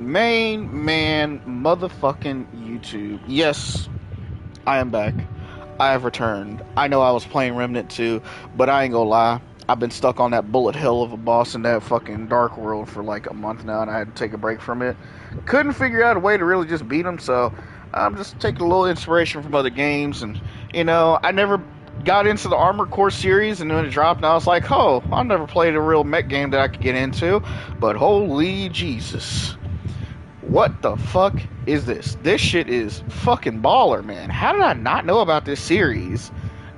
Main man motherfucking YouTube. Yes, I am back. I have returned. I know I was playing Remnant 2, but I ain't gonna lie. I've been stuck on that bullet hell of a boss in that fucking Dark World for like a month now, and I had to take a break from it. Couldn't figure out a way to really just beat him, so I'm just taking a little inspiration from other games. And, I never got into the Armored Core series, and when it dropped, and I was like, oh, I've never played a real mech game that I could get into, but holy Jesus. What the fuck is this? This shit is fucking baller, man. How did I not know about this series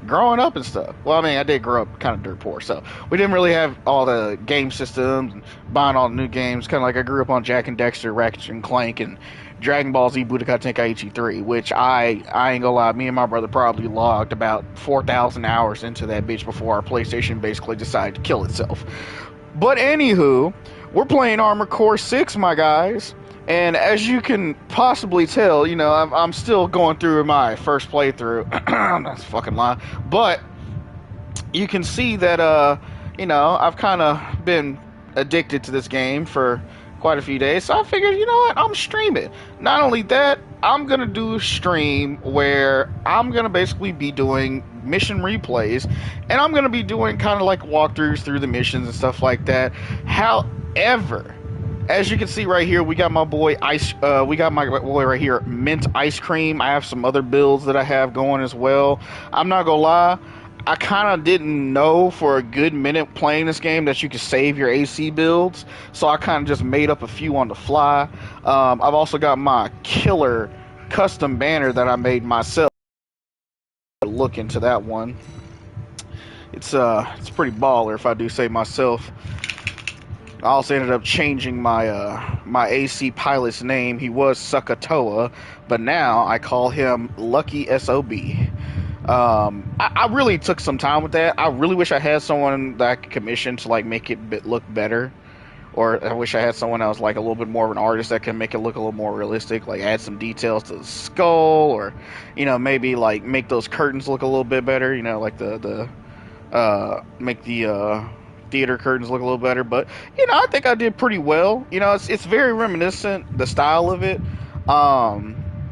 growing up and stuff? Well, I mean, I did grow up kind of dirt poor, so we didn't really have all the game systems and buying all the new games. Kind of like I grew up on Jack and Dexter, Ratchet and Clank, and Dragon Ball Z Budokai Tenkaichi 3, which I ain't gonna lie, me and my brother probably logged about 4,000 hours into that bitch before our PlayStation basically decided to kill itself. But anywho, we're playing Armored Core 6, my guys. And as you can possibly tell, I'm still going through my first playthrough. That's a fucking lie. But you can see that, I've kind of been addicted to this game for quite a few days. So I figured, you know what, I'm streaming. Not only that, I'm going to do a stream where I'm going to basically be doing mission replays. And I'm going to be doing kind of like walkthroughs through the missions and stuff like that. However, as you can see right here, we got my boy right here, Mint Ice Cream. I have some other builds that I have going as well. I'm not gonna lie, I kind of didn't know for a good minute playing this game that you could save your AC builds, so I kind of just made up a few on the fly. I've also got my killer custom banner that I made myself. Look into that one. It's pretty baller, if I do say myself. I also ended up changing my AC pilot's name. He was Sakatoa, but now I call him Lucky SOB. I really took some time with that. I really wish I had someone that I could commission to like make it look better, or I wish I had someone that was like a little bit more of an artist that can make it look a little more realistic, like add some details to the skull, or maybe like make those curtains look a little bit better. Like the make the theater curtains look a little better. But I think I did pretty well. It's very reminiscent, the style of it.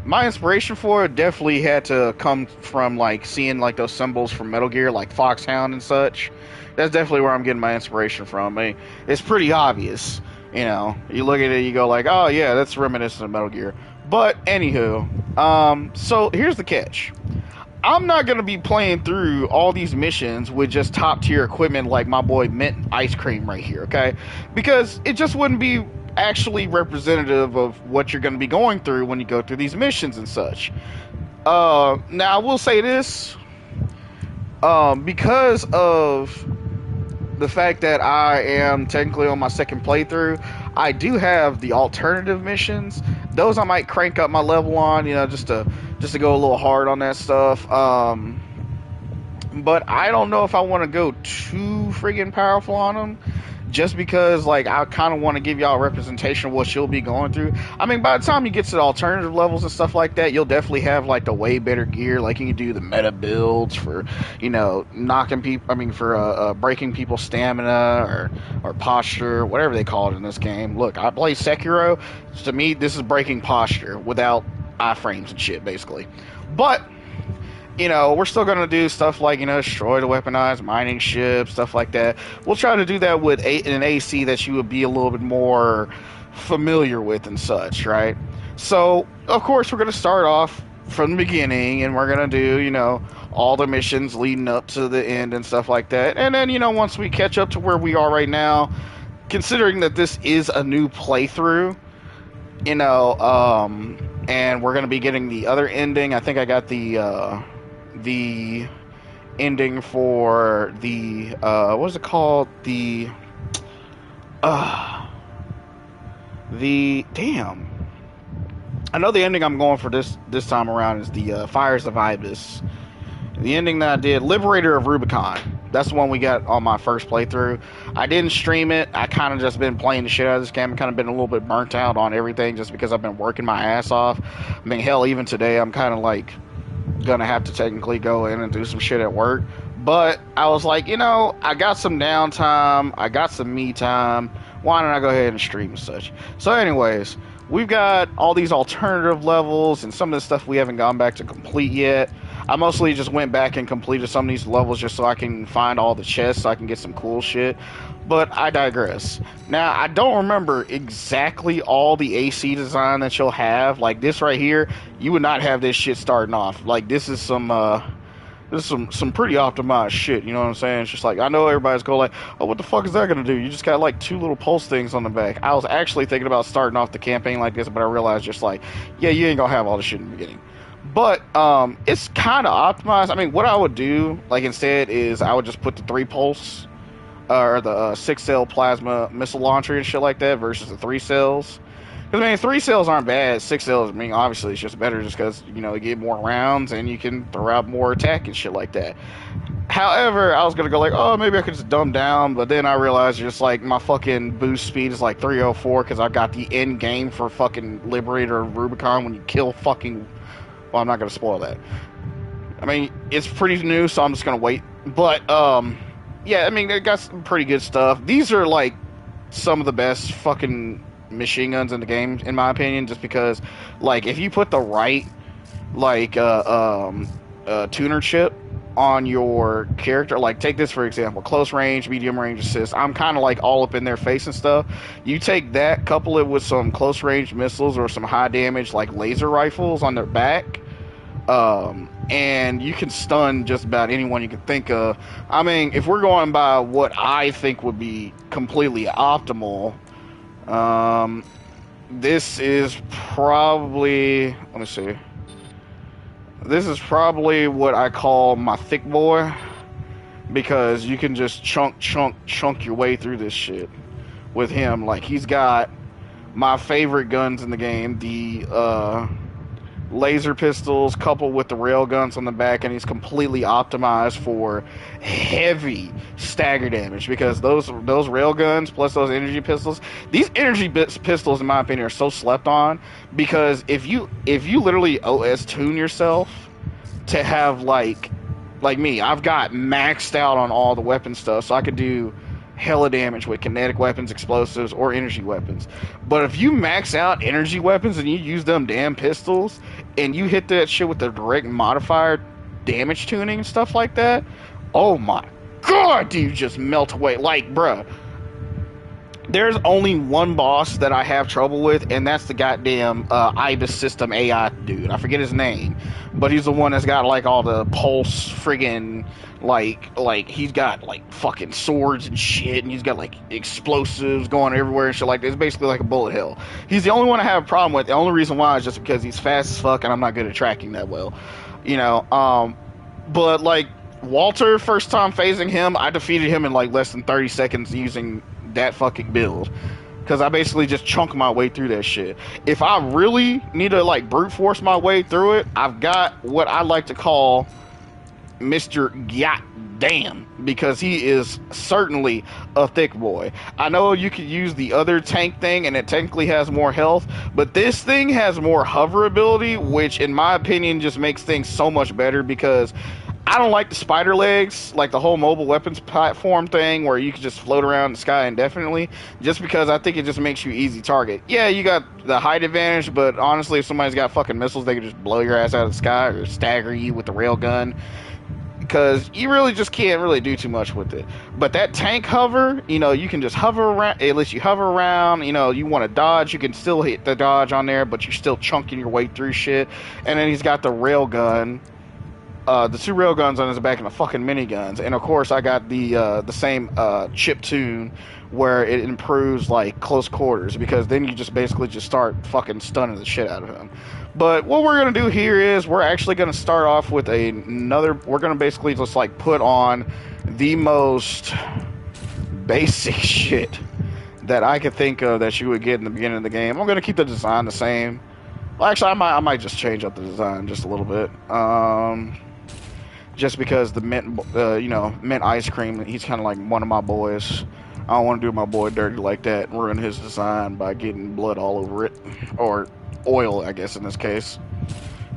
My inspiration for it definitely had to come from like seeing like those symbols from Metal Gear, like Foxhound and such. That's definitely where I'm getting my inspiration from. I mean, it's pretty obvious. You look at it, you go like, oh yeah, that's reminiscent of Metal Gear. But anywho, so here's the catch. I'm not going to be playing through all these missions with just top tier equipment like my boy Mint Ice Cream right here, okay? Because it just wouldn't be actually representative of what you're going to be going through when you go through these missions and such. Now, I will say this. Because of the fact that I am technically on my second playthrough, I do have the alternative missions. Those I might crank up my level on, just to go a little hard on that stuff. But I don't know if I want to go too friggin' powerful on them, just because like I kind of want to give y'all a representation of what you'll be going through. I mean, by the time you get to the alternative levels and stuff like that, you'll definitely have like the way better gear. Like you can do the meta builds for knocking people. I mean, for breaking people's stamina or posture, whatever they call it in this game. Look, I play Sekiro. To me, this is breaking posture without iframes and shit, basically. But we're still going to do stuff like, destroy the weaponized mining ship, stuff like that. We'll try to do that with an AC that you would be a little bit more familiar with and such, right? So, of course, we're going to start off from the beginning, and we're going to do, all the missions leading up to the end and stuff like that. And then, once we catch up to where we are right now, considering that this is a new playthrough, and we're going to be getting the other ending. I think I got the ending for the what is it called, the damn, I know the ending I'm going for this time around is the Fires of Ibis. The ending that I did, Liberator of Rubicon, that's the one we got on my first playthrough. I didn't stream it. I kind of just been playing the shit out of this game. I've kind of been a little bit burnt out on everything just because I've been working my ass off. I mean, hell, even today I'm kind of like gonna have to technically go in and do some shit at work, but I was like, I got some downtime, I got some me time, why don't I go ahead and stream and such. So anyways, we've got all these alternative levels and some of the stuff we haven't gone back to complete yet. I mostly just went back and completed some of these levels just so I can find all the chests so I can get some cool shit. But I digress. Now, I don't remember exactly all the AC design that you'll have. Like this right here, you would not have this shit starting off. Like this is some pretty optimized shit, you know what I'm saying? It's just like, I know everybody's going like, oh, what the fuck is that gonna do? You just got like 2 little pulse things on the back. I was actually thinking about starting off the campaign like this, but I realized just like, yeah, you ain't gonna have all this shit in the beginning. But it's kind of optimized. I mean, what I would do, like instead, is I would just put the 3 pulse or the 6-cell plasma missile launcher and shit like that versus the 3 cells. Because, I mean, 3 cells aren't bad. 6 cells, I mean, obviously it's just better just because, you know, you get more rounds and you can throw out more attack and shit like that. However, I was going to go like, oh, maybe I could just dumb down, but then I realized just like my fucking boost speed is like 304 because I got the end game for fucking Liberator Rubicon when you kill fucking... Well, I'm not going to spoil that. I mean, it's pretty new, so I'm just going to wait. But, yeah, I mean, they got some pretty good stuff. These are like some of the best fucking machine guns in the game, in my opinion, just because, like, if you put the right, like, tuner chip on your character, like, take this for example, close range, medium range assist, I'm kind of like all up in their face and stuff. You take that, couple it with some close range missiles or some high damage, like, laser rifles on their back, and you can stun just about anyone you can think of. I mean, if we're going by what I think would be completely optimal, this is probably, let me see. This is probably what I call my thick boy, because you can just chunk your way through this shit with him. Like, he's got my favorite guns in the game, the laser pistols coupled with the rail guns on the back, and he's completely optimized for heavy stagger damage, because those rail guns plus those energy pistols, these energy pistols in my opinion are so slept on, because if you literally OS tune yourself to have like me, I've got maxed out on all the weapon stuff, so I could do hella damage with kinetic weapons, explosives, or energy weapons. But if you max out energy weapons and you use them damn pistols and you hit that shit with the direct modifier damage tuning and stuff like that, oh my god, do you just melt away. Like, bruh, there's only one boss that I have trouble with, and that's the goddamn IBIS system AI dude. I forget his name, but he's the one that's got like all the pulse friggin' like he's got like fucking swords and shit, and he's got like explosives going everywhere and shit like that. It's basically like a bullet hell. He's the only one I have a problem with. The only reason why is just because he's fast as fuck and I'm not good at tracking that well, you know. But like Walter, first time phasing him, I defeated him in like less than 30 seconds using that fucking build, because I basically just chunk my way through that shit. If I really need to like brute force my way through it, I've got what I like to call Mr. Goddamn, because he is certainly a thick boy. I know you could use the other tank thing and it technically has more health, but this thing has more hover ability, which in my opinion just makes things so much better, because I don't like the spider legs, like the whole mobile weapons platform thing where you can just float around the sky indefinitely, just because I think it just makes you easy target. Yeah, you got the height advantage, but honestly, if somebody's got fucking missiles, they can just blow your ass out of the sky or stagger you with the rail gun, because you really just can't really do too much with it. But that tank hover, you know, you can just hover around. It lets you hover around. You know, you want to dodge, you can still hit the dodge on there, but you're still chunking your way through shit. And then he's got the rail gun. The 2 rail guns on his back and the fucking miniguns, and of course I got the same chip tune where it improves like close quarters, because then you just basically just start fucking stunning the shit out of him. But what we're gonna do here is we're actually gonna start off with we're gonna basically just like put on the most basic shit that I could think of that you would get in the beginning of the game. I'm gonna keep the design the same. Well, actually, I might just change up the design just a little bit. Just because the mint ice cream, he's kind of like one of my boys. I don't want to do my boy dirty like that and ruin his design by getting blood all over it, or oil, I guess in this case.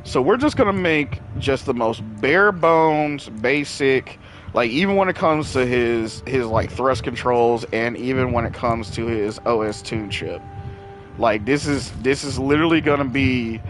So we're just gonna make just the most bare bones, basic, like even when it comes to his like thrust controls, and even when it comes to his OS tune chip. Like this is literally gonna be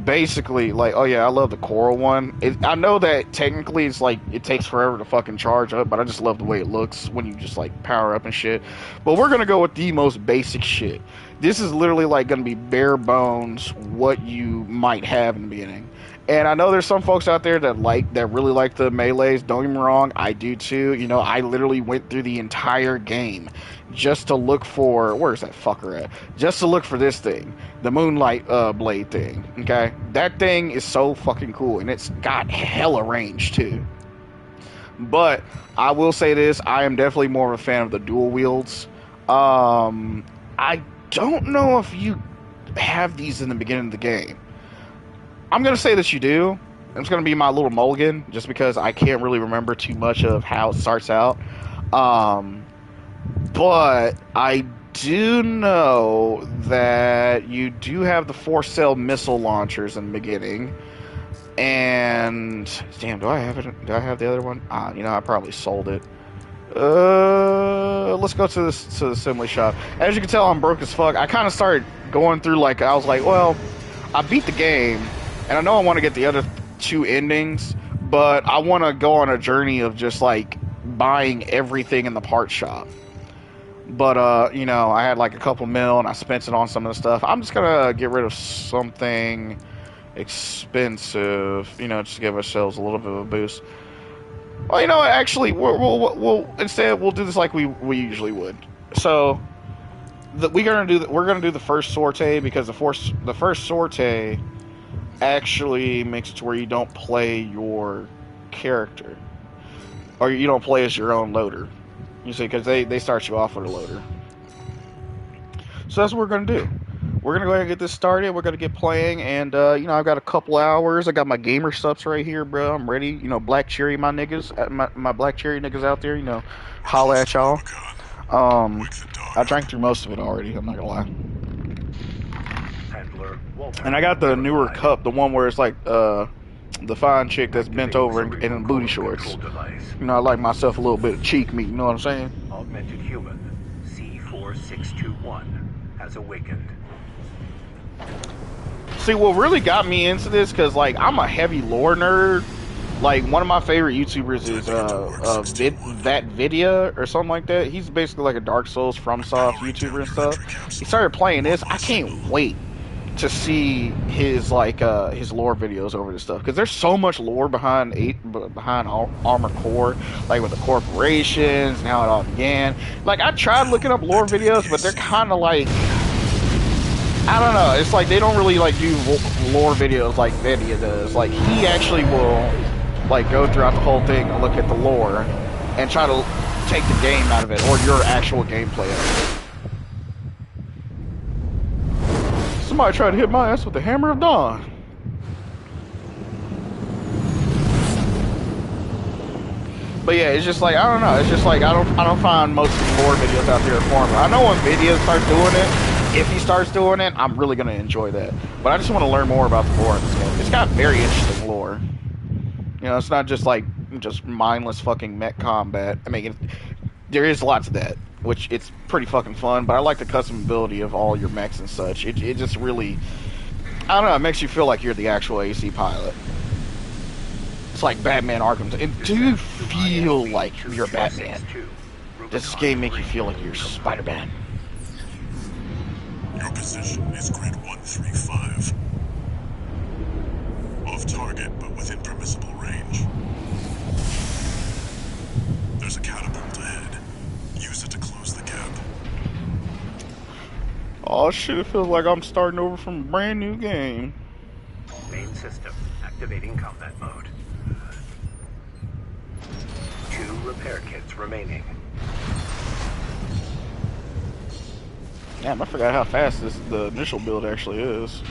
basically like, oh yeah, I love the coral one. I know that technically it's like it takes forever to fucking charge up, but I just love the way it looks when you just like power up and shit. But we're gonna go with the most basic shit. This is literally like gonna be bare bones what you might have in the beginning. And I know there's some folks out there that really like the melees. Don't get me wrong, I do too. You know, I literally went through the entire game just to look for, where's that fucker at? Just to look for this thing, the moonlight blade thing. Okay, that thing is so fucking cool, and it's got hella range too. But I will say this: I am definitely more of a fan of the dual wields. I don't know if you have these in the beginning of the game. I'm going to say that you do. It's going to be my little mulligan, just because I can't really remember too much of how it starts out. But I do know that you do have the 4-cell missile launchers in the beginning. And damn, do I have it? Do I have the other one? You know, I probably sold it. Let's go to the assembly shop. As you can tell, I'm broke as fuck. I kind of started going through, like, I was like, well, I beat the game, and I know I want to get the other 2 endings, but I want to go on a journey of just like buying everything in the part shop. But you know, I had like a couple mil, and I spent it on some of the stuff. I'm just gonna get rid of something expensive, you know, just to give ourselves a little bit of a boost. Well, you know what? Actually, we'll instead we'll do this like we usually would. So we're gonna do the first sortie, because the first sortie actually makes it to where you don't play your character, or you don't play as your own loader. You see, because they start you off with a loader. So that's what we're gonna do. We're gonna go ahead and get this started. We're gonna get playing, and you know, I've got a couple hours. I got my gamer subs right here, bro. I'm ready. You know, Black Cherry, my niggas, my Black Cherry niggas out there. You know, holla at y'all. I drank through most of it already. I'm not gonna lie. And I got the newer cup, the one where it's like the fine chick that's bent over in booty shorts. You know, I like myself a little bit of cheek meat. You know what I'm saying? Augmented human C4621 has awakened. See, what really got me into this, because like I'm a heavy lore nerd. Like, one of my favorite YouTubers is that Vidya or something like that. He's basically like a Dark Souls FromSoft YouTuber and stuff. He started playing this. I can't wait to see his like his lore videos over this stuff, because there's so much lore behind Armored Core, like with the corporations and how it all began. Like, I tried looking up lore videos, but they're kind of like, I don't know. It's like they don't really like do lore videos like Vidya does. Like, he actually will like go throughout the whole thing and look at the lore and try to take the game out of it, or your actual gameplay out of it. Somebody tried to hit my ass with the hammer of dawn. But yeah, it's just like, I don't know. It's just like I don't find most of the lore videos out there informative. I know when Vidya starts doing it, if he starts doing it, I'm really gonna enjoy that. But I just want to learn more about the lore in this game. It's got very interesting lore. You know, it's not just like mindless fucking mech combat. I mean, there is lots of that, which it's pretty fucking fun. But I like the customability of all your mechs and such. It just really, I don't know, it makes you feel like you're the actual AC pilot. It's like Batman Arkham. Do you feel like you're Batman? Does this game make you feel like you're Spider-Man? Your position is grid 135. Off target, but within permissible range. There's a catapult ahead. Use it to close the gap. Oh shit, it feels like I'm starting over from a brand new game. Main system activating combat mode. 2 repair kits remaining. Damn, I forgot how fast the initial build actually is.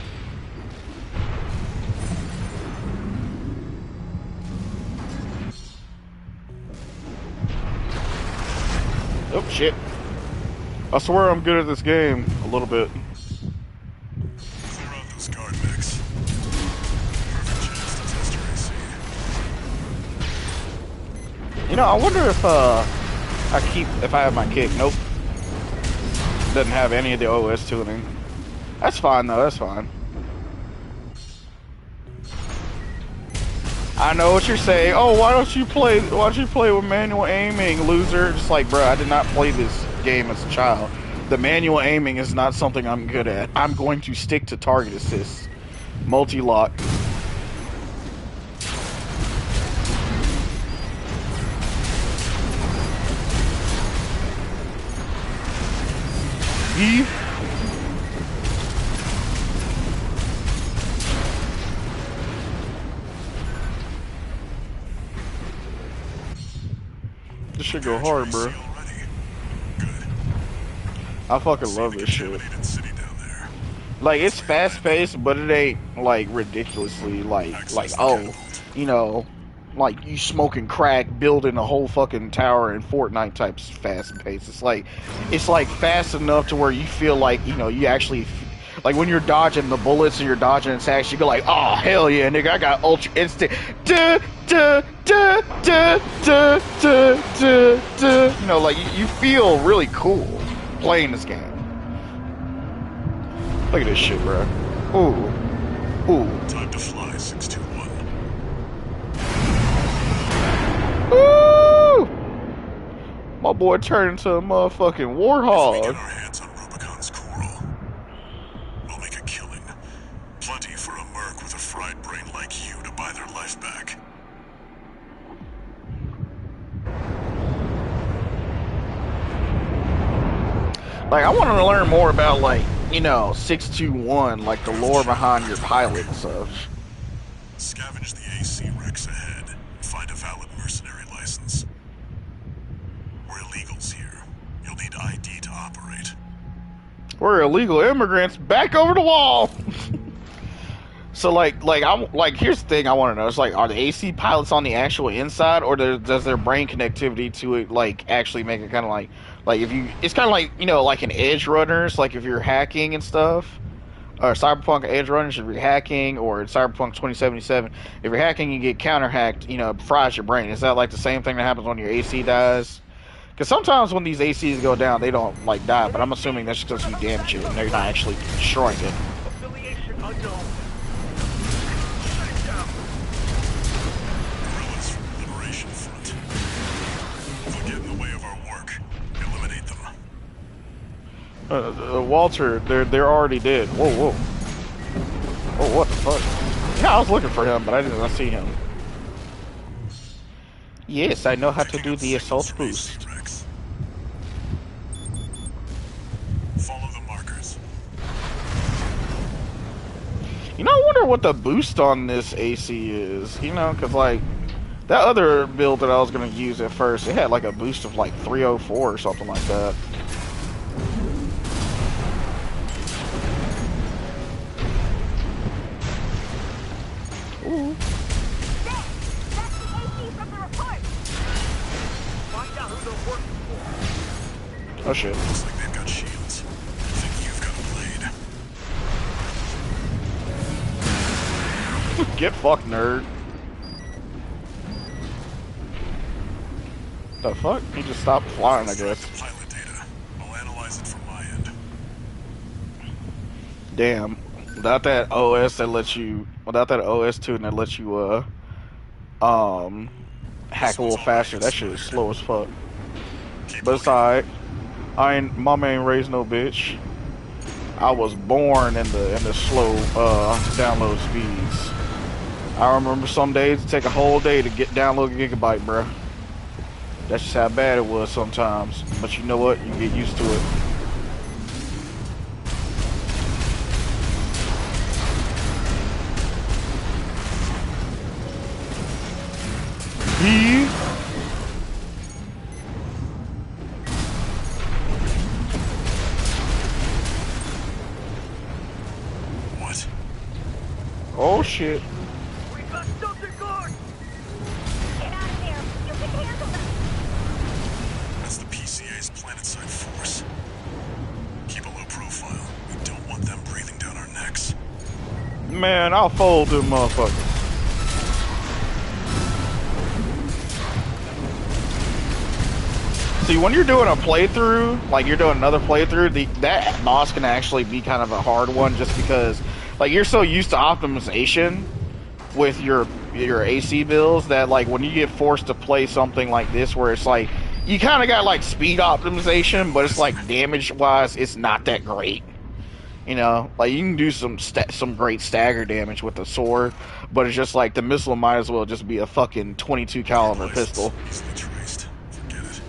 Oh shit. I swear I'm good at this game a little bit. Clear out those guard mechs. Perfect chance to test your AC. You know, I wonder if if I have my kick. Nope. Doesn't have any of the OS tuning. That's fine though. That's fine. I know what you're saying. Oh, why don't you play? Why don't you play with manual aiming, loser? Just like, bro, I did not play this game as a child. The manual aiming is not something I'm good at. I'm going to stick to target assist, multi-lock. Eve. This shit go hard, bro. I fucking love this shit. Like, it's fast paced, but it ain't like ridiculously like oh, you know, like you smoking crack, building a whole fucking tower in Fortnite type fast pace. It's like fast enough to where you feel like, you know, you actually like when you're dodging the bullets and you're dodging attacks, you go like, oh hell yeah, nigga, I got ultra instant. Duh, duh, duh, duh, duh, duh, duh, duh. You know, like you feel really cool playing this game. Look at this shit, bro. Ooh. Ooh. Time to fly, 621. Ooh! My boy turned into a motherfucking If we warthog. get our hands on Rubicon's coral, we'll make a killing. Plenty for a merc with a fried brain like you to buy their life back. Like, I want to learn more about, like, you know, 621, like the lore behind your pilot and stuff. Scavenge the AC wrecks ahead. Find a valid mercenary license. We're illegals here. You'll need ID to operate. We're illegal immigrants. Back over the wall. So, here's the thing I want to know. It's like, are the AC pilots on the actual inside, or does their brain connectivity to it, like, actually make it kind of like if you, it's kind of like, you know, like in Edge Runners, like if you're hacking and stuff, or Cyberpunk Edge Runners, if you're hacking, or in Cyberpunk 2077, if you're hacking, you get counter hacked, you know, it fries your brain. Is that like the same thing that happens when your AC dies? Because sometimes when these ACs go down, they don't, like, die, but I'm assuming that's just because you damage it and they're not actually destroying it. Affiliation unknown. Guerrillas from the Liberation Front. If they get in the way of our work, eliminate them. Walter, they're already dead. Whoa, whoa. Oh, what the fuck? Yeah, I was looking for him, but I didn't see him. Yes, I know how to do the assault boost. Follow the markers. You know, I wonder what the boost on this AC is. You know, because, like, that other build that I was going to use at first, it had, like, a boost of, like, 304 or something like that. Ooh. Find out who they're working for. Oh, shit. Looks like they've got shields. I think you've got a blade. Get fucked, nerd. The fuck? He just stopped flying, I guess. The pilot data. I'll analyze it from my end. Damn. Without that OS that lets you, without that OS tune that lets you, hack a little faster, that shit is slow as fuck. But it's alright. Mama ain't raised no bitch. I was born in the slow, download speeds. I remember some days it take a whole day to download a gigabyte, bruh. That's just how bad it was sometimes. But you know what? You get used to it. What? Oh shit. We got something good. Get out of there. You can handle it. That's the PCA's planetside force. Keep a low profile. We don't want them breathing down our necks. Man, I'll fold them motherfuckers. See, when you're doing a playthrough, like you're doing another playthrough, that boss can actually be kind of a hard one just because, like, you're so used to optimization with your AC builds that, like, when you get forced to play something like this where it's like, you kind of got, like, speed optimization, but it's like, damage-wise, it's not that great. You know, like, you can do some great stagger damage with the sword, but it's just like, the missile might as well just be a fucking 22 caliber pistol. Easily traced. Forget it.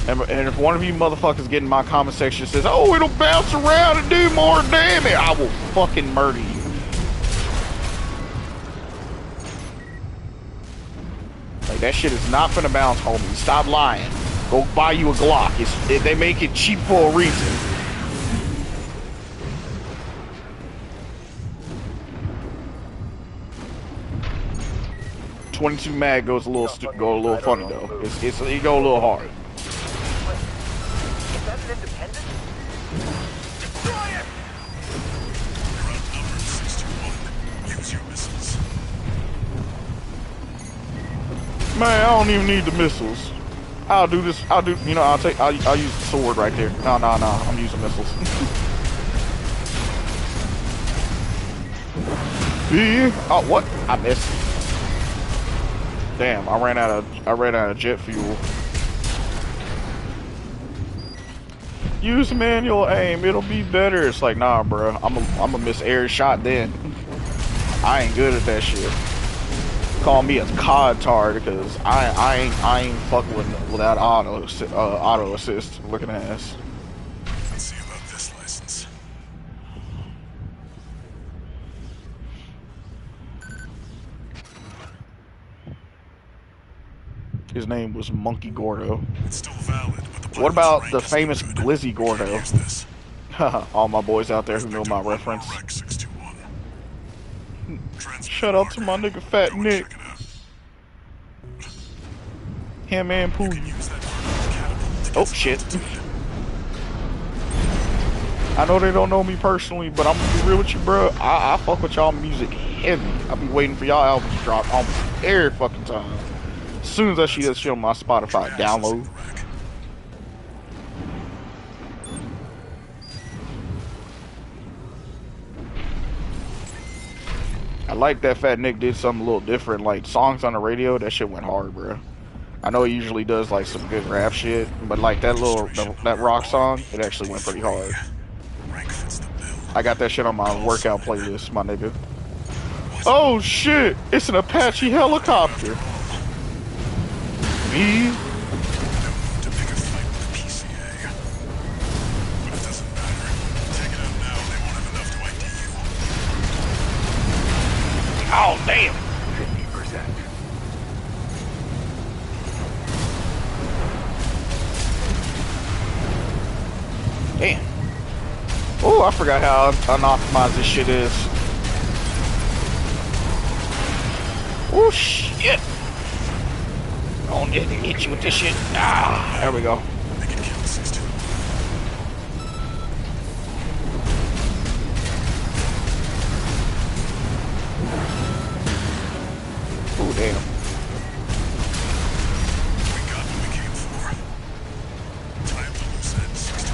And if one of you motherfuckers get in my comment section and says, oh, it'll bounce around and do more damage, I will fucking murder you. Like, that shit is not finna bounce, homie. Stop lying. Go buy you a Glock. They make it cheap for a reason. .22 mag goes a little funny though. It go a little hard. Is that an independent? Destroy it! You're outnumbered 6-1. Use your missiles. Man, I don't even need the missiles. I'll do this. I'll use the sword right there. No. I'm using missiles. Oh, what? I missed. Damn, I ran out of jet fuel. Use manual aim, it'll be better. It's like, nah, bro. I'm a miss every shot then. I ain't good at that shit. Call me a COD tard because I ain't fucking without auto assist. Looking ass. Let's see about this license. His name was Monkey Gordo. It's still valid, but the What about rank the is famous good. Glizzy We Gordo? can't use this. All my boys out there who know my Inspector reference. Rec 621. Transmit Shout out to my marker. nigga Fat Go and Nick. check it out. Him and You Pooh. can use that catapult to Oh, get shit. some altitude. I know they don't know me personally, but I'm gonna be real with you, bro. I fuck with y'all music heavy. I be waiting for y'all albums to drop almost every fucking time. As soon as I see that shit on my Spotify download. I like that Fat Nick did something a little different. Like, songs on the radio, that shit went hard, bro. I know he usually does, like, some good rap shit, but, like, that rock song, it actually went pretty hard. Rank fits the bill. I got that shit on my workout playlist, my nigga. Oh, shit! It's an Apache helicopter! Me? To pick a fight with the PCA. But it doesn't matter. Take it out now, they won't have enough to ID you. Oh, damn! 50%. Damn. Oh, I forgot how unoptimized this shit is. Oh, shit! Oh, didn't hit you with this shit. Ah, there we go. They can kill 6-2. Oh, damn. We got what we came for. Time to lose that 6-2.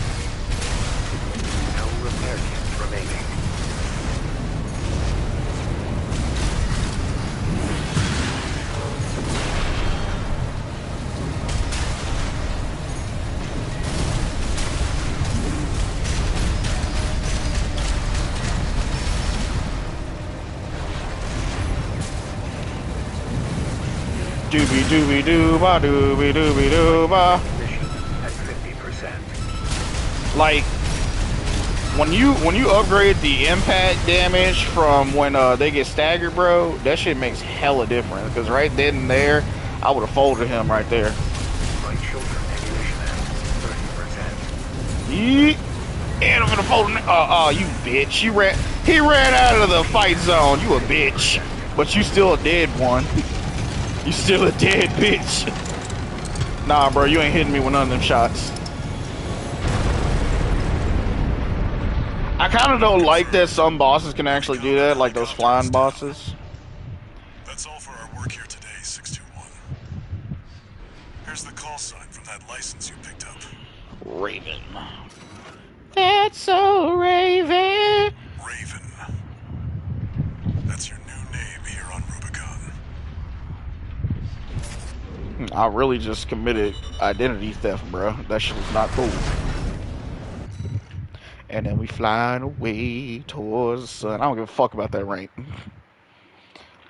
No repair kits remaining. Doobie doobie dooba doobie doobie dooba. Mission at 50%. Like, when you upgrade the impact damage from when they get staggered, bro, that shit makes hella difference. Because right then and there, I would have folded him right there. Right shoulder ammunition at 30%. Yeet. And I'm gonna fold him. You bitch. He ran out of the fight zone. You a bitch. But you still a dead one. You still a dead bitch. Nah, bro, you ain't hitting me with none of them shots. I kind of don't like that some bosses can actually do that, like those flying bosses. That's all for our work here today, 621. that license you picked up? Raven. That's so Raven. Raven. That's your new name here on Rubicon. I really just committed identity theft, bro. That shit was not cool. And then we flying away towards the sun. I don't give a fuck about that rank.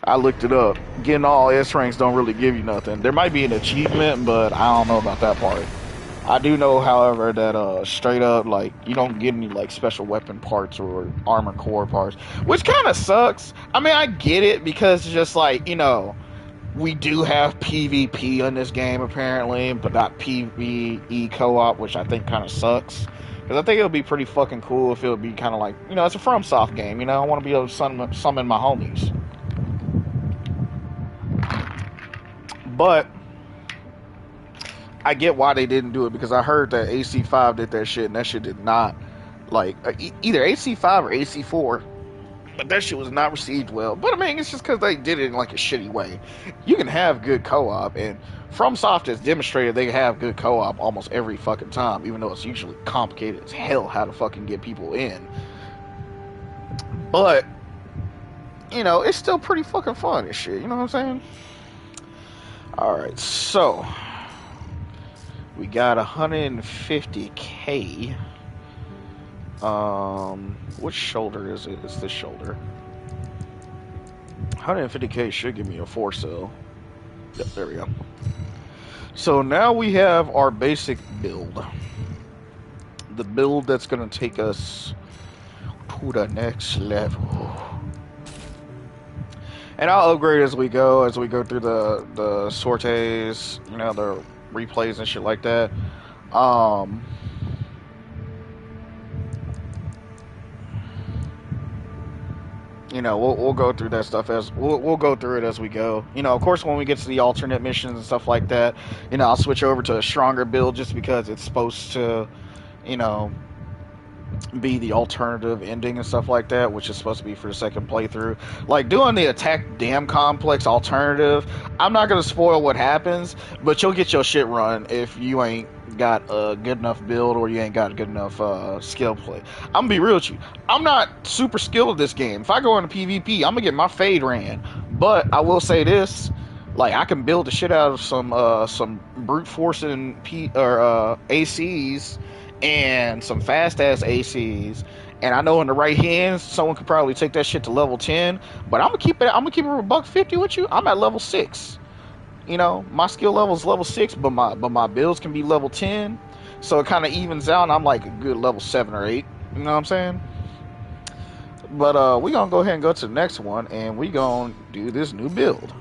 I looked it up. Getting all S ranks don't really give you nothing. There might be an achievement, but I don't know about that part. I do know, however, that straight up, like, you don't get any like special weapon parts or armor core parts, which kind of sucks. I mean, I get it because it's just like, you know, we do have PvP in this game apparently, but not PvE co-op, which I think kind of sucks. Because I think it would be pretty fucking cool if it would be kind of like, you know, it's a FromSoft game, you know, I want to be able to summon my homies. But I get why they didn't do it, because I heard that AC5 did that shit, and that shit did not, like, either AC5 or AC4, but that shit was not received well. But I mean, it's just because they did it in like a shitty way. You can have good co-op, and FromSoft has demonstrated they have good co-op almost every fucking time, even though it's usually complicated as hell how to fucking get people in. But, you know, it's still pretty fucking fun and shit, you know what I'm saying? Alright, so we got 150k. Which shoulder is it? It's this shoulder. 150k should give me a 4-cell. Yep, there we go. So now we have our basic build. The build that's going to take us to the next level. And I'll upgrade as we go through the sorties, you know, the replays and shit like that. You know, we'll go through that stuff as we'll go through it as we go. You know, of course, when we get to the alternate missions and stuff like that, you know, I'll switch over to a stronger build just because it's supposed to, you know, be the alternative ending and stuff like that, which is supposed to be for the second playthrough. Like doing the attack dam complex alternative, I'm not gonna spoil what happens, but you'll get your shit run if you ain't got a good enough build or you ain't got good enough skill play. I'm gonna be real with you, I'm not super skilled at this game. If I go into PvP, I'm gonna get my fade ran, but I will say this, like, I can build the shit out of some brute forcing ACs and some fast ass ACs, and I know in the right hands someone could probably take that shit to level 10, but I'm gonna keep it with $150 with you. I'm at level 6. You know, my skill level is level 6, but my builds can be level 10, so it kind of evens out, and I'm like a good level 7 or 8. You know what I'm saying? But we gonna go ahead and go to the next one, and we gonna do this new build,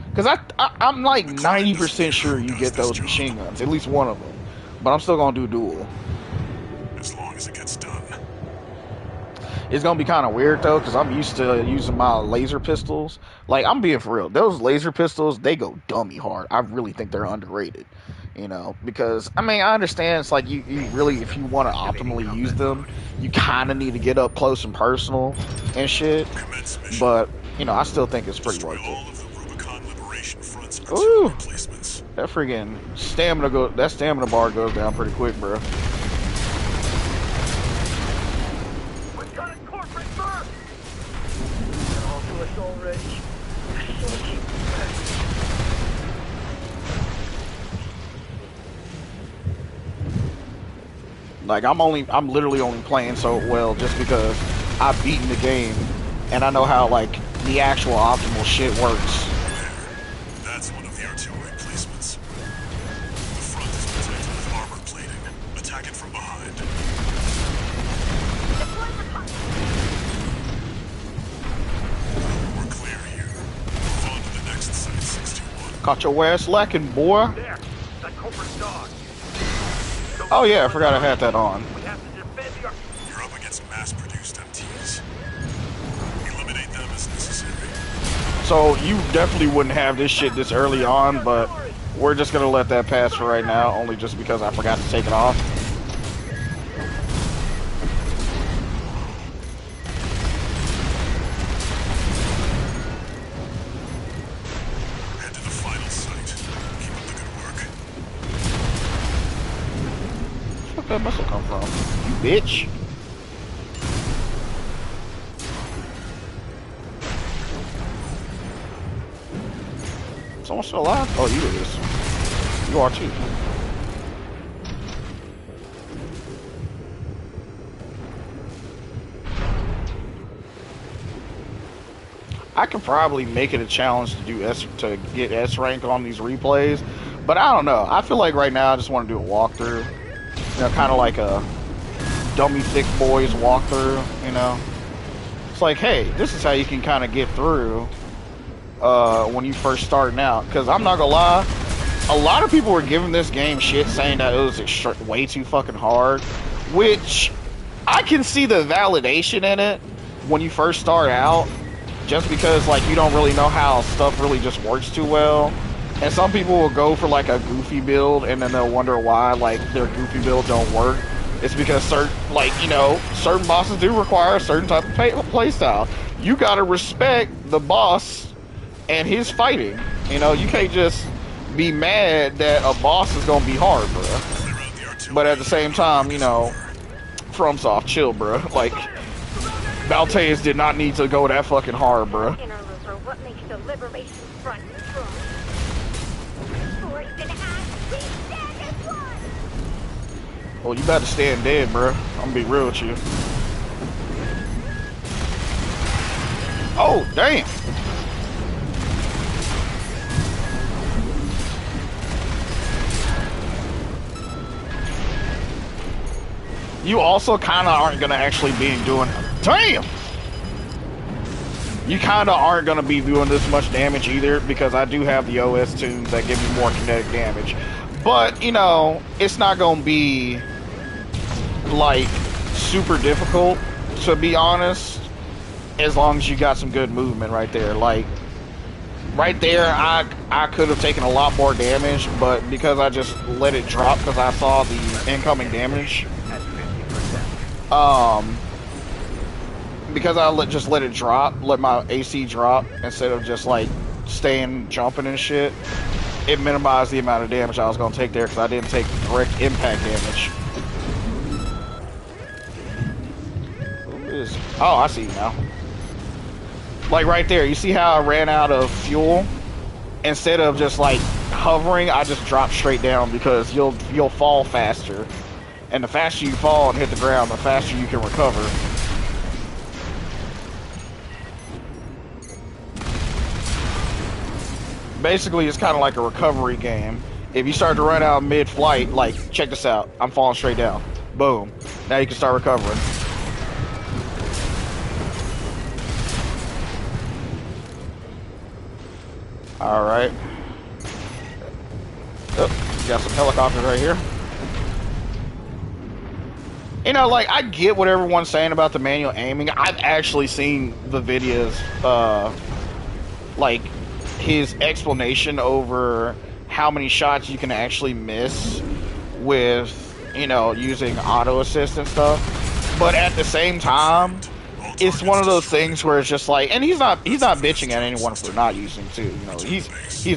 because I'm like 90% sure you get those machine guns, at least one of them, but I'm still gonna do dual. As long as it gets done. It's gonna be kind of weird though, because I'm used to using my laser pistols. Like, I'm being for real, those laser pistols, they go dummy hard. I really think they're underrated, you know, because I mean, I understand it's like you really, if you want to optimally use them, you kind of need to get up close and personal and shit, but you know, I still think it's pretty worth it. Ooh, that friggin' stamina bar goes down pretty quick, bro. Like, I'm literally only playing so well just because I've beaten the game and I know how, like, the actual optimal shit works. That's one of the artillery placements. The front is protected with armor plating. Attack it from behind. We're clear here. Move on to the next site, 621. Caught your ass lacking, boy. There, that culprit's dog. Oh yeah, I forgot I had that on. We have to defend the... You're up against mass-produced MTs. Eliminate them as necessary. So you definitely wouldn't have this shit this early on, but we're just gonna let that pass for right now, only just because I forgot to take it off. Head to the final site. Keep up the good work. that missile come from? You bitch. Someone still alive? Oh, you is. You are too. I could probably make it a challenge to do to get S rank on these replays, but I don't know. I feel like right now I just want to do a walkthrough. You know, kind of like a dummy thick boys walkthrough. You know, it's like, hey, this is how you can kind of get through when you first starting out. Because I'm not gonna lie, a lot of people were giving this game shit, saying that it was way too fucking hard, which I can see the validation in it when you first start out. Just because, like, you don't really know how stuff really just works too well. And some people will go for, like, a goofy build, and then they'll wonder why, like, their goofy build don't work. It's because certain bosses do require a certain type of play style. You gotta respect the boss and his fighting. You know, you can't just be mad that a boss is gonna be hard, bro. But at the same time, you know, FromSoft, chill, bro. Like, Baltaeus did not need to go that fucking hard, bro. Interloper, what makes the Liberation Front strong? Force and act, we stand as one! Well, you better stand dead, bro. I'm gonna be real with you. Oh, damn! You also kind of aren't gonna actually be doing... Damn! You kind of aren't going to be doing this much damage either, because I do have the OS tunes that give me more kinetic damage. But, you know, it's not going to be, like, super difficult, to be honest, as long as you got some good movement right there. Like, right there, I could have taken a lot more damage, but because I just let it drop because I saw the incoming damage, because I just let it drop, let my AC drop, instead of just, like, staying jumping and shit, it minimized the amount of damage I was going to take there, because I didn't take direct impact damage. Oh, I see you now. Like, right there, you see how I ran out of fuel? Instead of just, like, hovering, I just dropped straight down, because you'll fall faster. And the faster you fall and hit the ground, the faster you can recover. Basically, it's kind of like a recovery game. If you start to run out mid-flight, like, check this out. I'm falling straight down. Boom. Now you can start recovering. Alright. Oh, got some helicopters right here. You know, like, I get what everyone's saying about the manual aiming. I've actually seen the videos, like, his explanation over how many shots you can actually miss with, you know, using auto assist and stuff. But at the same time, it's one of those things where it's just like, and he's not bitching at anyone for not using too. You know, he's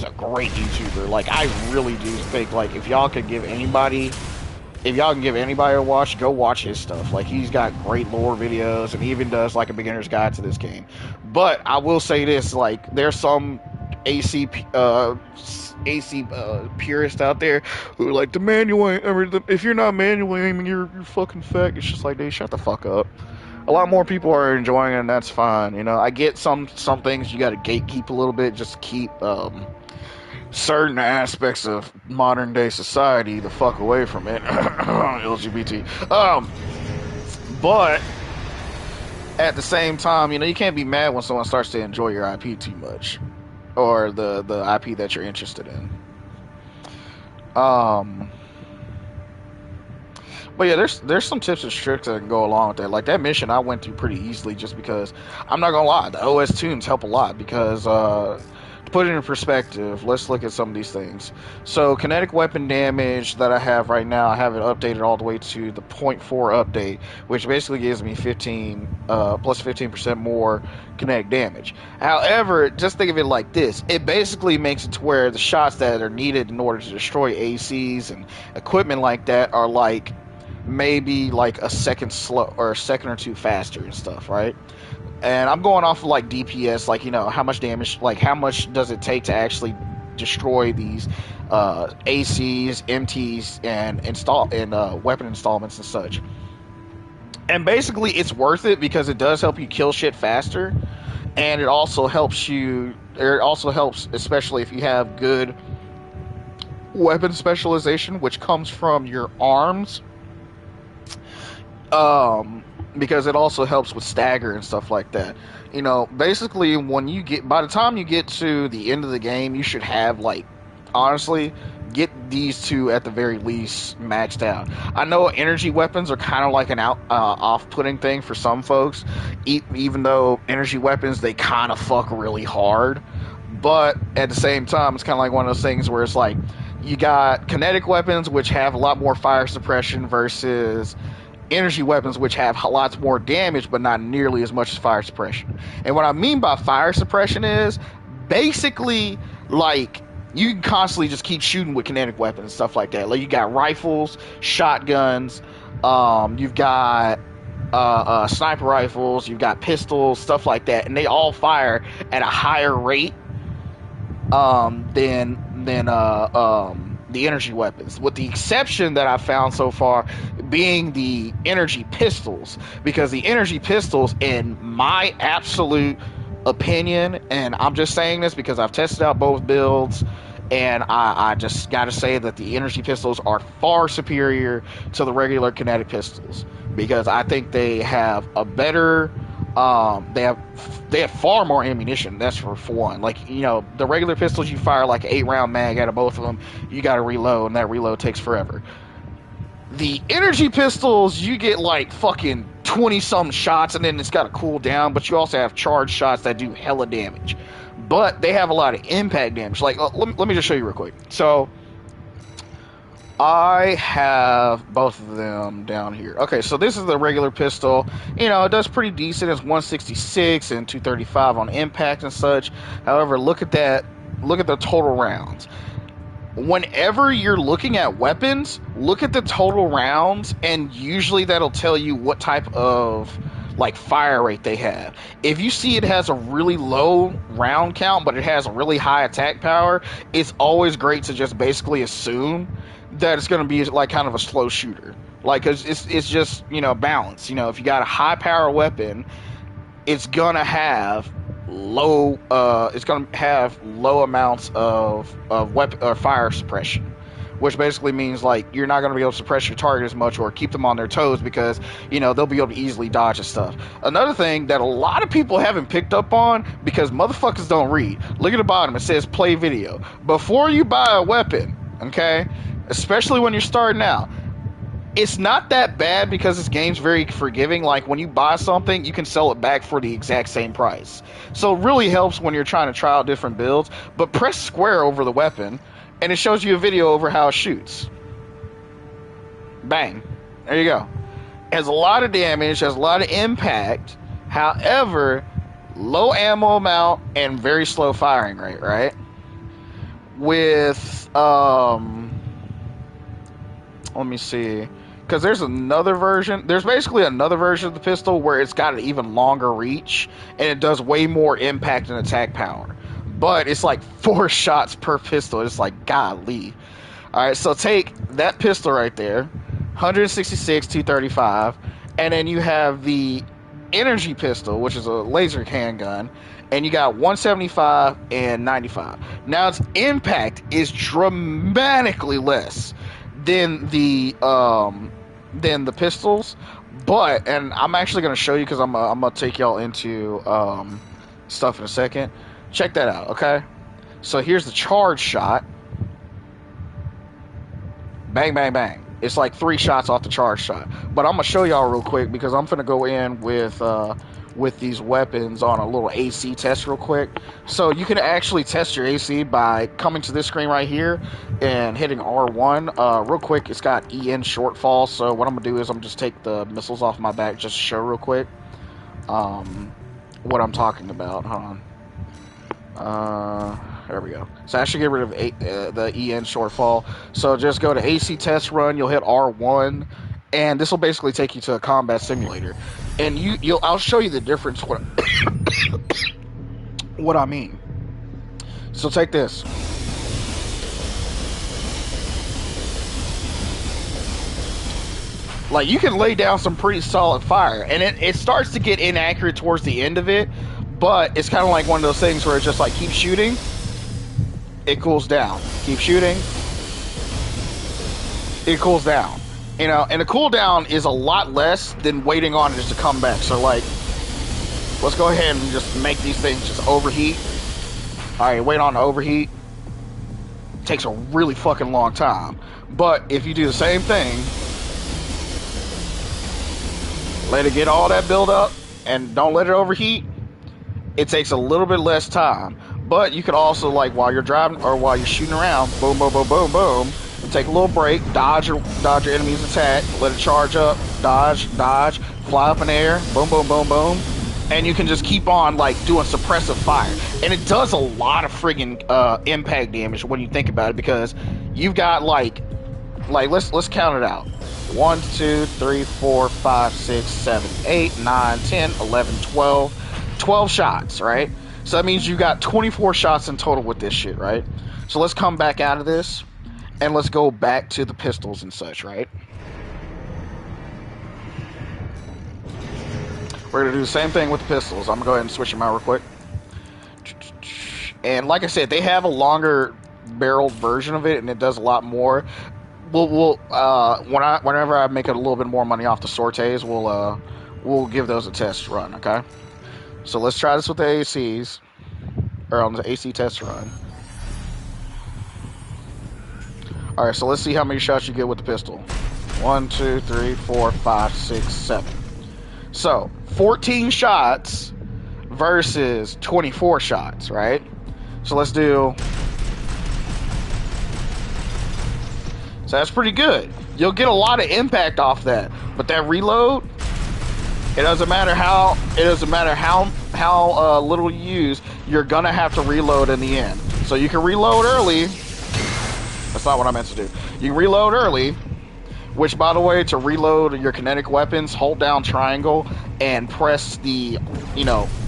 a great YouTuber. Like, I really do think, like, if y'all can give anybody a watch, go watch his stuff. Like, he's got great lore videos, and he even does, like, a beginner's guide to this game. But I will say this, like, there's some AC purists out there who are like, the manual aim, if you're not manual aiming, you're fucking fat. It's just like, dude, shut the fuck up. A lot more people are enjoying it, and that's fine. You know, I get some things you gotta gatekeep a little bit, just to keep certain aspects of modern day society the fuck away from it. LGBT. But at the same time, you know, you can't be mad when someone starts to enjoy your IP too much, or the IP that you're interested in. But yeah, there's some tips and tricks that can go along with that. Like, that mission I went through pretty easily, just because, I'm not gonna lie, the OS tunes help a lot, because to put it in perspective, let's look at some of these things. So, kinetic weapon damage that I have right now, I have it updated all the way to the 0.4 update, which basically gives me 15% more kinetic damage. However, just think of it like this. It basically makes it to where the shots that are needed in order to destroy ACs and equipment like that are like maybe like a second slow or a second or two faster and stuff, right? And I'm going off of like DPS, like, you know, how much damage, like how much does it take to actually destroy these ACs, MTs, and weapon installments and such. And basically, it's worth it because it does help you kill shit faster, and it also helps you. It also helps, especially if you have good weapon specialization, which comes from your arms. Because it also helps with stagger and stuff like that. You know, basically, by the time you get to the end of the game, you should have, like, honestly, get these two at the very least maxed out. I know energy weapons are kind of like an off-putting thing for some folks, even though energy weapons, they kind of fuck really hard. But at the same time, it's kind of like one of those things where it's like, you got kinetic weapons, which have a lot more fire suppression, versus energy weapons, which have lots more damage but not nearly as much as fire suppression. And what I mean by fire suppression is basically, like, you can constantly just keep shooting with kinetic weapons and stuff like that. Like, you got rifles, shotguns, you've got sniper rifles, you've got pistols, stuff like that, and they all fire at a higher rate than the energy weapons, with the exception that I've found so far being the energy pistols, because the energy pistols, in my absolute opinion, and I'm just saying this because I've tested out both builds, and I just gotta say that the energy pistols are far superior to the regular kinetic pistols, because I think they have a better they have far more ammunition. That's for one. Like, you know, the regular pistols, you fire like an 8-round mag out of both of them. You got to reload, and that reload takes forever. The energy pistols, you get like fucking 20-some shots, and then it's got to cool down. But you also have charged shots that do hella damage. But they have a lot of impact damage. Like, let me just show you real quick. So I have both of them down here. Okay, so this is the regular pistol. You know, it does pretty decent. It's 166 and 235 on impact and such. However, look at that. Look at the total rounds. Whenever you're looking at weapons, look at the total rounds, and usually that'll tell you what type of, like, fire rate they have. If you see it has a really low round count, but it has a really high attack power, it's always great to just basically assume that it's going to be like kind of a slow shooter. Like, cause it's just, you know, balance. You know, if you got a high power weapon, it's gonna have low amounts of weapon or fire suppression, which basically means, like, you're not going to be able to suppress your target as much or keep them on their toes, because, you know, they'll be able to easily dodge and stuff. Another thing that a lot of people haven't picked up on, because motherfuckers don't read, look at the bottom, it says play video. Before you buy a weapon, okay, especially when you're starting out, it's not that bad because this game's very forgiving. Like, when you buy something, you can sell it back for the exact same price. So it really helps when you're trying to try out different builds. But press square over the weapon, and it shows you a video over how it shoots. Bang. There you go. It has a lot of damage, has a lot of impact. However, low ammo amount and very slow firing rate, right? With, let me see. Because there's another version. There's basically another version of the pistol where it's got an even longer reach, and it does way more impact and attack power. But it's like 4 shots per pistol. It's like, golly. Alright, so take that pistol right there, 166, 235, and then you have the energy pistol, which is a laser handgun, and you got 175 and 95. Now, its impact is dramatically less than the pistols, but, and I'm actually going to show you, because I'm going to take y'all into stuff in a second. Check that out, okay? So here's the charge shot. Bang, bang, bang. It's like 3 shots off the charge shot. But I'm going to show y'all real quick, because I'm going to go in with these weapons on a little AC test real quick. So you can actually test your AC by coming to this screen right here and hitting R1. Real quick, it's got EN shortfall, so what I'm going to do is I'm going to just take the missiles off my back just to show real quick what I'm talking about. Hold on. There we go. So I should get rid of the EN shortfall. So just go to AC test run, you'll hit R1, and this will basically take you to a combat simulator. And I'll show you the difference. What I mean. So take this. Like, you can lay down some pretty solid fire, and it starts to get inaccurate towards the end of it, but it's kind of like one of those things where it's just like, keep shooting, it cools down. Keep shooting, it cools down. You know, and the cooldown is a lot less than waiting on it just to come back. So, like, let's go ahead and just make these things just overheat. Alright, wait on to overheat. Takes a really fucking long time. But if you do the same thing, let it get all that build up, and don't let it overheat, it takes a little bit less time. But you could also, like, while you're driving or while you're shooting around, boom, boom, boom, boom, boom, take a little break, dodge your enemy's attack, let it charge up, dodge, fly up in the air, boom, boom, boom, boom, and you can just keep on, like, doing suppressive fire. And it does a lot of friggin' impact damage when you think about it, because you've got like let's count it out. 1, 2, 3, 4, 5, 6, 7, 8, 9, 10, 11, 12 shots, right? So that means you got 24 shots in total with this shit, right? So let's come back out of this, and let's go back to the pistols and such, right? We're going to do the same thing with the pistols. I'm going to go ahead and switch them out real quick. And like I said, they have a longer barreled version of it, and it does a lot more. Whenever I make a little bit more money off the sorties, we'll give those a test run, okay? So let's try this with the ACs, or on the AC test run. Alright, so let's see how many shots you get with the pistol. 1, 2, 3, 4, 5, 6, 7. So, 14 shots versus 24 shots, right? So let's do... So that's pretty good. You'll get a lot of impact off that. But that reload, it doesn't matter how little you use, you're gonna have to reload in the end. So you can reload early. That's not what I meant to do. You can reload early, which, by the way, to reload your kinetic weapons, hold down triangle and press the,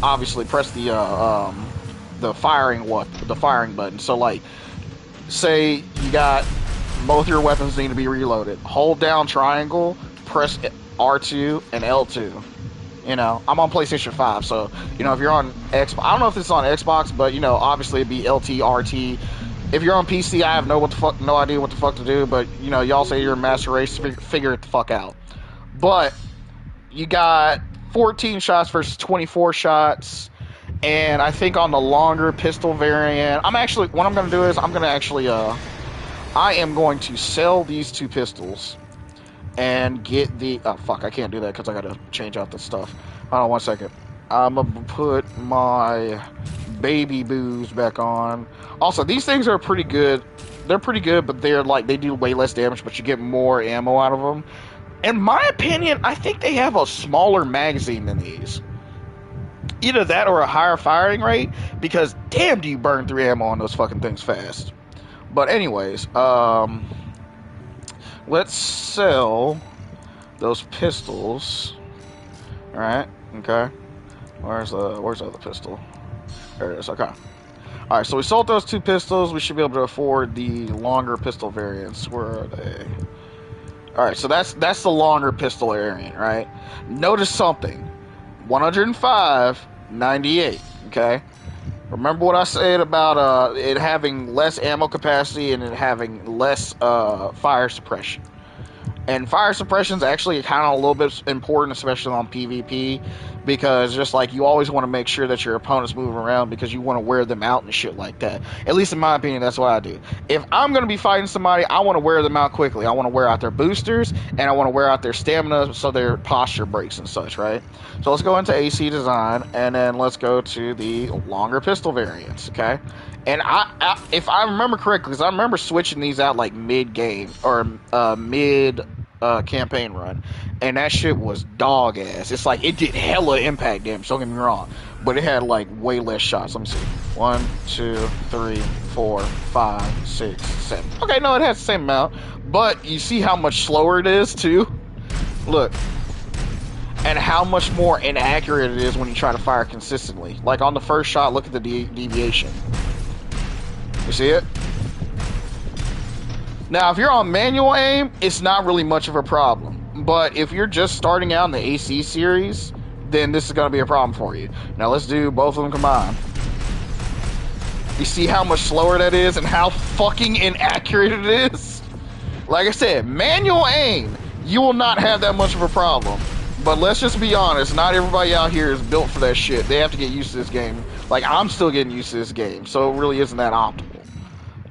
obviously press the firing button. So, like, say you got both your weapons need to be reloaded. Hold down triangle, press R2 and L2. I'm on PlayStation 5, so, if you're on Xbox, I don't know if it's on Xbox, but, obviously it'd be LT, RT. If you're on PC, I have no idea what the fuck to do, but, y'all say you're a master race, figure it the fuck out. But, you got 14 shots versus 24 shots, and I think on the longer pistol variant, what I'm going to do is, I am going to sell these two pistols, and get the, oh fuck, I can't do that, because I gotta change out the stuff. Hold on 1 second. I'm gonna put my baby booze back on. Also, these things are pretty good. They're pretty good, but they do way less damage, but you get more ammo out of them. In my opinion, I think they have a smaller magazine than these. Either that or a higher firing rate, because damn, do you burn through ammo on those fucking things fast. But anyways, let's sell those pistols. Alright, okay. Where's the other pistol? There it is, okay. Alright, so we sold those two pistols. We should be able to afford the longer pistol variants. Where are they? Alright, so that's the longer pistol variant, right? Notice something. 105, 98, okay? Remember what I said about it having less ammo capacity and it having less fire suppression. And fire suppression is actually kind of a little bit important, especially on PvP, because just like you always want to make sure that your opponent's moving around because you want to wear them out and shit like that. At least in my opinion, that's what I do. If I'm going to be fighting somebody, I want to wear them out quickly. I want to wear out their boosters, and I want to wear out their stamina so their posture breaks and such, right? So let's go into AC design, and then let's go to the longer pistol variants, okay? And if I remember correctly, because I remember switching these out like mid-game, or mid-campaign run, and that shit was dog ass. It's like, it did hella impact damage, don't get me wrong, but it had like way less shots. Let me see. 1, 2, 3, 4, 5, 6, 7. Okay, no, it has the same amount, but you see how much slower it is, too? Look. And how much more inaccurate it is when you try to fire consistently. Like on the first shot, look at the deviation. You see it? Now, if you're on manual aim, it's not really much of a problem. But if you're just starting out in the AC series, then this is going to be a problem for you. Now, let's do both of them combined. You see how much slower that is and how fucking inaccurate it is? Like I said, manual aim, you will not have that much of a problem. But let's just be honest, not everybody out here is built for that shit. They have to get used to this game. Like, I'm still getting used to this game, so it really isn't that optimal.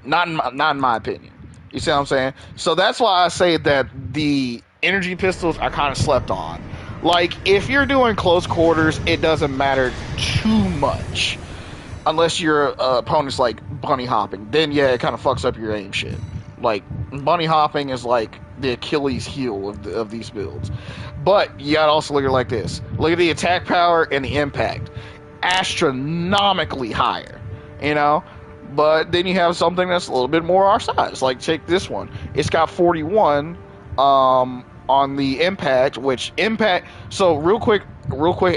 Not in my opinion. You see what I'm saying? So that's why I say that the energy pistols are kind of slept on. Like, if you're doing close quarters, it doesn't matter too much. Unless your opponent's, like, bunny hopping. Then, yeah, it kind of fucks up your aim shit. Like, bunny hopping is, like, the Achilles heel of these builds. But you gotta also look at it like this. Look at the attack power and the impact. Astronomically higher. You know? But then you have something that's a little bit more our size. Like, take this one. It's got 41 on the impact, which impact... So, real quick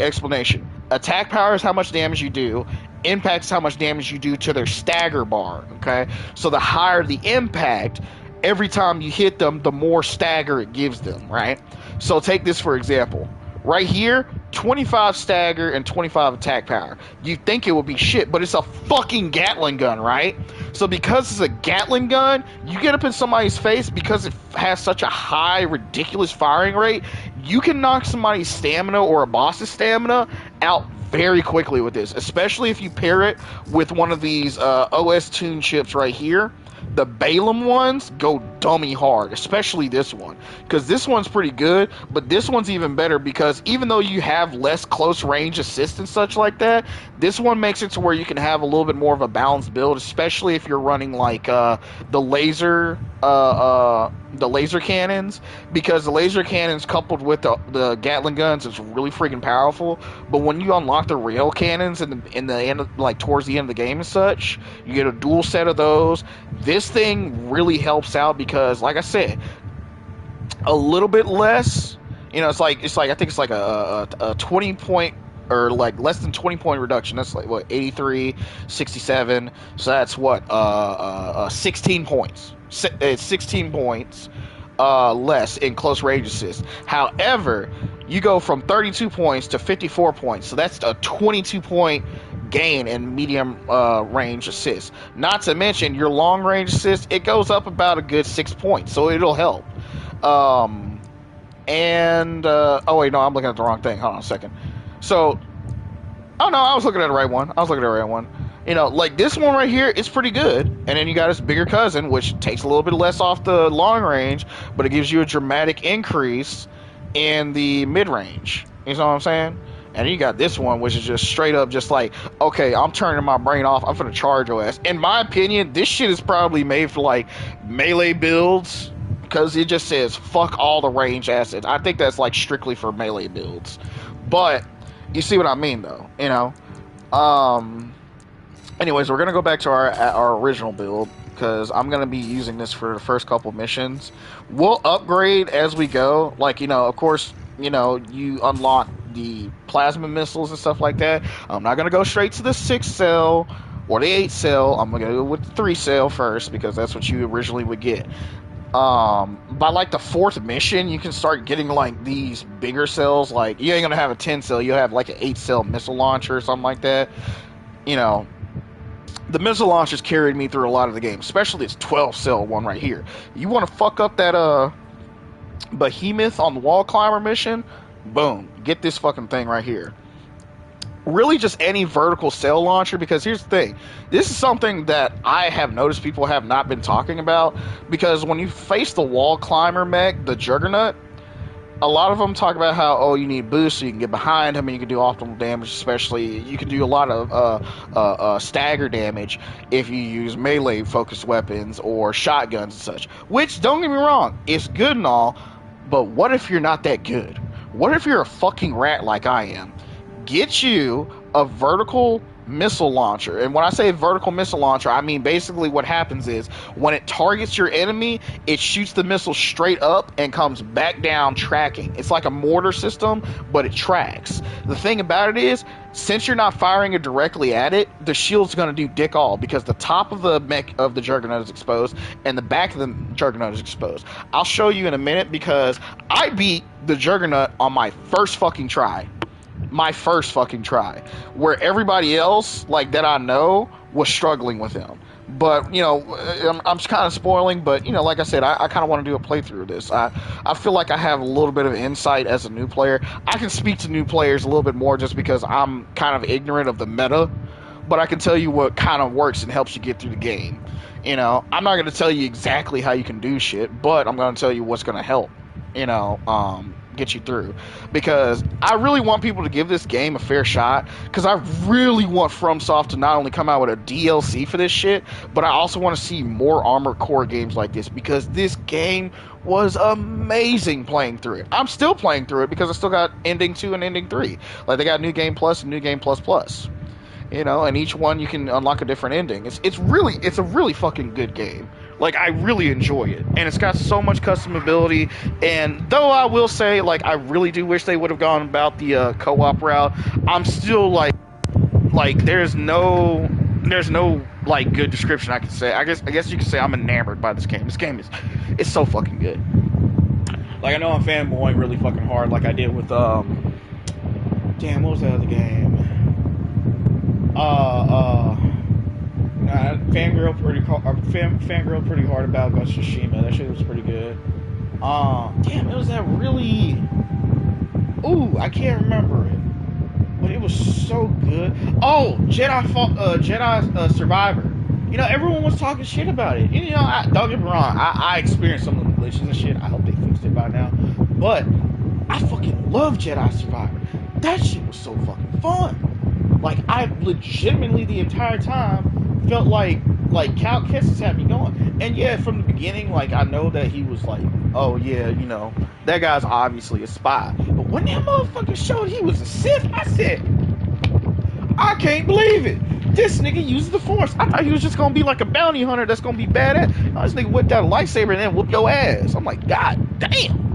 explanation. Attack power is how much damage you do. Impact is how much damage you do to their stagger bar, okay? So, the higher the impact, every time you hit them, the more stagger it gives them, right? So, take this for example. Right here, 25 stagger and 25 attack power. You think it would be shit, but it's a fucking Gatling gun, right? So because it's a Gatling gun, you get up in somebody's face, because it has such a high, ridiculous firing rate, you can knock somebody's stamina or a boss's stamina out very quickly with this, especially if you pair it with one of these OS tune chips right here. The Balaam ones go dummy hard, especially this one, because this one's pretty good, but this one's even better because even though you have less close range assist and such like that, this one makes it to where you can have a little bit more of a balanced build, especially if you're running like the laser cannons, because the laser cannons coupled with the Gatling guns is really freaking powerful. But when you unlock the rail cannons in the end of, like towards the end of the game and such, you get a dual set of those. This thing really helps out because, like I said, a little bit less. You know, it's like I think it's like a 20 point or like less than 20 point reduction. That's like what, 83, 67. So that's what 16 points. It's 16 points less in close range assist. However, you go from 32 points to 54 points. So that's a 22 point gain in medium range assist. Not to mention your long range assist, it goes up about a good 6 points. So it'll help. Oh wait, no, I'm looking at the wrong thing. Hold on a second. So, oh no, I was looking at the right one. You know, like this one right here, it's pretty good. And then you got its bigger cousin, which takes a little bit less off the long range, but it gives you a dramatic increase in the mid range. You know what I'm saying? And then you got this one, which is just straight up just like, okay, I'm turning my brain off. I'm finna charge your ass. In my opinion, this shit is probably made for like melee builds, because it just says fuck all the range assets. I think that's like strictly for melee builds. But you see what I mean, though, you know? Anyways, we're going to go back to our original build, because I'm going to be using this for the first couple missions. We'll upgrade as we go. Like, you know, of course, you know, you unlock the plasma missiles and stuff like that. I'm not going to go straight to the 6 cell or the 8 cell. I'm going to go with the 3 cell first, because that's what you originally would get. By like the 4th mission, you can start getting like these bigger cells. Like, you ain't going to have a 10 cell. You'll have like an 8 cell missile launcher or something like that. You know, the missile launchers carried me through a lot of the game, especially this 12 cell one right here. You want to fuck up that behemoth on the wall climber mission? Boom, get this fucking thing right here. Really just any vertical cell launcher, because here's the thing, this is something that I have noticed people have not been talking about, because when you face the wall climber mech, the Juggernaut, a lot of them talk about how, oh, you need boost so you can get behind him and you can do optimal damage. Especially, you can do a lot of stagger damage if you use melee focused weapons or shotguns and such. Which, don't get me wrong, it's good and all, but what if you're not that good? What if you're a fucking rat like I am? Get you a vertical missile launcher. And when I say vertical missile launcher, I mean basically what happens is when it targets your enemy, it shoots the missile straight up and comes back down tracking. It's like a mortar system, but it tracks. The thing about it is, since you're not firing it directly at it, the shield's going to do dick all because the top of the mech of the Juggernaut is exposed and the back of the Juggernaut is exposed. I'll show you in a minute because I beat the Juggernaut on my first fucking try. Where everybody else, like, that I know was struggling with him. But, you know, I'm kind of spoiling, but, you know, like I said, I kind of want to do a playthrough of this. I feel like I have a little bit of insight as a new player. I can speak to new players a little bit more just because I'm kind of ignorant of the meta, but I can tell you what kind of works and helps you get through the game. You know, I'm not going to tell you exactly how you can do shit, but I'm going to tell you what's going to help, you know, get you through, because I really want people to give this game a fair shot, because I really want FromSoft to not only come out with a DLC for this shit, but I also want to see more Armored Core games like this, because this game was amazing playing through it. I'm still playing through it because I still got Ending 2 and Ending 3. Like, they got New Game Plus and New Game Plus Plus. You know, and each one you can unlock a different ending. It's a really fucking good game. Like, I really enjoy it, and it's got so much customability. And though I will say, like, I really do wish they would have gone about the co-op route, I'm still like there's no like good description I can say. I guess you could say I'm enamored by this game. This game it's so fucking good. Like, I know I'm fanboying really fucking hard, like I did with damn, what was that other game? Fangirl pretty hard about Ghost of Tsushima. That shit was pretty good. Damn, it was that really. Ooh, I can't remember it, but it was so good. Oh, Jedi Survivor. You know, everyone was talking shit about it. You know, don't get me wrong. I experienced some of the glitches and shit. I hope they fixed it by now. But I fucking love Jedi Survivor. That shit was so fucking fun. Like, I legitimately the entire time felt like Cal Kestis had me going. And yeah, from the beginning, like, I know that he was like, oh yeah, you know, that guy's obviously a spy. But when that motherfucker showed he was a Sith, I said, I can't believe it. This nigga uses the Force. I thought he was just gonna be like a bounty hunter that's gonna be badass. No, this nigga whipped out a lightsaber and then whoop your ass. I'm like, God damn.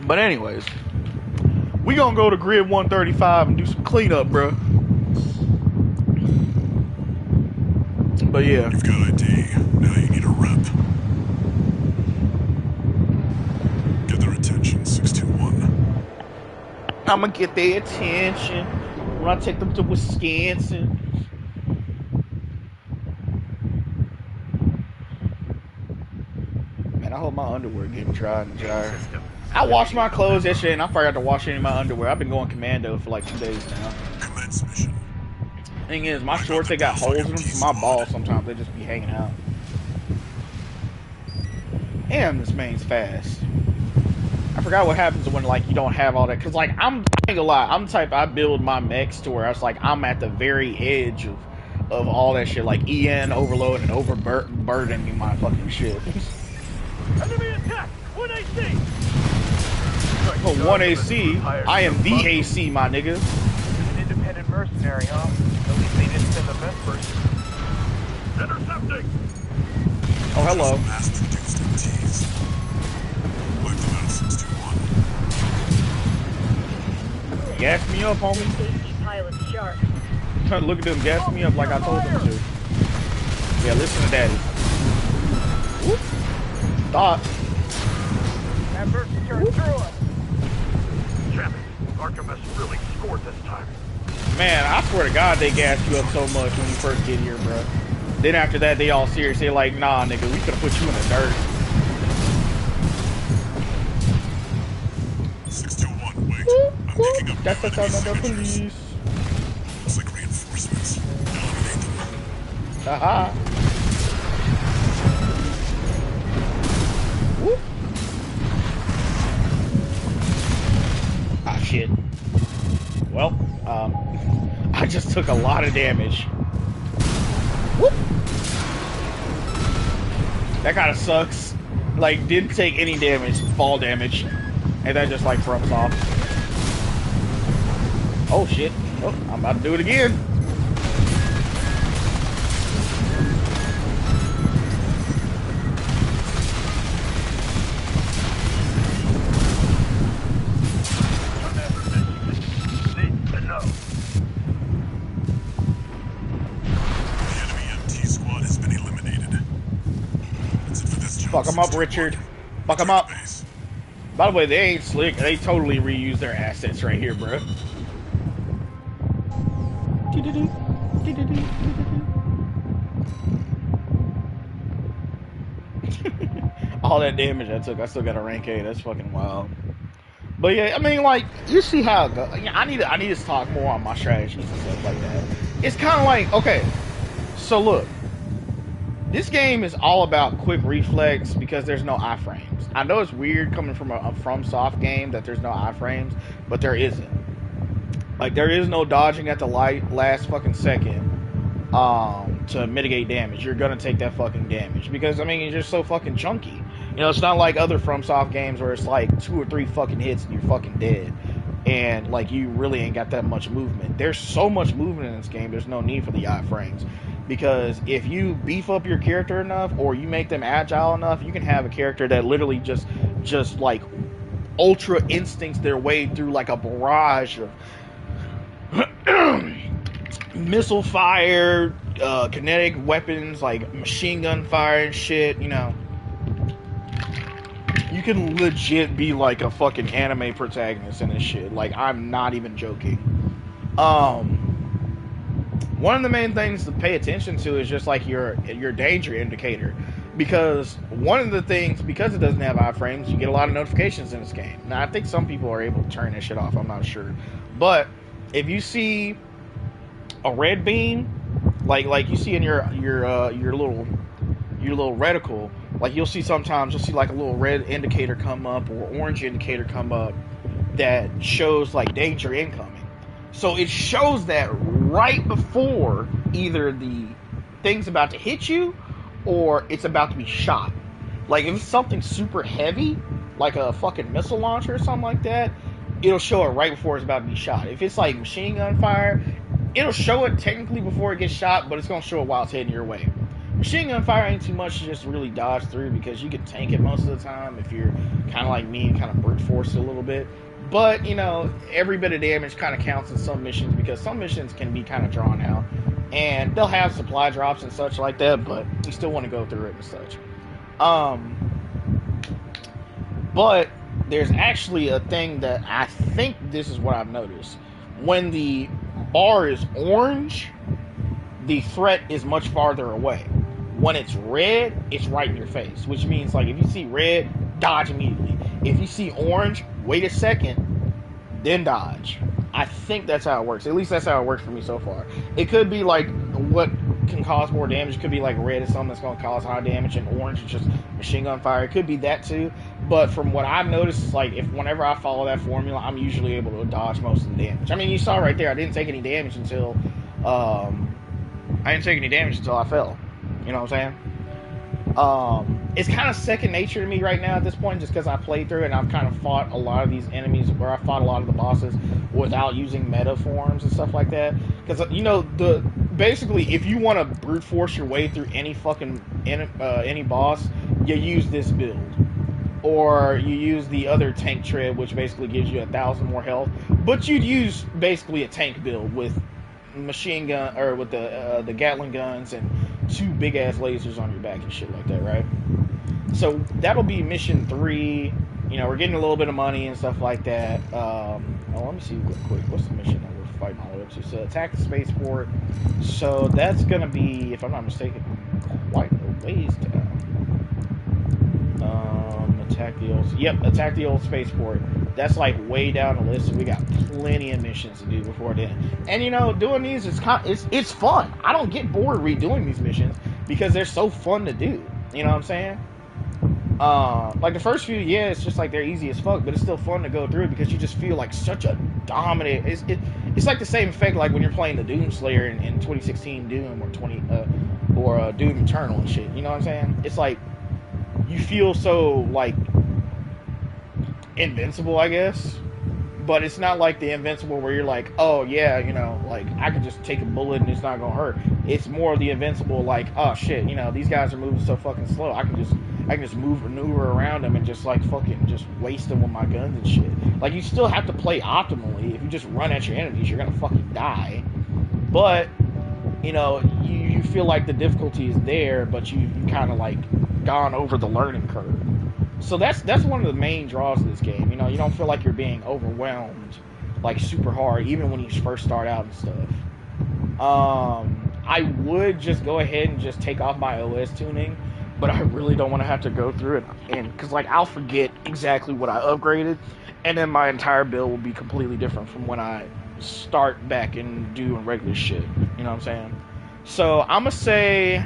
But anyways, we gonna go to Grid 135 and do some cleanup, bro. But yeah. You've got ID. Now you need a rep. Get their attention, 621. I'ma get their attention when I take them to Wisconsin. Man, I hope my underwear getting dry in the dryer. I washed my clothes yesterday and I forgot to wash any of my underwear. I've been going commando for like 2 days now. Commence mission. Thing is, my shorts, they got holes in them, so my balls sometimes they just be hanging out. Damn, this main's fast. I forgot what happens when, like, you don't have all that, cause like, I'm not gonna lie, I'm the type, I build my mechs to where it's like I'm at the very edge of all that shit, like EN overload and overburdening my fucking shit. Enemy attack! 1AC! Oh, 1AC? I am the AC, my nigga. An independent mercenary, huh? At least they didn't send the best person. Intercepting! Oh, hello. Mass-produced MTs. Wipe them out, 621. Gas me up, homie. AC pilot sharp. Look at them, gas me up like I told them to. Yeah, listen to daddy. Whoop. Stop. That burst turned through us. Champion, Archivist really scored this time. Man, I swear to God, they gas you up so much when you first get here, bro. Then after that, they all serious. They like, nah, nigga, we could have put you in the dirt. 621, wait. I'm picking up That's the sound of the police. Looks like reinforcements. Eliminate them. Haha. Whoop. Ah, shit. Well, I just took a lot of damage. Whoop. That kind of sucks. Like, didn't take any damage, fall damage. And that just like FromSoft. Oh shit. Oh, I'm about to do it again. Need to know. The enemy MT squad has been eliminated. That's it for this job. Fuck them up, Richard. Fuck them up. Base. By the way, they ain't slick. They totally reuse their assets right here, bro. All that damage I took, I still got a rank A. That's fucking wild. But yeah, I mean, like, you see how it goes. I need to talk more on my strategies and stuff like that. It's kind of like, okay, so look, this game is all about quick reflex because there's no iframes. I know it's weird coming from a FromSoft game that there's no iframes, but there isn't. Like, there is no dodging at the last fucking second to mitigate damage. You're gonna take that fucking damage because, I mean, you're just so fucking chunky. You know, it's not like other FromSoft games where it's like 2 or 3 fucking hits and you're fucking dead. And, like, you really ain't got that much movement. There's so much movement in this game, there's no need for the iframes. Because if you beef up your character enough or you make them agile enough, you can have a character that literally just like, ultra instincts their way through, like, a barrage of missile fire, kinetic weapons, like machine gun fire and shit, you know. You can legit be like a fucking anime protagonist in this shit. Like, I'm not even joking. One of the main things to pay attention to is just like your danger indicator. Because one of the things, because it doesn't have iframes, you get a lot of notifications in this game. Now, I think some people are able to turn that shit off, I'm not sure. But if you see a red beam, like you see in your little reticle, like you'll see like a little red indicator come up or orange indicator come up that shows like danger incoming. So it shows that right before either the thing's about to hit you or it's about to be shot. Like if it's something super heavy, like a fucking missile launcher or something like that, it'll show it right before it's about to be shot. If it's like machine gun fire, it'll show it technically before it gets shot, but it's going to show it while it's heading your way. Machine gun fire ain't too much to just really dodge through because you can tank it most of the time if you're kind of like me and kind of brute force it a little bit. But, you know, every bit of damage kind of counts in some missions because some missions can be kind of drawn out. And they'll have supply drops and such like that, but you still want to go through it and such. But there's actually a thing that I think this is what I've noticed. When the bar is orange, the threat is much farther away. When it's red, it's right in your face, which means like if you see red, dodge immediately. If you see orange, wait a second, then dodge. I think that's how it works. At least that's how it works for me so far. It could be like what can cause more damage. It could be like red is something that's going to cause high damage, and orange is just machine gun fire. It could be that too. But from what I've noticed, is like whenever I follow that formula, I'm usually able to dodge most of the damage. I mean, you saw right there, I didn't take any damage until I fell. You know what I'm saying? It's kind of second nature to me right now at this point, just because I played through it and I've kind of fought a lot of these enemies, or I fought a lot of the bosses without using meta forms and stuff like that. Because you know, basically, if you want to brute force your way through any fucking any boss, you use this build, or you use the other tank tread, which basically gives you 1,000 more health. But you'd use basically a tank build with machine gun or with the Gatling guns and 2 big ass lasers on your back and shit like that, right? So that'll be mission 3. You know, we're getting a little bit of money and stuff like that. Let me see real quick. What's the mission that we're fighting all the way up to? So attack the spaceport. So that's gonna be, if I'm not mistaken, quite a ways down. Attack the old spaceport. That's like way down the list. So we got plenty of missions to do before then. And you know, doing these is it's fun. I don't get bored redoing these missions because they're so fun to do. You know what I'm saying? Like the first few, yeah, it's just like they're easy as fuck, but it's still fun to go through because you just feel like such a dominant. It's like the same effect like when you're playing the Doom Slayer in 2016 Doom or Doom Eternal and shit. You know what I'm saying? It's like you feel so like invincible, I guess, But it's not like the Invincible where you're like, oh yeah, you know, like I could just take a bullet and it's not gonna hurt. It's more of the Invincible, like, oh shit, you know, these guys are moving so fucking slow. I can just maneuver around them and just like fucking just waste them with my guns and shit. Like you still have to play optimally. If you just run at your enemies, you're gonna fucking die. But you know, you feel like the difficulty is there, but you kind of like gone over the learning curve. So that's one of the main draws of this game. You know, you don't feel like you're being overwhelmed like super hard, even when you first start out and stuff. I would just go ahead and just take off my OS tuning, but I really don't want to have to go through it, and because like I'll forget exactly what I upgraded, and then my entire build will be completely different from when I start back and doing regular shit. You know what I'm saying? So I'm gonna say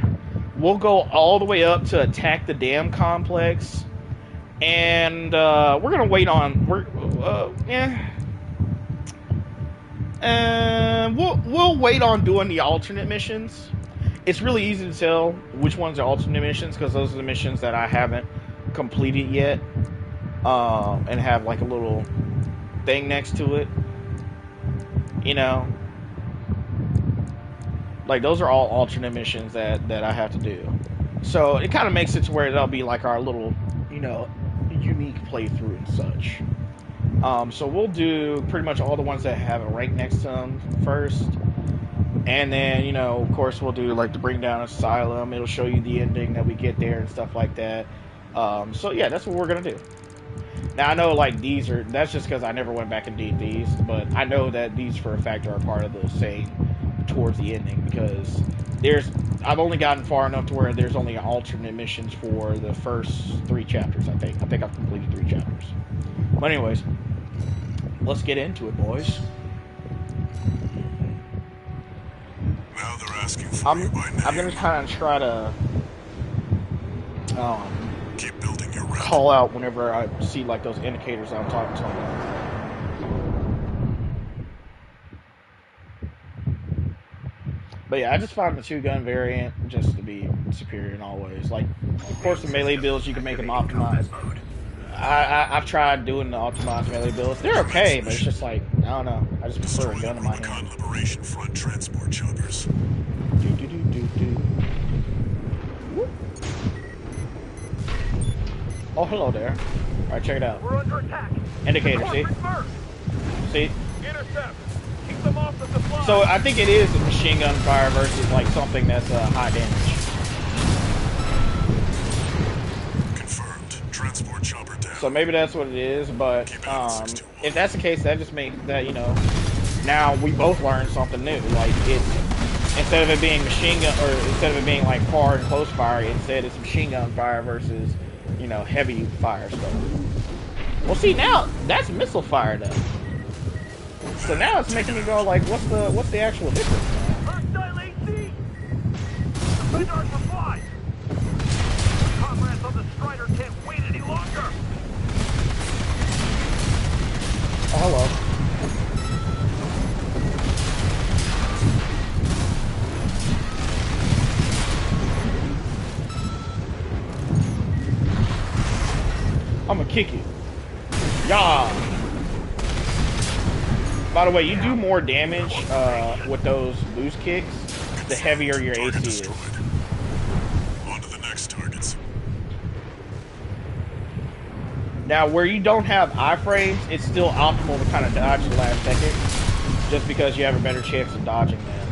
we'll go all the way up to attack the dam complex. And we're gonna wait on we'll wait on doing the alternate missions. It's really easy to tell which ones are alternate missions because those are the missions that I haven't completed yet, and have like a little thing next to it. You know, like those are all alternate missions that I have to do. So it kind of makes it to where that'll be like our little, you know, unique playthrough and such. So we'll do pretty much all the ones that have a rank next to them first, and then, you know, of course we'll do like the Bring Down Asylum. It'll show you the ending that we get there and stuff like that. So yeah, that's what we're gonna do. Now I know like that's just because I never went back and did these, but I know that these for a fact are part of the same towards the ending, because I've only gotten far enough to where there's only alternate missions for the first 3 chapters. I think I've completed 3 chapters. But anyways, let's get into it, boys. Now they're asking for you by name. I'm gonna kind of try to Keep building your rep. call out whenever I see like those indicators I'm talking about. But yeah, I just found the 2-gun variant just to be superior in all ways. Like, of course, the melee builds, you can make them optimized. I've tried doing the optimized melee builds. They're okay, but it's just like, I don't know. I just prefer a gun in my hand. Liberation Front transport choppers. Oh, hello there. Alright, check it out. We're under attack. Indicator, see? See? Intercept. Keep them off the supply. So I think it is a machine gun fire versus like something that's high damage. Confirmed. Transport chopper down. So maybe that's what it is, but if that's the case, that just makes that, you know, now we both learned something new. Like, it's, instead of it being machine gun, or instead of it being like far and close fire, instead it's machine gun fire versus, you know, heavy fire stuff. Well, see, now that's missile fire though. So now it's making me go like, what's the actual difference now? Hostile AC. Defend our supply. Comrades on the Strider can't wait any longer. Oh, hello. I'm gonna kick it. Yeah. By the way, you do more damage with those boost kicks, the heavier your AC is. On to the next targets. Now, where you don't have iframes, it's still optimal to kind of dodge the last second, just because you have a better chance of dodging them.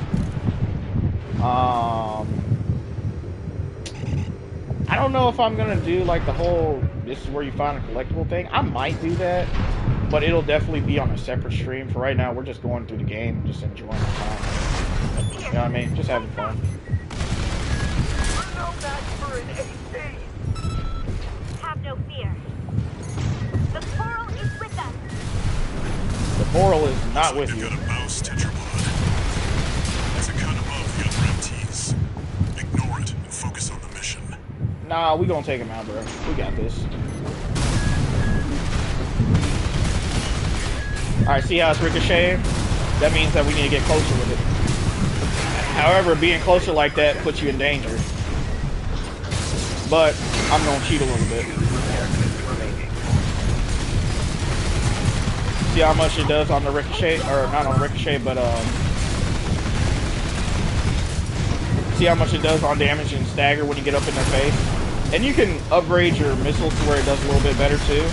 I don't know if I'm gonna do like the whole this is where you find a collectible thing. I might do that, but it'll definitely be on a separate stream. For right now, we're just going through the game and just enjoying the time. You know what I mean? Just having fun. We're no match for an AC. Have no fear. The coral is with us. The moral is not with You've you. got a mouse to your blood. It's a cut above the other MTs. Ignore it and focus on the mission. Nah, we gonna take him out, bro. We got this. Alright, see how it's ricocheting? That means that we need to get closer with it. However, being closer like that puts you in danger. But I'm gonna cheat a little bit. See how much it does on the ricochet, or not on ricochet, but see how much it does on damage and stagger when you get up in their face. And you can upgrade your missiles to where it does a little bit better too.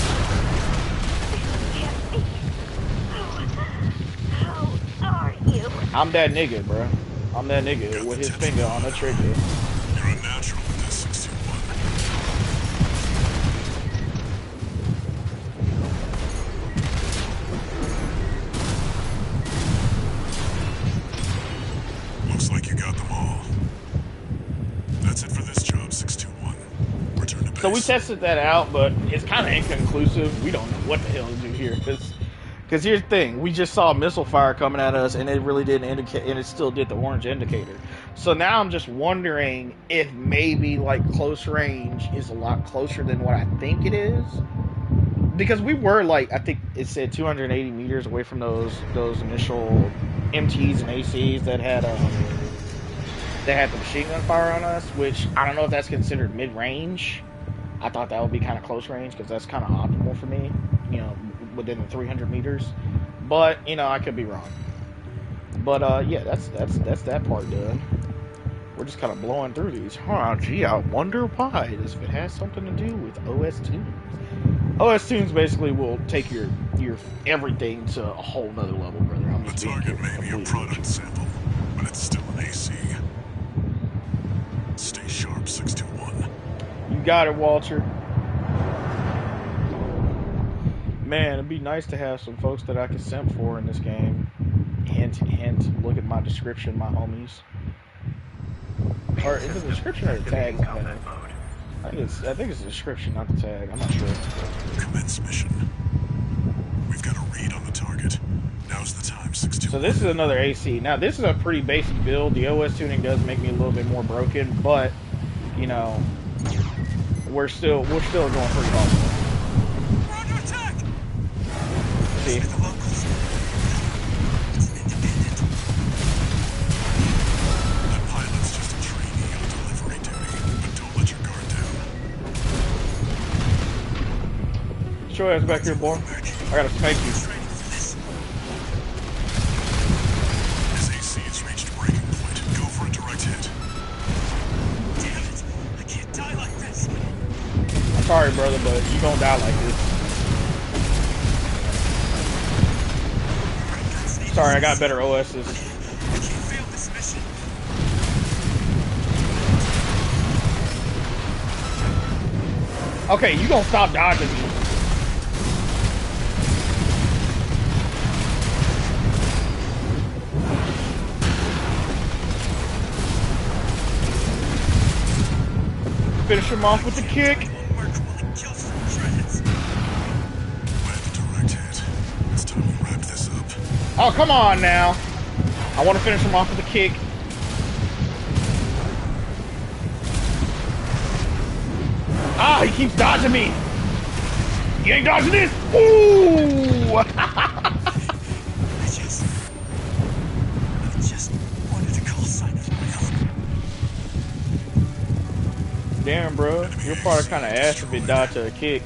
How are you? I'm that nigga, bro. I'm that nigga with his finger on the trigger. You're unnatural with this 621. Looks like you got them all. That's it for this job, 621. Return to base. So we tested that out, but it's kind of inconclusive. We don't know what the hell to do here, because here's the thing: we just saw missile fire coming at us, and it really didn't indicate, and it still did the orange indicator. So now I'm just wondering if maybe like close range is a lot closer than what I think it is, because we were like, I think it said 280 meters away from those initial MTs and ACs that had the machine gun fire on us, which I don't know if that's considered mid-range. I thought that would be kind of close range because that's kind of optimal for me, you know, within the 300 meters. But you know, I could be wrong. But yeah, that's that part done. We're just kind of blowing through these. Huh? Gee, I wonder why. As if it has something to do with OS tunes. OS tunes basically will take your everything to a whole nother level, brother. I'm The just being target may be a product sample, but it's still an AC. Stay sharp, 621. You got it, Walter. Man, it'd be nice to have some folks that I could simp for in this game. Hint, hint. Look at my description, my homies. Or is it the description or the tag? I think it's the description, not the tag. I'm not sure. Commence mission. We've got a read on the target. Now's the time, 621. So this is another AC. Now this is a pretty basic build. The OS tuning does make me a little bit more broken, but you know, we're still going pretty hard. We're under attack! See? That pilot's just a trainee on delivery duty, but don't let your guard down. Show your ass back here, boy. I gotta spank you. His AC has reached breaking point. Go for a direct hit. Damn it! I can't die like this. I'm sorry, brother, but you gonna die like this. Sorry, I got better OSs. I can't fail this mission. Okay, you gonna stop dodging me. Finish him off with the kick. Oh, come on now. I want to finish him off with a kick. Ah, he keeps dodging me. You ain't dodging this. Ooh. I just wanted to call sign of my own. Damn, bro. You're probably kind of ass if it dodged to a kick.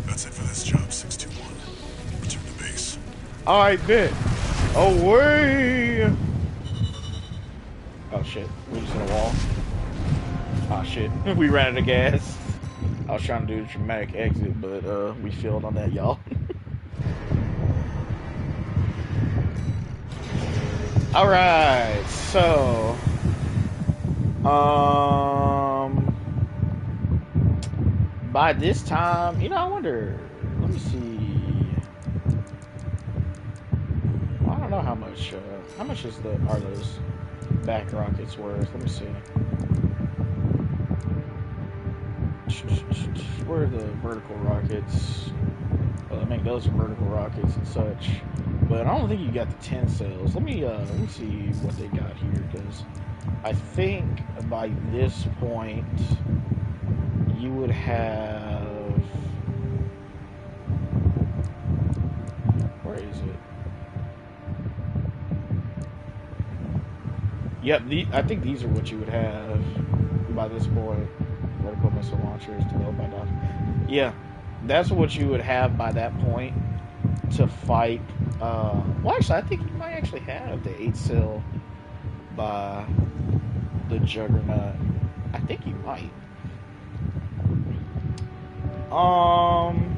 That's it for this job, 621. Return to base. Alright, bet. Away! Oh shit, we just hit a wall. Oh shit, we ran out of gas. I was trying to do a dramatic exit, but we failed on that, y'all. Alright, so by this time, you know, I wonder, let me see. I don't know how much are those back rockets worth? Let me see. Where are the vertical rockets? Well, I mean, those are vertical rockets and such, but I don't think you got the 10 cells. Let me see what they got here, because I think by this point you would have, where is it? Yep, I think these are what you would have by this point. Vertical missile launchers developed by Dodge. Yeah, that's what you would have by that point. to fight. Well, actually, I think you might actually have the 8 cell by the Juggernaut. I think you might. I'm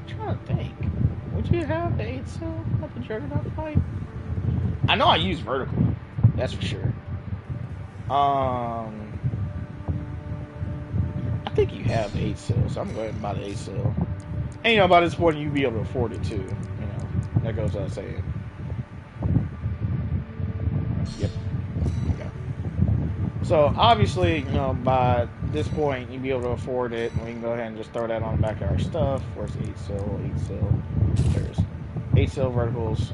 trying to think. Would you have the 8 cell by the Juggernaut fight? I know I use vertical. That's for sure. I think you have the 8 cell, so I'm going to go ahead and buy the 8 cell. And, you know, by this point, you'd be able to afford it, too. You know, that goes without saying. Yep. Okay. So, obviously, you know, by this point, you'd be able to afford it, and we can go ahead and just throw that on the back of our stuff. Where's the 8 cell? 8 cell. There's 8 cell verticals.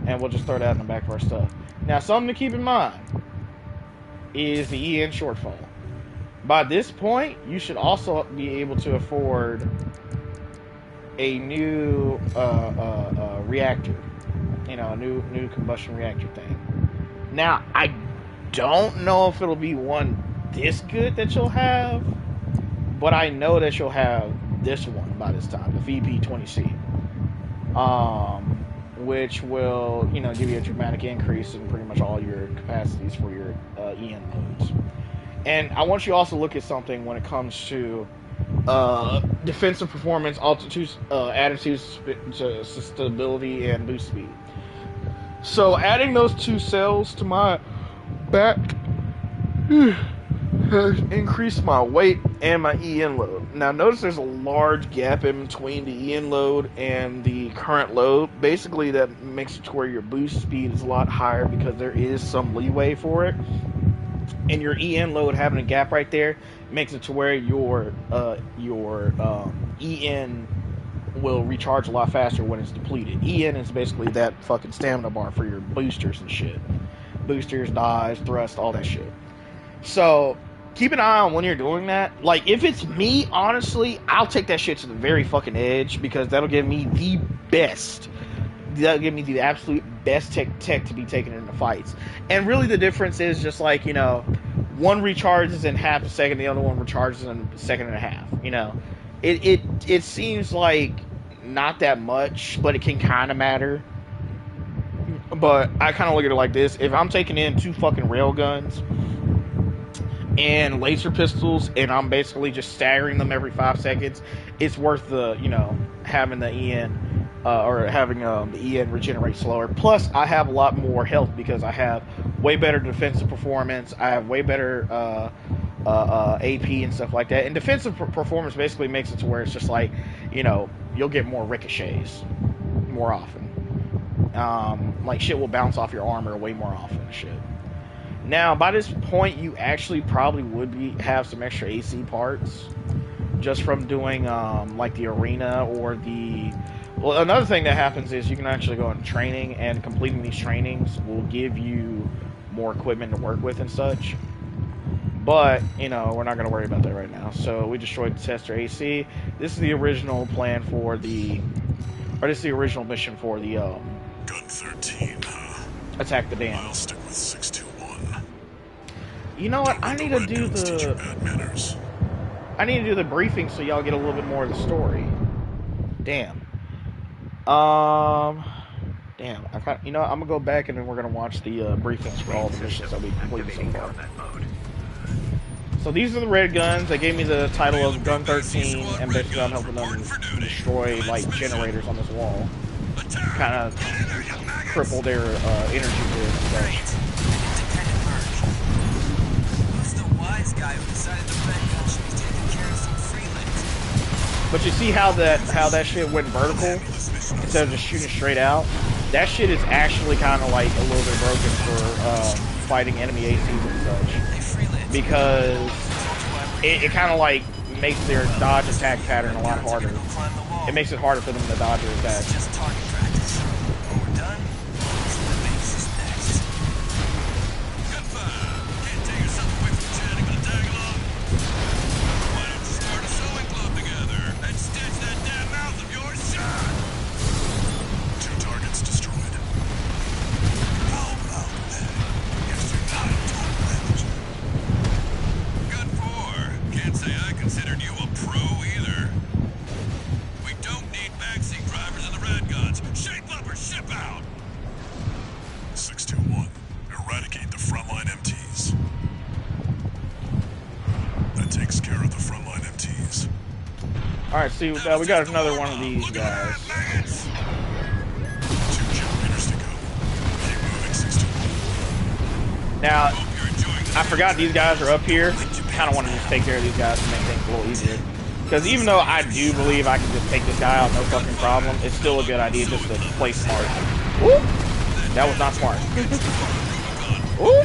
And we'll just throw that in the back of our stuff. Now, something to keep in mind is the EN shortfall. By this point, you should also be able to afford a new reactor. You know, a new combustion reactor thing. Now, I don't know if it'll be one this good that you'll have, but I know that you'll have this one by this time, the VP20C. Which will, you know, give you a dramatic increase in pretty much all your capacities for your EN loads. And I want you to also look at something when it comes to defensive performance, attitude, stability, and boost speed. So adding those 2 cells to my back has increased my weight and my EN load. Now notice there's a large gap in between the EN load and the current load. Basically that makes it to where your boost speed is a lot higher because there is some leeway for it. And your EN load having a gap right there makes it to where your EN will recharge a lot faster when it's depleted. EN is basically that fucking stamina bar for your boosters and shit. Boosters, dodge, thrust, all that shit. So keep an eye on when you're doing that. Like, if it's me, honestly, I'll take that shit to the very fucking edge because that'll give me the best. That'll give me the absolute best tech to be taken into fights. And really the difference is just like, you know, one recharges in half a second, the other one recharges in a second and a half. You know, it seems like not that much, but it can kind of matter. But I kind of look at it like this: if I'm taking in 2 fucking railguns and laser pistols, and I'm basically just staggering them every 5 seconds, it's worth the, you know, having the EN or having the EN regenerate slower. Plus, I have a lot more health because I have way better defensive performance. I have way better AP and stuff like that. And defensive performance basically makes it to where it's just like, you know, you'll get more ricochets more often. Like shit will bounce off your armor way more often and shit. Now, by this point, you actually probably would have some extra AC parts just from doing like the arena or the... Well, another thing that happens is you can actually go into training, and completing these trainings will give you more equipment to work with and such. But, you know, we're not going to worry about that right now. So we destroyed the tester AC. This is the original plan for the... Or this is the original mission for the... Gun 13, huh? Attack the dam. I'll stick with 621. You know what? I need to do the... Bad manners. I need to do the briefing so y'all get a little bit more of the story. Damn. Damn. You know, I'm gonna go back and then we're gonna watch the briefings for all the missions that we completed so far. So these are the red guns. They gave me the title of Gun 13, and basically I'm helping them destroy like generators on this wall. Kind of cripple their energy grid and stuff. Who's the wise guy who decided the red gun should be taking care of some freelance? But you see how that shit went vertical instead of just shooting straight out? That shit is actually kind of like a little bit broken for fighting enemy ACs and such, because it kind of like makes their dodge attack pattern a lot harder. It makes it harder for them to dodge or attack. Just target practice. When we're done, the base is next. Can't take yourself away from chatting on a tag along. Why don't you start a sewing club together and stitch that damn mouth of yours shut? 2 targets destroyed. How about that? Guess you're not a total manager. Good 4. Can't say I considered you a pro Alright, see, we got another one of these guys. Lance! 2 kilometers to go. Keep moving, 621. Now, Hope you're enjoying the I forgot these guys are up here. Kind of want to just take care of these guys to make things a little easier. Because even though I do believe I can just take this guy out no fucking problem, it's still a good idea just to play smart. Woo! That was not smart. Woo!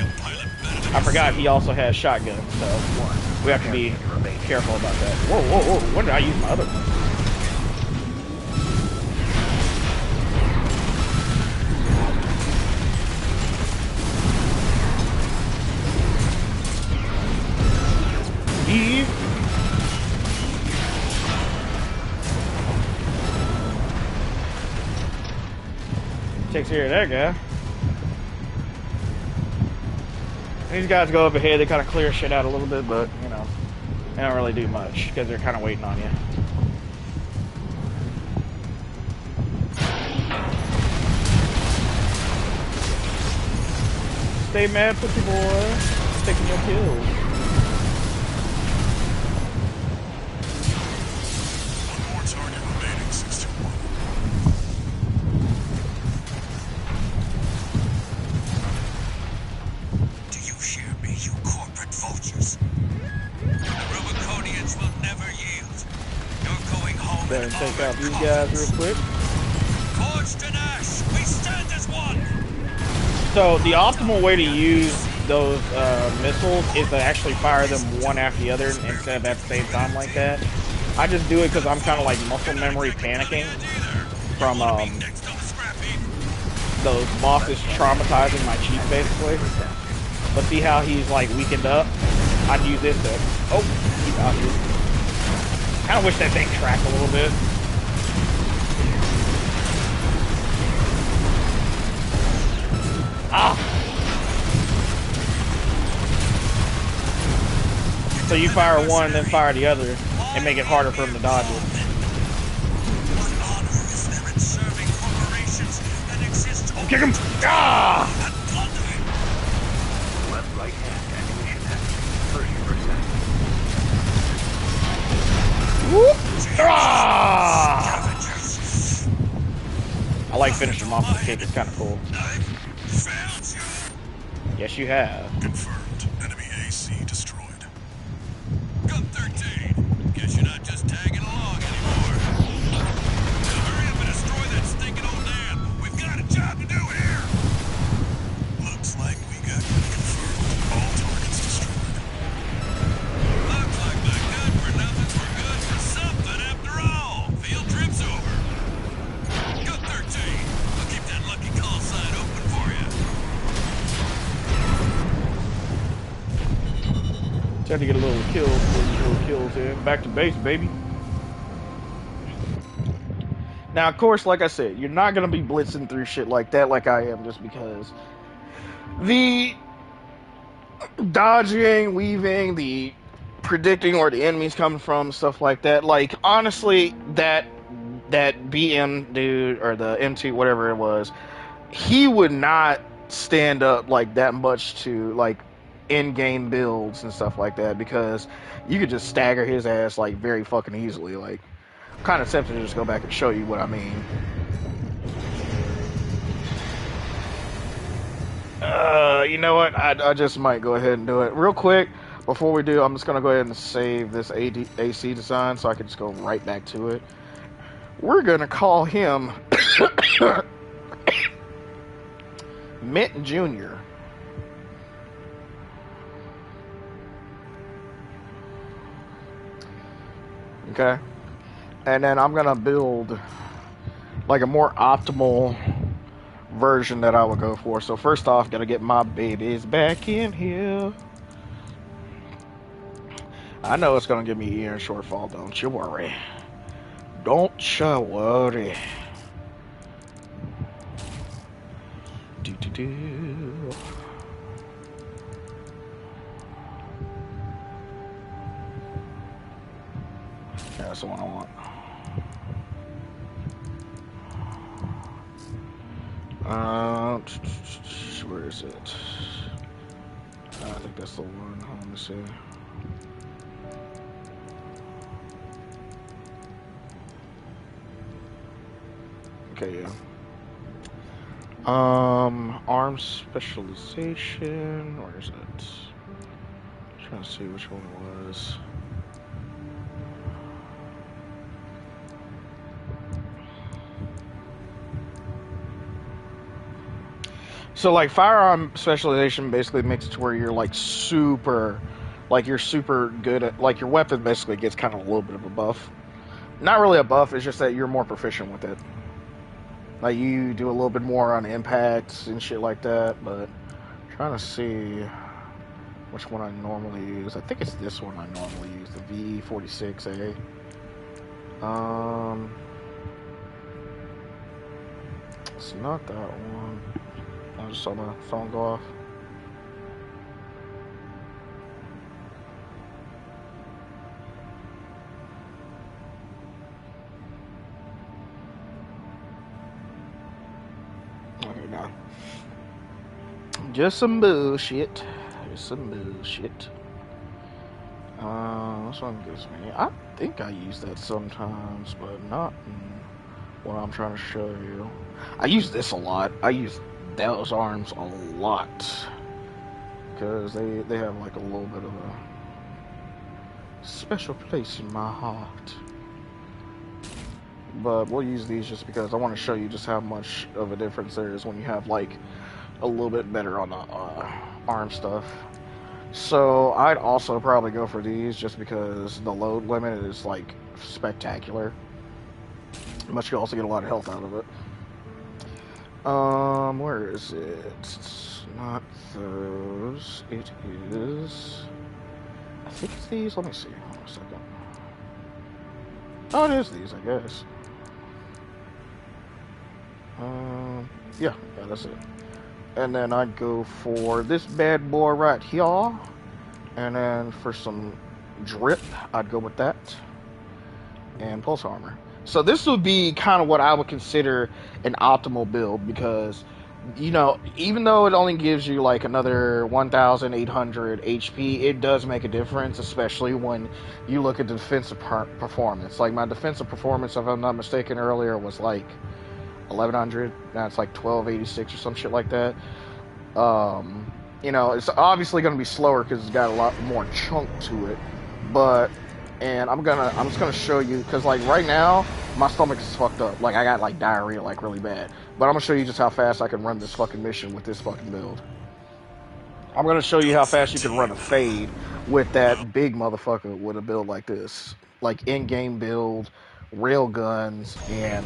I forgot he also has shotgun, so we have to be careful about that. Whoa, whoa, whoa! When did I use my other one? Eve. Takes care of that guy. These guys go up ahead, they kind of clear shit out a little bit, but, you know, they don't really do much, because they're kind of waiting on you. Stay mad, pussy boy. Taking your kills. One more target remaining, 621. Do you hear me, you corporate vultures? The Rubiconians will never yield. You're going home. Better take out these guys real quick. Scorched and ash, we stand as one. So the optimal way to use those missiles is to actually fire them one after the other instead of at the same time like that. I just do it because I'm kind of like muscle memory panicking from those bosses traumatizing my cheek basically. But see how he's like weakened up? I'd use this to, oh, he dodged it. Kind of wish that thing tracked a little bit. Ah! So you fire one and then fire the other and make it harder for him to dodge it. What honor is there in serving corporations that exist only Kick him! Ah! and plundering? Left right hand ammunition hat, 30%. Whoop! Ah! Scavengers. I like finishing them off with a kick, it's kind of cool. I've failed you. Yes, you have. Confirmed. Enemy AC destroyed. Gun 13. Guess you're not just tagging along anymore. Now hurry up and destroy that stinking old dam. We've got a job to do here. Looks like we got confirmed. All targets destroyed. Looks like my good for nothings were good for something after all. Field trip's over. Gun 13. I'll keep that lucky call sign open for you. Trying to get a little kills in. Back to base, baby. Now, of course, like I said, you're not going to be blitzing through shit like that like I am just because the dodging, weaving, the predicting where the enemy's coming from, stuff like that. Like, honestly, that BM dude, or the M2, whatever it was, he would not stand up like that much to, like, in-game builds and stuff like that because you could just stagger his ass like very fucking easily. Like, I'm kind of tempted to just go back and show you what I mean. You know what? I just might go ahead and do it real quick. Before we do, I'm just gonna go ahead and save this AC design so I can just go right back to it. We're gonna call him Mint Jr. Okay, and then I'm gonna build like a more optimal version that I would go for. So first off, gotta get my babies back in here. I know it's gonna give me ear shortfall, don't you worry. Don't you worry. Do. That's the one I want. Where is it? I think that's the one. Let me see. Okay, yeah. Arms specialization. Where is it? Trying to see which one it was. So like firearm specialization basically makes it to where you're like super, like you're super good at, like your weapon basically gets kind of a little bit of a buff. Not really a buff, it's just that you're more proficient with it. Like you do a little bit more on impacts and shit like that, but I'm trying to see which one I normally use. I think it's this one I normally use, the V46A. It's not that one. I just saw my phone go off. Okay, now. Just some bullshit. Just some bullshit. This one gives me. I think I use that sometimes, but not in what I'm trying to show you. I use this a lot. I use those arms a lot because they have like a little bit of a special place in my heart. But we'll use these just because I want to show you just how much of a difference there is when you have like a little bit better on the arm stuff. So I'd also probably go for these just because the load limit is like spectacular. But you also get a lot of health out of it. Where is it? It's not those. It is. I think it's these. Let me see. Hold on a second. Oh, it is these, I guess. Yeah, that's it. And then I'd go for this bad boy right here. And then for some drip, I'd go with that. And pulse armor. So this would be kind of what I would consider an optimal build because, you know, even though it only gives you like another 1,800 HP, it does make a difference, especially when you look at the defensive performance. Like my defensive performance, if I'm not mistaken, earlier was like 1,100. Now it's like 1,286 or some shit like that. You know, it's obviously going to be slower because it's got a lot more chunk to it, but. And I'm just gonna show you because like right now my stomach is fucked up. Like I got like diarrhea like really bad. But I'm gonna show you just how fast I can run this fucking mission with this fucking build. I'm gonna show you how fast you can run a fade with that big motherfucker with a build like this, like in-game build, rail guns, and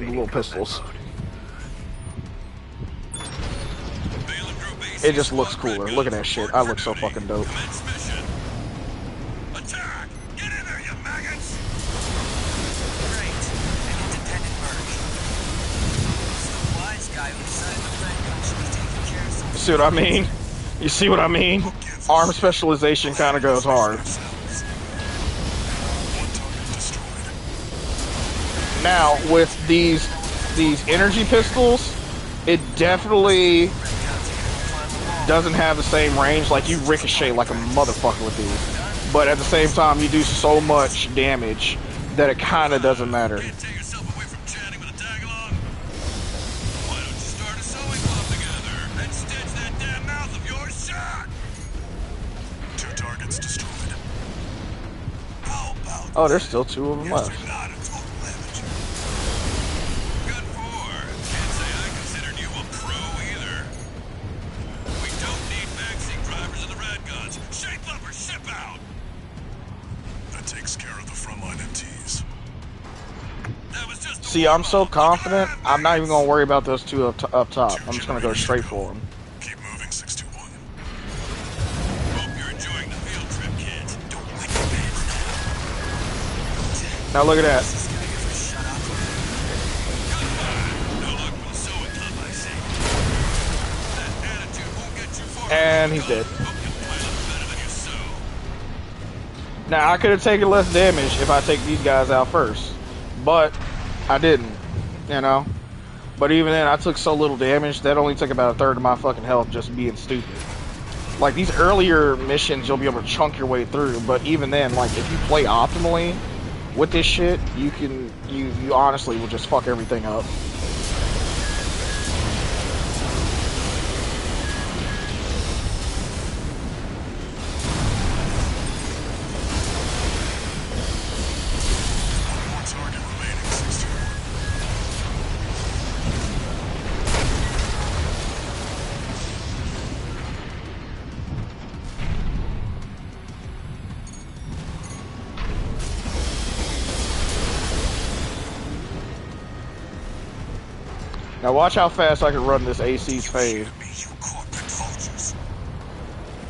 little pistols. It just looks cooler. Look at that shit. I look so fucking dope. See what I mean? You see what I mean? Arm specialization kind of goes hard. Now with these energy pistols, it definitely doesn't have the same range. Like you ricochet like a motherfucker with these, but at the same time you do so much damage that it kind of doesn't matter. Oh, there's still 2 of them left. Good for. Can't say I considered you a pro either. We don't need backseat drivers in the red guns. Shape up or ship out. That takes care of the frontline MTs. That was just. See, I'm so confident. I'm not even gonna worry about those 2 up top. I'm just gonna go straight for them. Keep moving, 621. Hope you're enjoying the field trip, kids. Don't wet your pants now. Now look at that. And he's dead. Now I could have taken less damage if I take these guys out first, but I didn't, you know. But even then, I took so little damage that only took about 1/3 of my fucking health just being stupid. Like these earlier missions, you'll be able to chunk your way through, but even then, like if you play optimally, with this shit, you honestly will just fuck everything up. Now watch how fast I can run this AC's fade. You corporate vultures.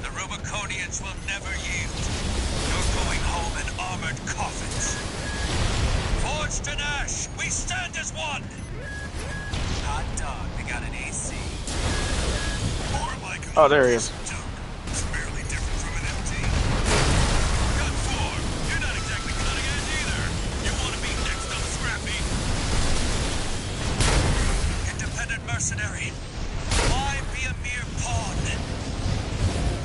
The Rubiconians will never yield. You're going home in armored coffins. Forged in ash, we stand as one. Hot dog, we got an AC. More like Oh, there he is. it's barely different from an MT. Gun 4, you're not exactly cutting edge either. You want to be next on the scrap heap? Independent mercenary. Why be a mere pawn?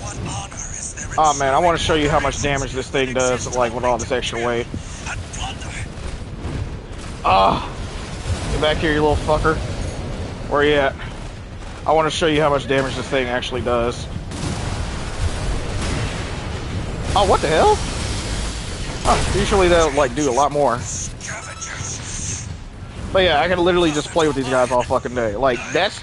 What honor is there in Oh man, I want to show you how much damage this thing does, like with all this extra weight. and plunder? Ah, get back here, you little fucker. Where you at? I want to show you how much damage this thing actually does. Oh, what the hell? Oh, usually they'll like do a lot more. Scavengers. But yeah, I can literally just play with these guys all fucking day. Like that's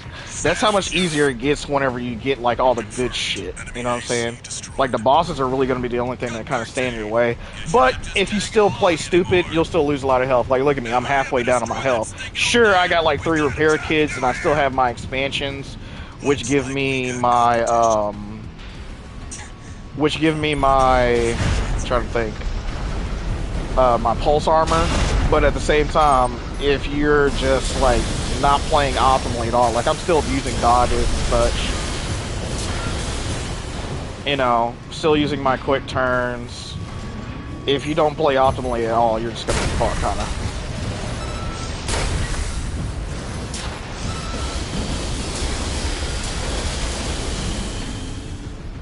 how much easier it gets whenever you get like all the good shit. You know what I'm saying? Like the bosses are really going to be the only thing that kind of stand in your way. But if you still play stupid, you'll still lose a lot of health. Like look at me, I'm halfway down on my health. Sure, I got like 3 repair kits and I still have my expansions, which give me my I'm trying to think. My pulse armor, but at the same time, if you're just like not playing optimally at all, like I'm still using dodges and such, you know, still using my quick turns. If you don't play optimally at all, you're just gonna be fucked, kinda.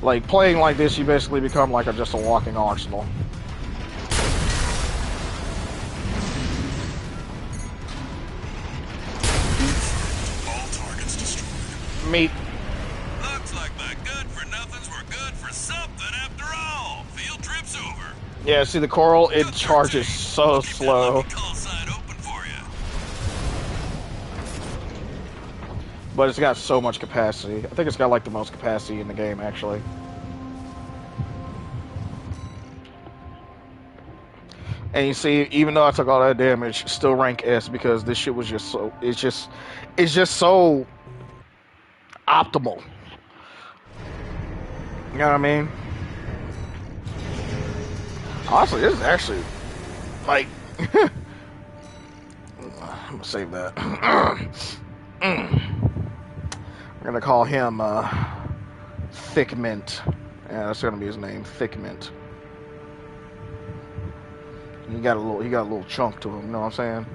Like playing like this, you basically become like just a walking arsenal. Meat. Looks like my good-for-nothings were good for something after all. Field trip's over. Yeah, see the coral, it charges so slow. Call sign open for you. But it's got so much capacity. I think it's got like the most capacity in the game, actually. And you see, even though I took all that damage, still rank S because this shit was just so, it's just so optimal. You know what I mean? Honestly, this is actually, like, I'm gonna save that. I'm gonna call him, Thick Mint. Yeah, that's gonna be his name, Thick Mint. He got a little chunk to him, you know what I'm saying?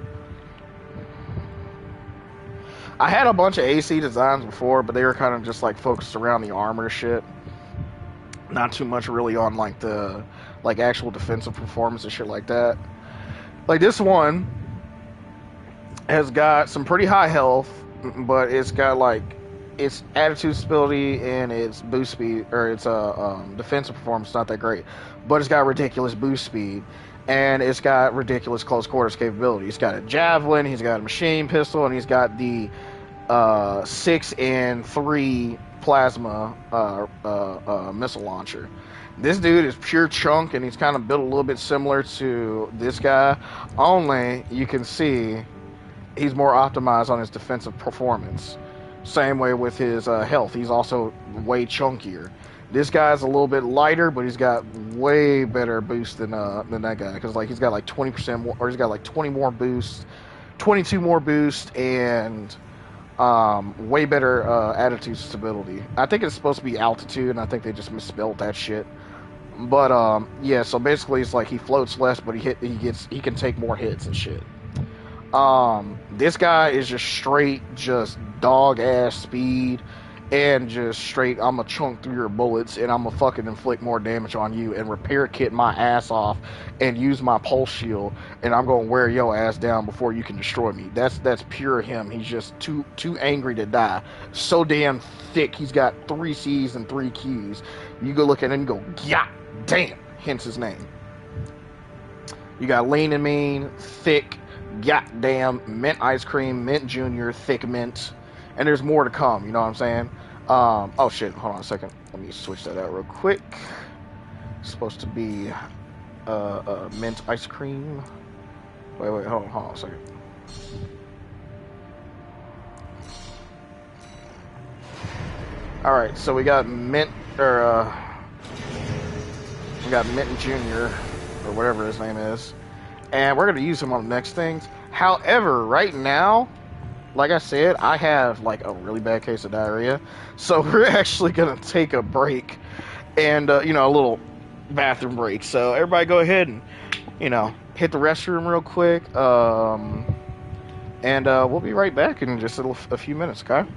I had a bunch of AC designs before, but they were kind of just like focused around the armor shit. Not too much really on like the actual defensive performance and shit like that. Like this one has got some pretty high health, but it's got like its attitude stability and its boost speed, or its defensive performance not that great, but it's got ridiculous boost speed. And it's got ridiculous close quarters capability. He's got a javelin, he's got a machine pistol, and he's got the 6 and 3 plasma missile launcher. This dude is pure chunk, and he's kind of built a little bit similar to this guy. Only you can see he's more optimized on his defensive performance. Same way with his health. He's also way chunkier. This guy's a little bit lighter, but he's got way better boost than that guy. Because like he's got like 20% more, or he's got like 20 more boost, 22 more boost, and way better attitude stability. I think it's supposed to be altitude, and I think they just misspelled that shit. But yeah, so basically it's like he floats less, but he can take more hits and shit. This guy is just straight, just dog ass speed. and just straight, I'm gonna chunk through your bullets, and I'm gonna fucking inflict more damage on you, and repair kit my ass off, and use my pulse shield, and I'm gonna wear your ass down before you can destroy me. That's pure him. He's just too angry to die. So damn thick. He's got 3 C's and 3 Q's. You go look at him and go, yeah, damn. Hence his name. You got lean and mean, thick, goddamn, mint ice cream, mint junior, thick mint, and there's more to come. You know what I'm saying? Oh shit! Hold on a second. Let me switch that out real quick. It's supposed to be mint ice cream. Wait, hold on a second. All right, so we got mint we got mint junior or whatever his name is, and we're gonna use him on the next things. However, right now, like I said, I have like a really bad case of diarrhea, so we're actually gonna take a break and a little bathroom break. So everybody, go ahead and hit the restroom real quick, and we'll be right back in just a few minutes. Okay.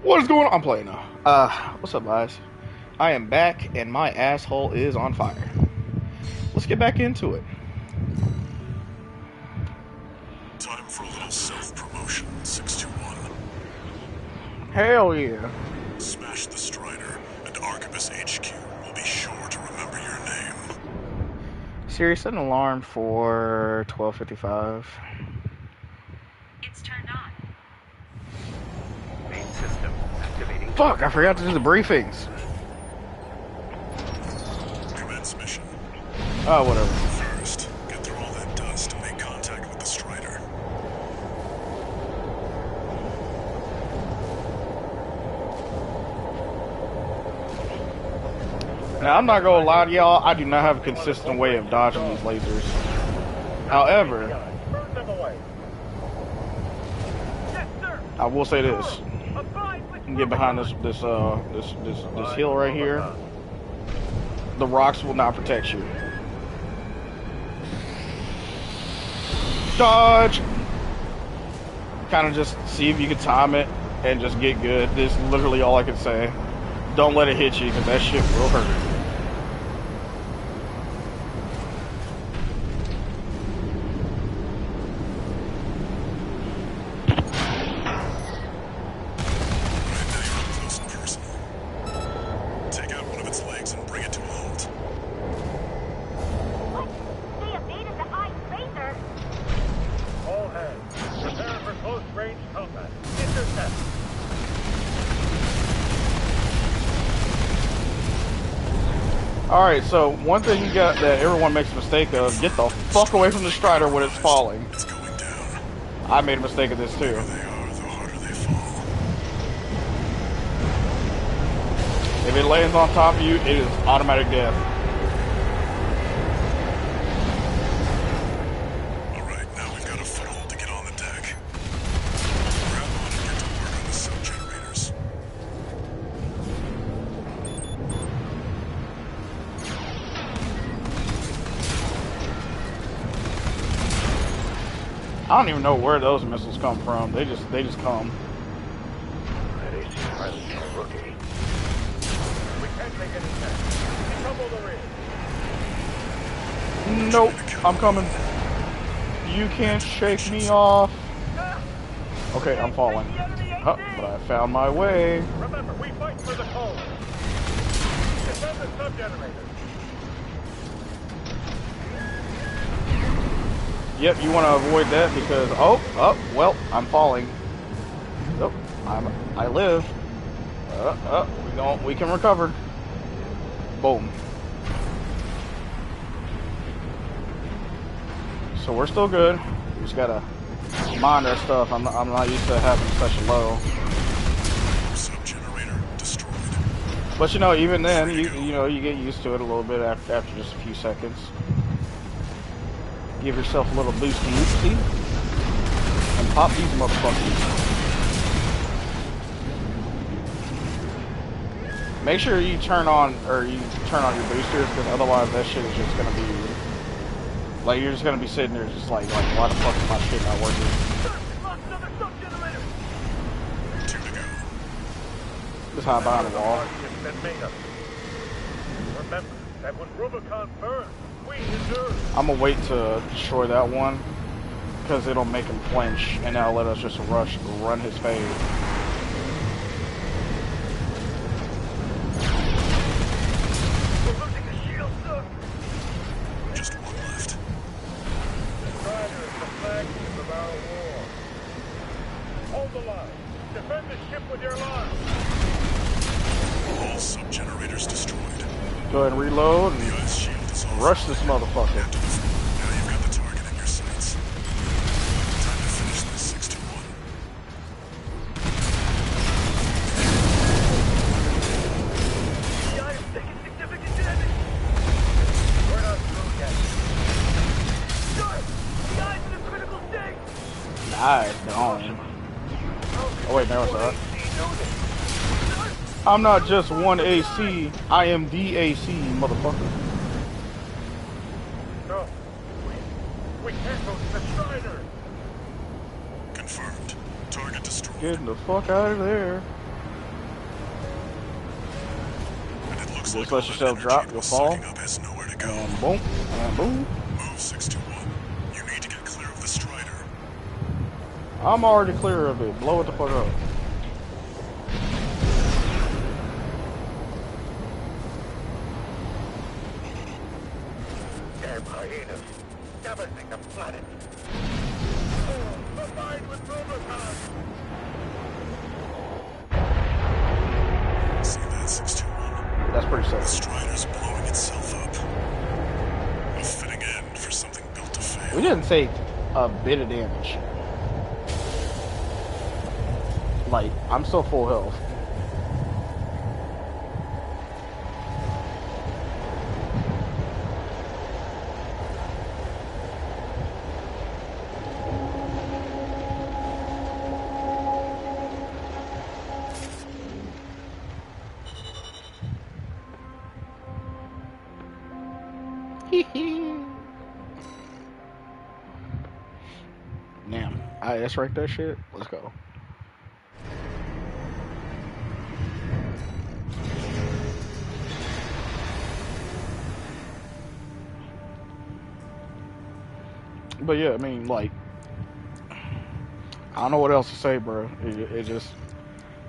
What is going on? I'm playing now. What's up, guys? I am back, and my asshole is on fire. Let's get back into it. Time for a little self-promotion, 621. Hell yeah. Smash the Strider, and Archibus HQ will be sure to remember your name. Siri, set an alarm for 12:55. It's turned on. Main system activating. Fuck, I forgot to do the briefings. Commence mission. Oh, whatever. First, get through all that dust and make contact with the Strider. Now, I'm not gonna lie to y'all, I do not have a consistent way of dodging these lasers. However, Burn them away. Yes, sir. I will say this. Abide with You can get behind this hill right here. The rocks will not protect you. Dodge! Kind of just see if you can time it and just get good. This is literally all I can say. Don't let it hit you, because that shit will hurt. Close and personal. Take out one of its legs and bring it to a halt. What? They evaded the eye laser. All hands, prepare for close range combat. Intercept. Alright, so one thing you got that everyone makes a mistake of, get the fuck away from the Strider when it's falling. It's going down. I made a mistake of this too. The bigger they are, the harder they fall. If it lands on top of you, it is automatic death. Alright, now we've got a foothold to get on the deck. Grab on and get to work on the sub-generators. I don't even know where those missiles come from. They just come. That AC pilot's a rookie. We can't take any chance. Trouble the ring. Nope, I'm coming. You can't shake me off. Okay, I'm falling. Oh, but I found my way. Remember, we fight for the code. Defend the sub-generator. Yep, you want to avoid that because well, I'm falling. Nope, I live. We can recover. Boom. So we're still good. We just gotta mind our stuff. I'm not used to having such a low. Sub-generator destroyed. But you know, even then, you get used to it a little bit after just a few seconds. Give yourself a little boosty and pop these motherfuckers. Make sure you turn on your boosters, because otherwise that shit is just gonna be like, you're just gonna be sitting there just like why the fuck is my shit not working? Lost another sub-generator. 2 to go. Just hide behind the wall. It's been made of. Remember that when Rubicon burns, we endure. I'm gonna wait to destroy that one, because it'll make him flinch, and that'll let us just run his fade. We're losing the shield, sir. Just one left. Strider is the flagship of our war. Hold the line. Defend the ship with your line. All sub-generators destroyed. Go ahead and reload The and ice shield is off. rush this motherfucker. Now you've got the target in your sights. Time to finish this, 621. The eye is taking significant damage. We're not through yet. Sir, the eye's in a critical state. Nice, gone. Oh wait, there was that. AC noted. I'm not just one AC, I am the AC, motherfucker. No, we can't go to the Strider. Confirmed. Target destroyed. Getting the fuck out of there. just like let all yourself that drop, energy it you'll was fall, sucking up has nowhere to go. and boom, and boom. Move 621. You need to get clear of the Strider. I'm already clear of it. Blow it the fuck up. Damn hyenas. Damaging the planet. Oh, the fight with Rubicon. See that, 621? That's pretty The safe. Strider's blowing itself up. A fitting end for something built to fail. We didn't take a bit of damage. Like, I'm still full health. Damn. IS right that shit? Let's go. But yeah, I mean, like, I don't know what else to say, bro. It just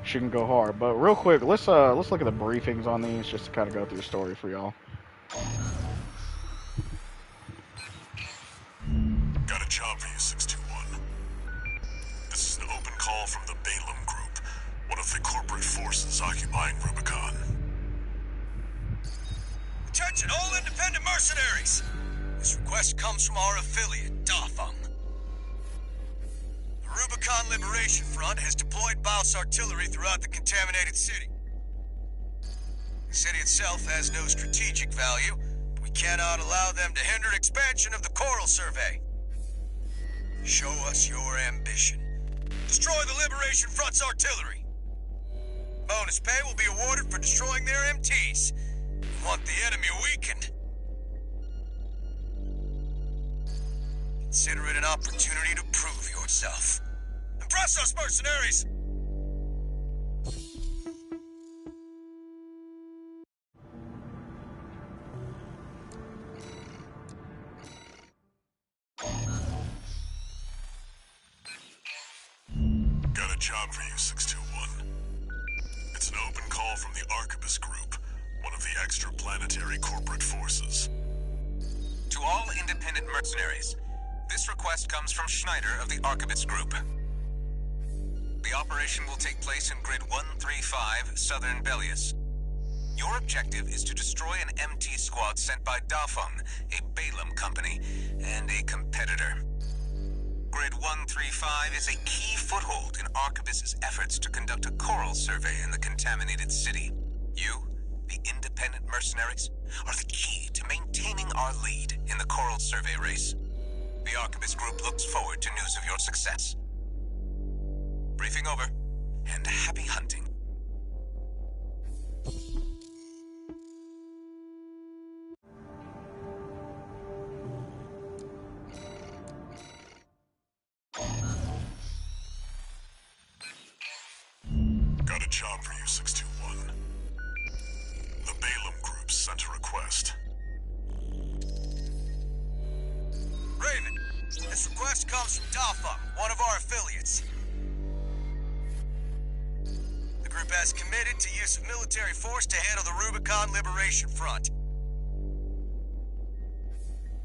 shouldn't go hard. But real quick, let's look at the briefings on these just to kind of go through the story for y'all. Got a job for you, 621. This is an open call from the Balaam Group, one of the corporate forces occupying Rubicon. Attention, all independent mercenaries! This request comes from our affiliate, Dafeng. The Rubicon Liberation Front has deployed Baus artillery throughout the contaminated city. The city itself has no strategic value, but we cannot allow them to hinder expansion of the Coral Survey. Show us your ambition. Destroy the Liberation Front's artillery. Bonus pay will be awarded for destroying their MTs. We want the enemy weakened. Consider it an opportunity to prove yourself. Impress us, mercenaries! Got a job for you, 621. It's an open call from the Arquebus Group, one of the extraplanetary corporate forces. To all independent mercenaries, this request comes from Schneider of the Arquebus Group. The operation will take place in Grid 135, Southern Belius. Your objective is to destroy an MT squad sent by Dafeng, a Balaam company, and a competitor. Grid 135 is a key foothold in Arquebus's efforts to conduct a coral survey in the contaminated city. You, the independent mercenaries, are the key to maintaining our lead in the coral survey race. The Arquebus Group looks forward to news of your success. Briefing over, and happy hunting. Got a job for you, 621. The Balaam Group sent a request. Raven, this request comes from Dafeng, one of our affiliates. The group has committed to use of military force to handle the Rubicon Liberation Front.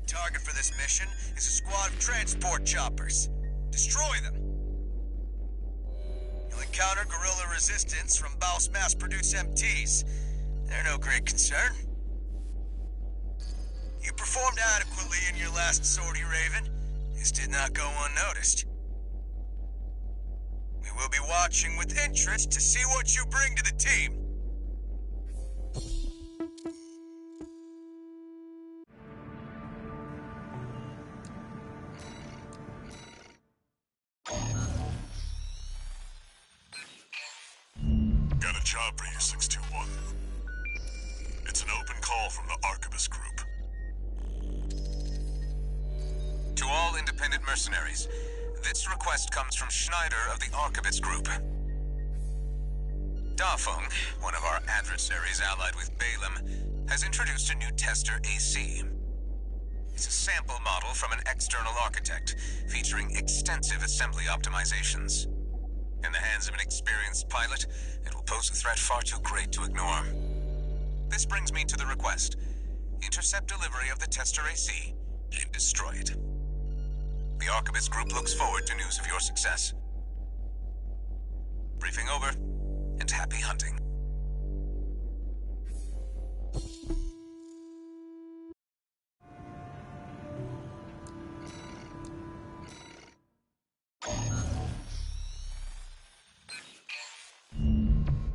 Target for this mission is a squad of transport choppers. Destroy them. You'll encounter guerrilla resistance from Baus mass-produced MTs. They're no great concern. You performed adequately in your last sortie, Raven. This did not go unnoticed. We will be watching with interest to see what you bring to the team. Got a job for you, 621. It's an open call from the Arquebus Group. To all independent mercenaries, this request comes from Schneider of the Arquebus Group. Dafeng, one of our adversaries allied with Balaam, has introduced a new tester AC. It's a sample model from an external architect, featuring extensive assembly optimizations. In the hands of an experienced pilot, it will pose a threat far too great to ignore. This brings me to the request. Intercept delivery of the tester AC and destroy it. The Archibus Group looks forward to news of your success. Briefing over, and happy hunting.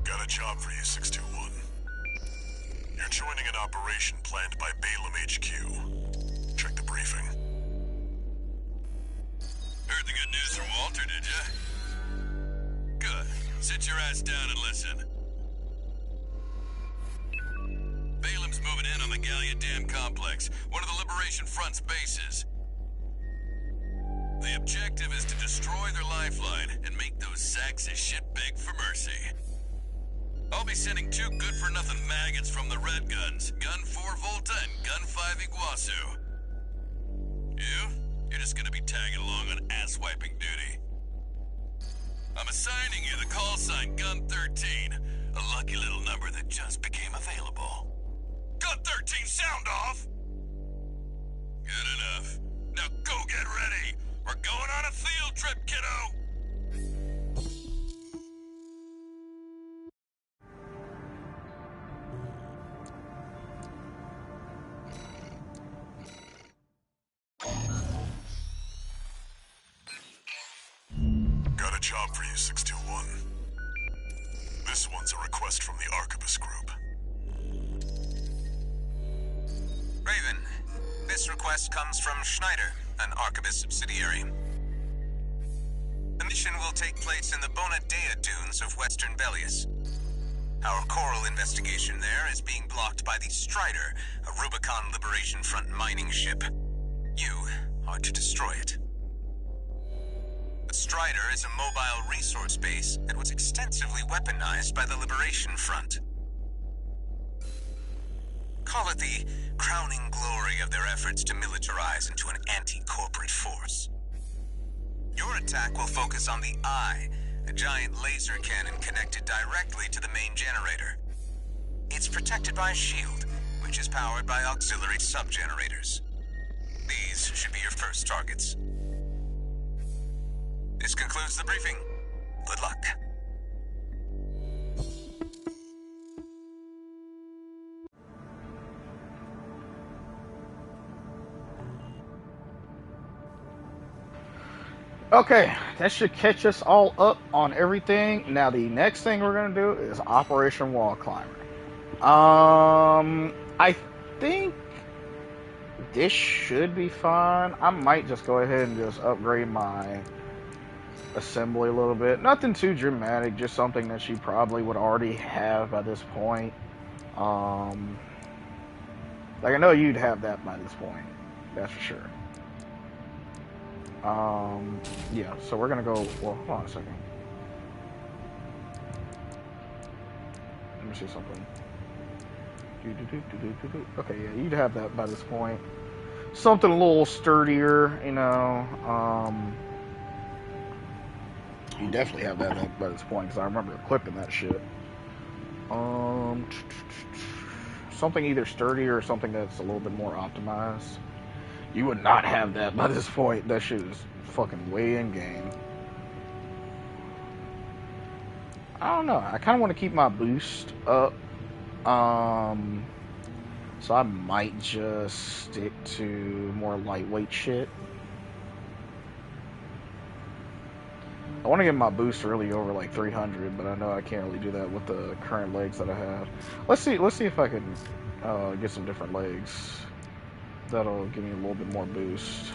Got a job for you, 621. You're joining an operation planned by Balaam HQ. Check the briefing. Heard the good news from Walter, did ya? Good. Sit your ass down and listen. Balaam's moving in on the Gallia Dam complex, one of the Liberation Front's bases. The objective is to destroy their lifeline and make those sacks of shit beg for mercy. I'll be sending 2 good-for-nothing maggots from the Red Guns, Gun 4 Volta and Gun 5 Iguazu. You're just gonna be tagging along on ass-wiping duty. I'm assigning you the call sign Gun 13, a lucky little number that just became available. Gun 13, sound off! Good enough. Now go get ready! We're going on a field trip, kiddo! Got a job for you, 621. This one's a request from the Archibus Group. Raven, this request comes from Schneider, an Archibus subsidiary. The mission will take place in the Bona Dea dunes of Western Belius. Our coral investigation there is being blocked by the Strider, a Rubicon Liberation Front mining ship. You are to destroy it. The Strider is a mobile resource base that was extensively weaponized by the Liberation Front. Call it the crowning glory of their efforts to militarize into an anti-corporate force. Your attack will focus on the Eye, a giant laser cannon connected directly to the main generator. It's protected by a shield, which is powered by auxiliary sub-generators. These should be your first targets. This concludes the briefing. Good luck. Okay, that should catch us all up on everything. Now the next thing we're gonna do is Operation Wall Climber. I think this should be fine. I might just go ahead and just upgrade my assembly a little bit. Nothing too dramatic, just something that she probably would already have by this point. Like I know you'd have that by this point, that's for sure. Yeah, so we're gonna go, well, hold on a second. Let me see something. Okay, yeah, you'd have that by this point. Something a little sturdier, you know. You definitely have that by this point, because I remember equipping that shit. Something either sturdier or something that's a little bit more optimized. You would not have that by this point. That shit is fucking way in game. I don't know. I kind of want to keep my boost up. So I might just stick to more lightweight shit. I want to get my boost really over like 300, but I know I can't really do that with the current legs that I have. Let's see if I can get some different legs. That'll give me a little bit more boost.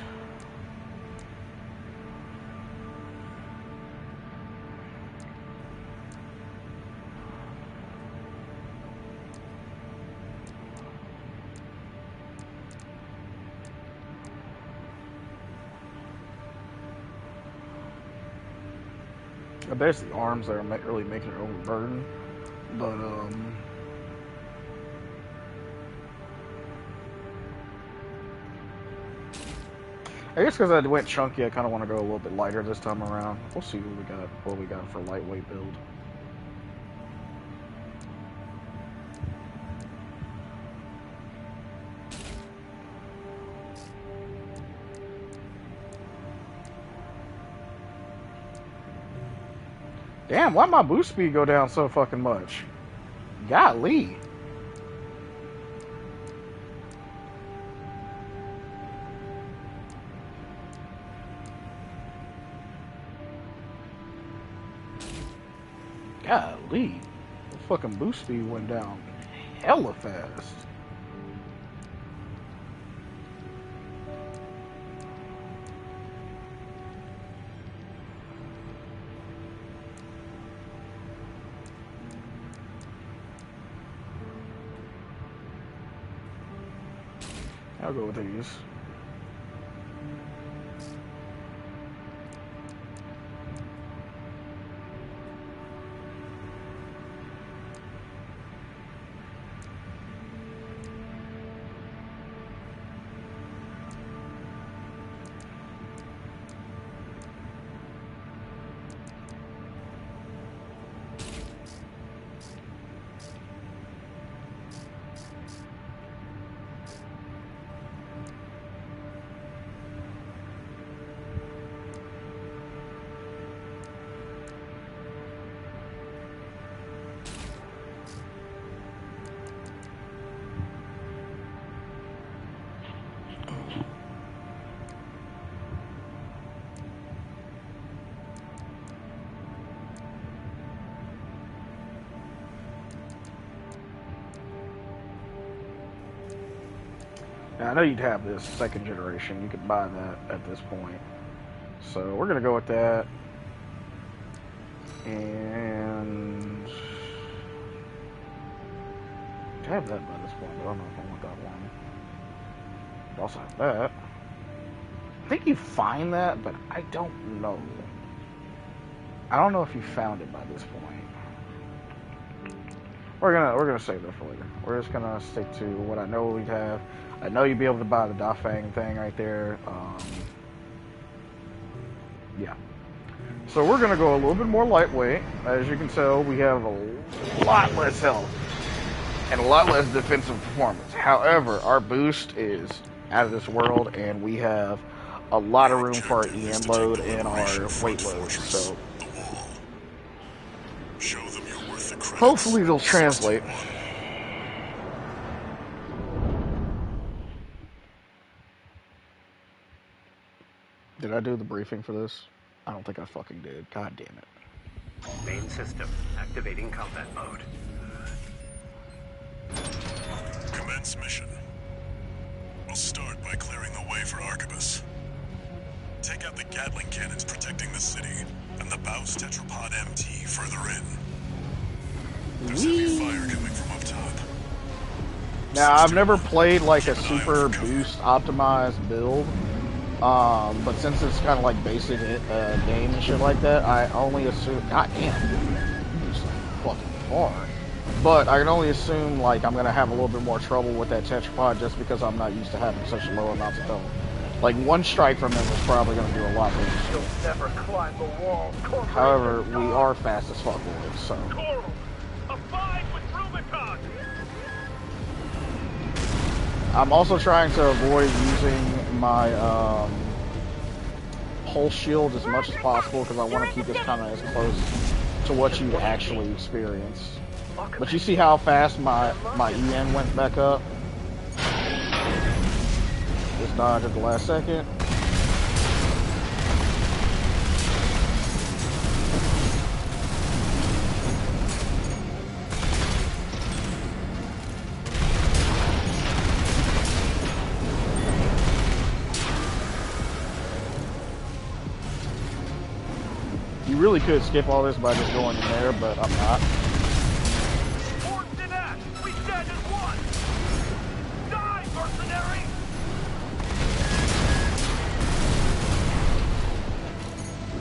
There's the arms that are really making it overburden. But I guess because I went chunky, I kind of want to go a little bit lighter this time around. We'll see what we got for lightweight build. Damn, why'd my boost speed go down so fucking much? Golly. Golly. The fucking boost speed went down hella fast. I'll go with these. Now, I know you'd have this second generation. You could buy that at this point. So we're going to go with that. And I have that by this point, but I don't know if I want that one. I also have that. I think you find that, but I don't know. I don't know if you found it by this point. We're gonna save that for later. We're just gonna stick to what I know we'd have. I know you'd be able to buy the Dafang thing right there. Yeah. So we're gonna go a little bit more lightweight. As you can tell, we have a lot less health and a lot less defensive performance. However, our boost is out of this world, and we have a lot of room for our EM load and our weight load. So hopefully they'll translate. Did I do the briefing for this? I don't think I fucking did. God damn it. Main system activating combat mode. Commence mission. We'll start by clearing the way for Arquebus. Take out the Gatling cannons protecting the city, and the Baus Tetrapod MT further in. There's heavy fire coming from up top. Now, I've never played like a super boost optimized build, but since it's kind of like basic game and shit like that, I only assume. God damn, dude, fucking hard. But I can only assume like I'm gonna have a little bit more trouble with that tetrapod just because I'm not used to having such low amounts of health. Like one strike from them is probably gonna do a lot more. You'll never climb the wall. However, we are fast as fuck with it, so. Coral, a 5 with Rubicon. I'm also trying to avoid using my pulse shield as much as possible because I want to keep this kind of as close to what you actually experience. But you see how fast my EN went back up? Just dodged at the last second. You really could skip all this by just going in there, but I'm not. Forged in ash, we stand as one. Die, mercenary!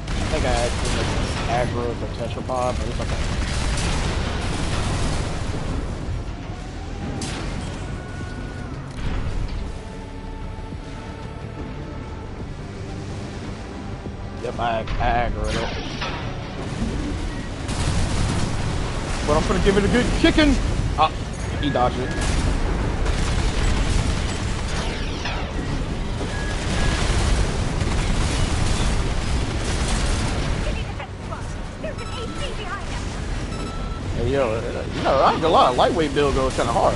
I think I actually aggro the tetrapod, but it's okay. Yep, I aggroed it. But I'm gonna give it a good kicking. Ah, he dodged it. There's an AC behind us. Hey, yo, you know, I ain't gonna lie, lightweight build goes kind of hard.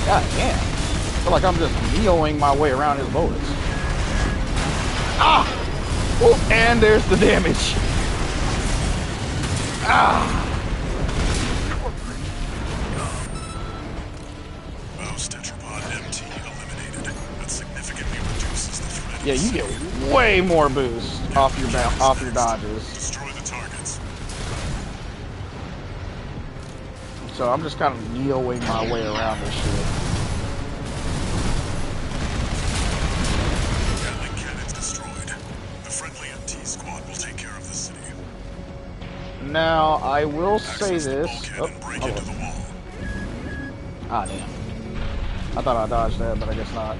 God damn. I feel like I'm just neoing my way around his bullets. Ah! Oh, and there's the damage. Ah! Mouse tetrapod MT eliminated. That significantly reduces the threat. Yeah, you get way more boost off your dodges. Destroy the targets. So I'm just kind of neoing my way around this shit. Gatling cannons destroyed. The friendly MT squad will take care of the city. Now, I will say Access the this. bulkhead and break into the wall. Ah, damn. I thought I dodged that, but I guess not.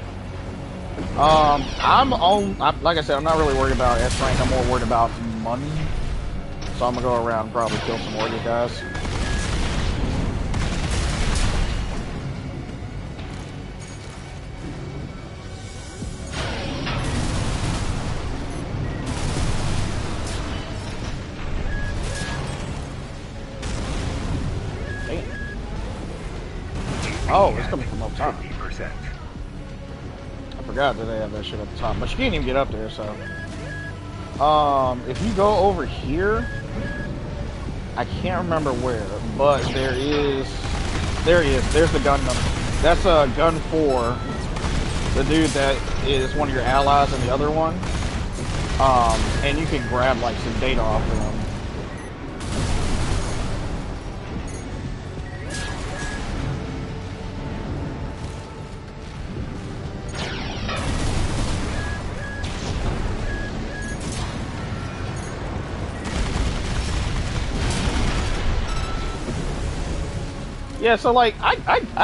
Like I said, I'm not really worried about S rank. I'm more worried about money. So I'm gonna go around and probably kill some more of these guys. Oh, it's coming from up top. 50%. I forgot that they have that shit up top, but you can't even get up there. So, if you go over here, I can't remember where, but there he is. There's the gunman. That's gun 4. The dude that is one of your allies in the other one. And you can grab like some data off of him. Yeah, so like I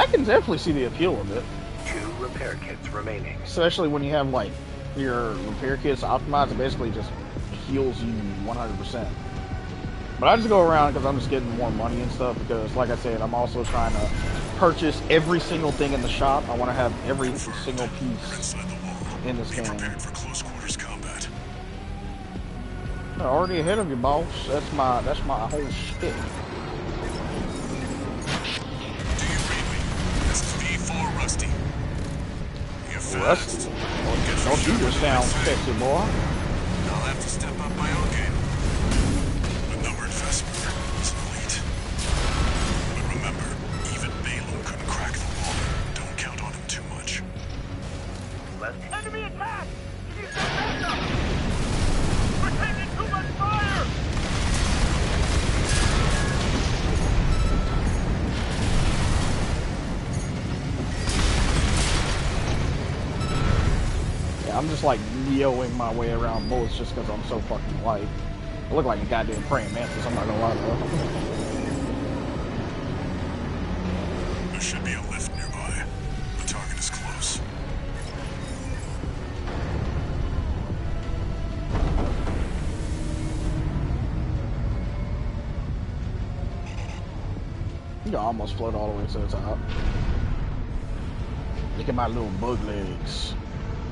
can definitely see the appeal of it, 2 repair kits remaining. especially when you have like your repair kits optimized. It basically just heals you 100%. But I just go around because I'm just getting more money and stuff. Because like I said, I'm also trying to purchase every single thing in the shop. I want to have every single We're piece inside the wall. in this Be game. prepared for close quarters combat. I'm already ahead of you, boss. That's my whole shit. Do you read me? This is V4 Rusty. You're fast. Rusty. Don't you just sound sexy, boy. I'll have to step up my own game. The numbered Vesper is elite. But remember, even Balaam couldn't crack the wall. Don't count on him too much. Enemy attack! Can you send backup? We're taking too much fire! Yeah, I'm just like neoing my way around bullets just because I'm so fucking light. I look like a goddamn praying mantis, I'm not gonna lie though. There should be a lift nearby. The target is close. You can almost float all the way to the top. Look at my little bug legs.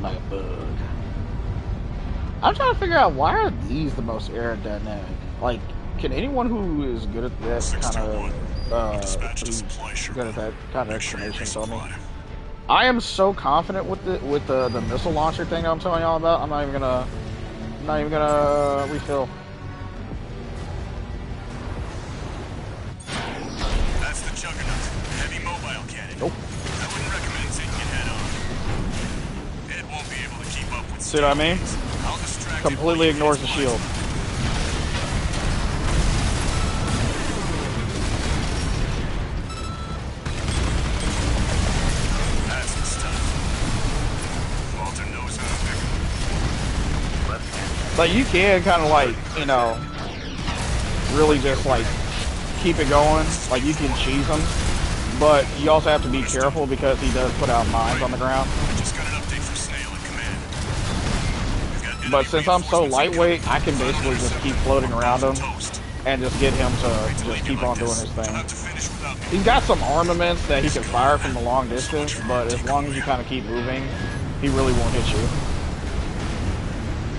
Like a bug. I'm trying to figure out, why are these the most aerodynamic? Like, can anyone who is good at that kind of who's good at that kind of explanation tell me? I am so confident with the missile launcher thing I'm telling y'all about. I'm not even gonna refill. That's the Juggernaut. Heavy mobile cannon. Nope. I wouldn't recommend taking it head on. It won't be able to keep up with. See what I mean? I'll distract it Completely while you ignores the hit shield. That's the stuff. Walter knows how to pick 'em. Like, you can kind of like, you know, really just like keep it going. Like, you can cheese him, but you also have to be careful because he does put out mines on the ground. I just got an update from Snail at command. We've got But since I'm so lightweight, I can basically just keep floating around him and just get him to just keep on doing his thing. He's got some armaments that he can fire from a long distance, but as long as you kind of keep moving, he really won't hit you.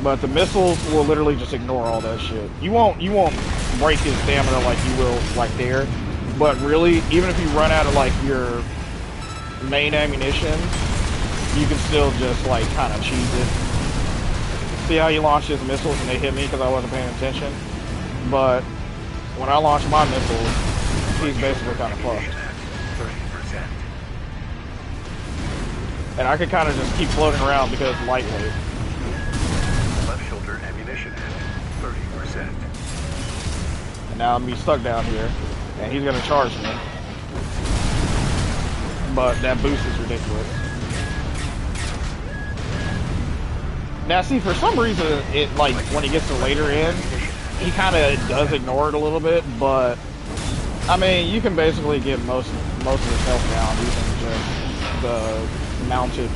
But the missiles will literally just ignore all that shit. You won't break his stamina like you will like there. But really, even if you run out of like your main ammunition, you can still just like kind of cheese it. See how he launched his missiles and they hit me because I wasn't paying attention? But when I launch my missiles, he's basically kind of fucked. 30%. And I can kind of just keep floating around because it's lightweight. Left shoulder ammunition at 30%. And now I'm be stuck down here, and he's gonna charge me. But that boost is ridiculous. Now see, for some reason, it like when he gets to later in, he kind of does ignore it a little bit, but I mean, you can basically get most of his health down using just the mounted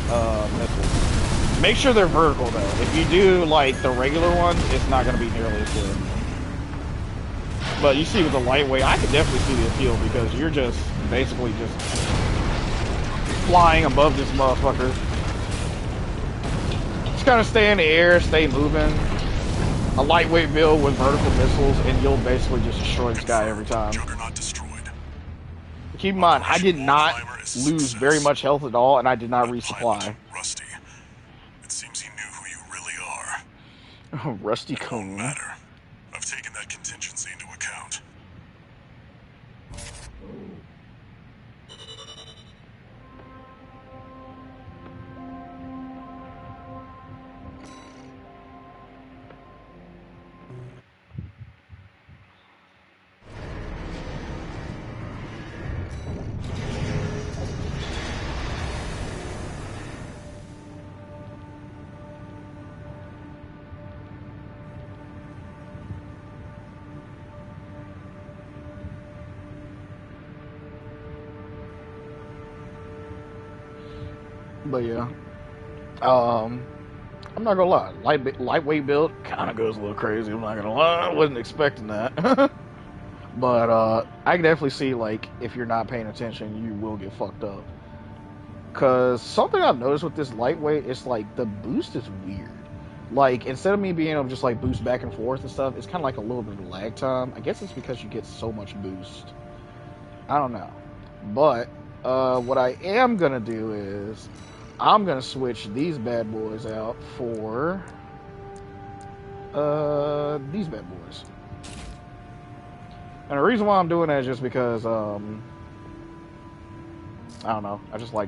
missiles. Make sure they're vertical though. If you do like the regular ones, it's not going to be nearly as good. But you see with the lightweight, I could definitely see the appeal because you're just basically just flying above this motherfucker. Just kind of stay in the air, stay moving. A lightweight build with vertical missiles, and you'll basically just destroy this guy every time. Keep in mind, I did not lose very much health at all, and I did not resupply. Rusty. It seems he knew who you really are. Rusty It won't Coon. matter. I've taken that contingency into account. But yeah, I'm not gonna lie, lightweight build kind of goes a little crazy. I'm not gonna lie, I wasn't expecting that. But I can definitely see like if you're not paying attention, you will get fucked up. Cause something I've noticed with this lightweight is like the boost is weird. Like instead of me being able to just like boost back and forth and stuff, it's kind of like a little bit of lag time. I guess it's because you get so much boost. I don't know, but what I am gonna do is I'm gonna switch these bad boys out for these bad boys. And the reason why I'm doing that is just because I don't know. I just like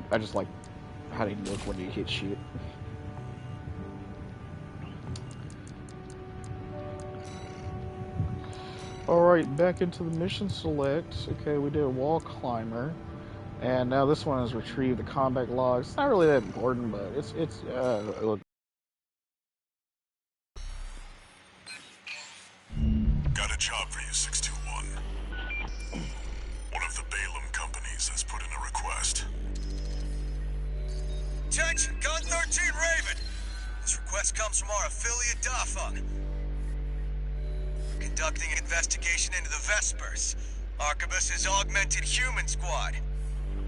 how they look when they hit shit. Alright, back into the mission select. Okay, we did a wall climber. And now this one is retrieve the combat logs. It's not really that important, but it's look. Got a job for you, 621. One of the Balaam companies has put in a request. Attention, Gun 13 Raven. This request comes from our affiliate Dafeng. Conducting an investigation into the Vespers, Arquebus's augmented human squad.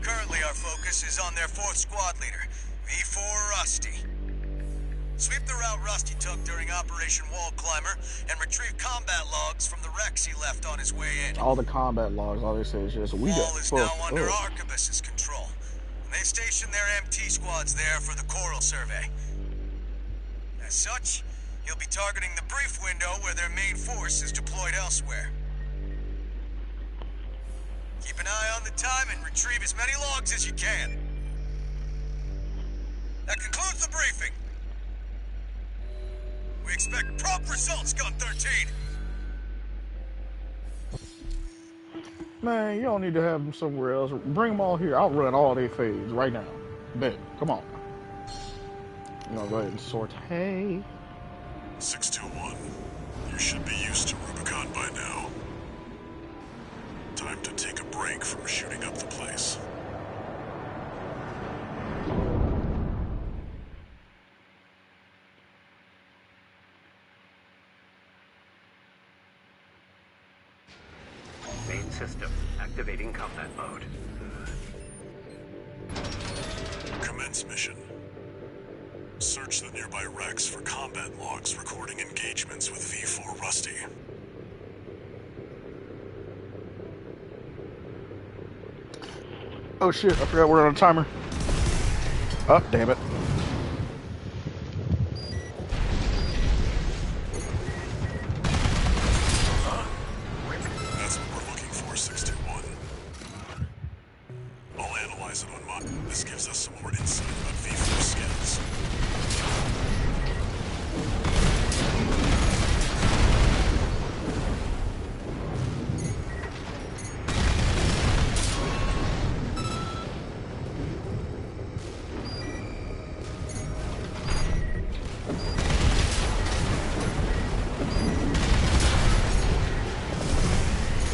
Currently, our focus is on their 4th squad leader, V4 Rusty. Sweep the route Rusty took during Operation Wall Climber and retrieve combat logs from the wrecks he left on his way in. All the combat logs, all they say is just, we got Wall is now fucked under up. Arquebus's control, and they've stationed their MT squads there for the Coral Survey. As such, he'll be targeting the brief window where their main force is deployed elsewhere. Keep an eye on the time and retrieve as many logs as you can. That concludes the briefing. We expect prompt results, Gun 13. Man, you don't need to have them somewhere else. Bring them all here. I'll run all their fades right now. Bet. Come on. You know, go ahead and sort. Hey. 621. You should be used to Rubicon by now. Time to take a break from shooting up the place. system. Activating combat mode. Commence mission. Search the nearby wrecks for combat logs recording engagements with V4 Rusty. Oh shit, I forgot we're on a timer. Oh, damn it. That's what we're looking for, 621. I'll analyze it on mine. This gives us some more insight about V4 skills.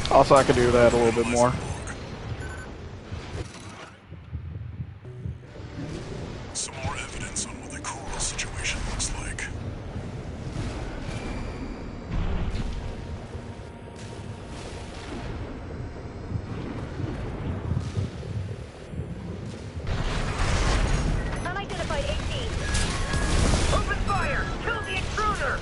Also, I could do that a little bit more. Some more evidence on what the coral situation looks like. Unidentified AT. Open fire! Kill the intruder!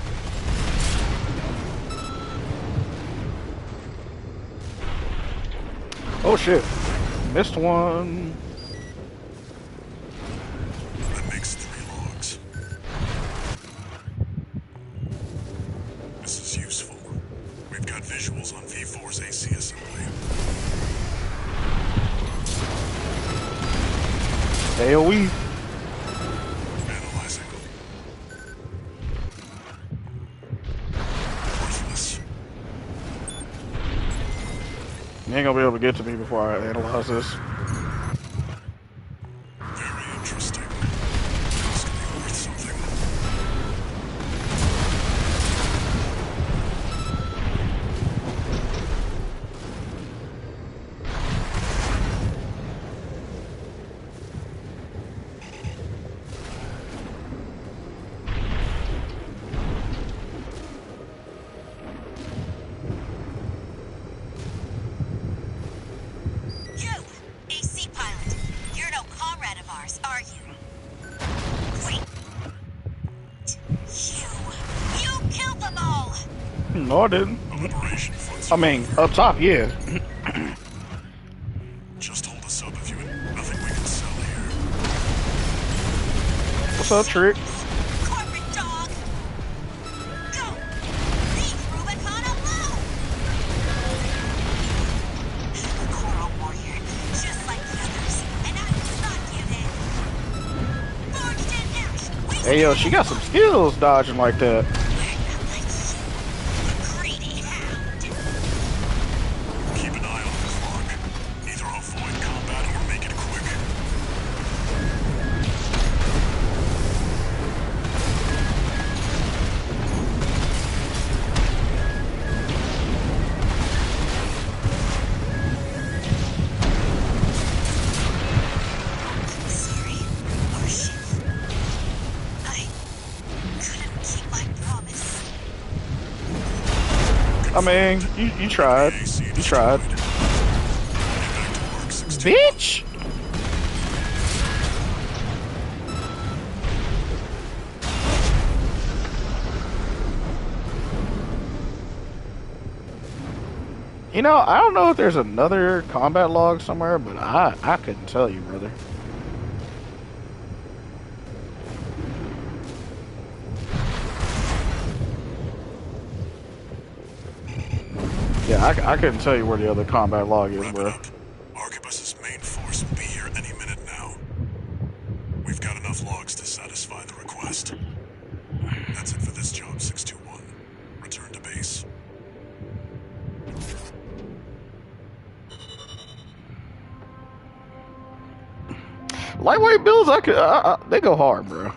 Oh shit. Missed one. That makes 3 logs. This is useful. We've got visuals on V4's AC assembly. AoE. Analyzing. Worthless. You ain't gonna be able to get to me before I analyze this. Very interesting. This could be worth something. You, AC pilot, you're no comrade of ours, are you? Wait. You killed them all! No, I didn't. Operation Foot's I mean, up top, yeah. just hold us up if you nothing we can sell here. What's up, Trick? Corporate dog! Go! Leave Rubicon alone! The Coral Warrior, just like the others, and I will not give in. Forged in ash, Hey, yo, she got some skills dodging like that. greedy hound. Keep an eye on the clock. Either avoid combat or make it quick. Sorry, or shit. I couldn't keep my promise. I mean, you tried. You tried. Get back to work, 621. Bitch! You know, I don't know if there's another combat log somewhere, but I couldn't tell you, brother. Yeah, I couldn't tell you where the other combat log is, Wrap it bro. up. Arquebus's main force will be here any minute now. We've got enough logs to satisfy the request. That's it for this job, 621. Return to base. Lightweight builds, they go hard, bro.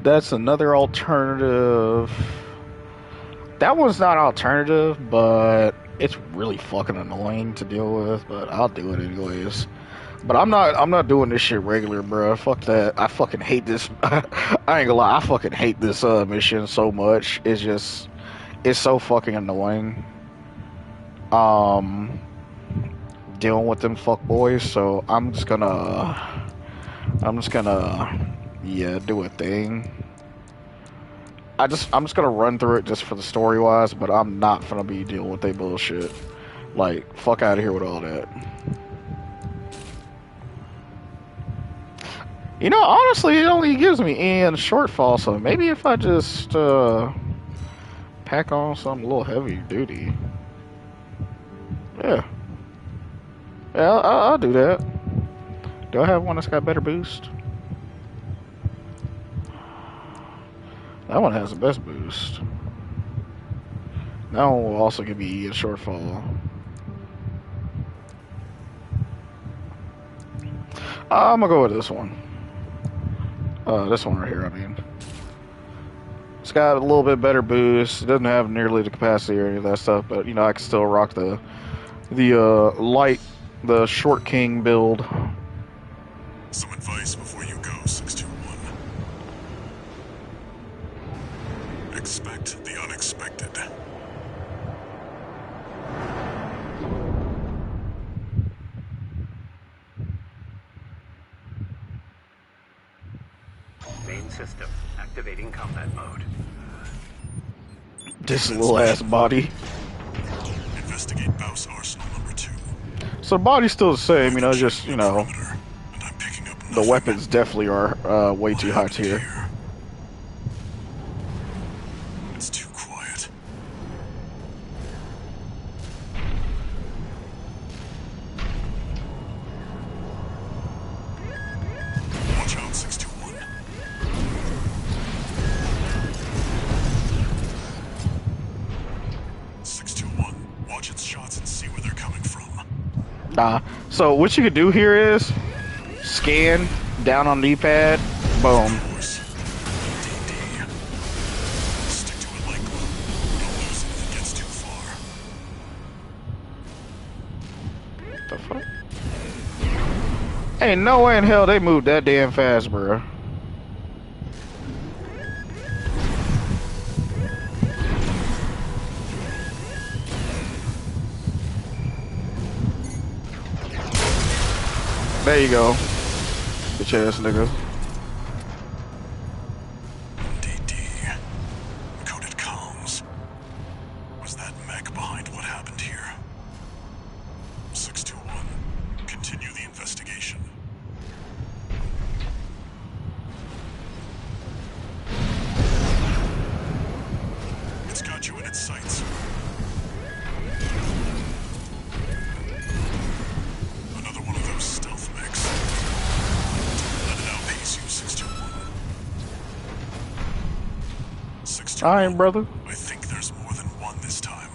that's another alternative. That one's not alternative, but it's really fucking annoying to deal with. But I'll do it anyways. But I'm not doing this shit regular, bro. Fuck that. I fucking hate this. I ain't gonna lie. I fucking hate this mission so much. It's so fucking annoying. Dealing with them fuck boys. So I'm just gonna, yeah, do a thing. I'm just gonna run through it just for the story wise, but I'm not gonna be dealing with they bullshit. Like, fuck out of here with all that. You know, honestly, it only gives me in shortfall, so maybe if I just pack on something a little heavy duty. Yeah. Yeah, I'll do that. Do I have one that's got better boost? That one has the best boost. That one will also give me a shortfall. I'm gonna go with this one. This one right here, I mean. It's got a little bit better boost. It doesn't have nearly the capacity or any of that stuff, but you know, I can still rock the short king build. Some advice before you go, 621. Expect the unexpected. Main system activating combat mode. This little ass body. Investigate Baus Arsenal number 2. So the body's still the same, you know, just, you know, And I'm picking up the nothing. weapons definitely are way too high tier. It's too quiet. Watch out, 621. Watch its shots and see where they're coming from. Nah. So what you could do here is scan down on the D-pad, boom. Of course. DD. Stick to it like glue. Don't lose it if it gets too far. The fuck? Ain't no way in hell they moved that damn fast, bro. There you go. Bitch ass nigga. DD. Coded comms. Was that mech behind what happened here? 621. Continue the investigation. It's got you in its sights. Another one of those stealth mechs. Let it outpace you, 621. 621. Alright, brother. I think there's more than one this time.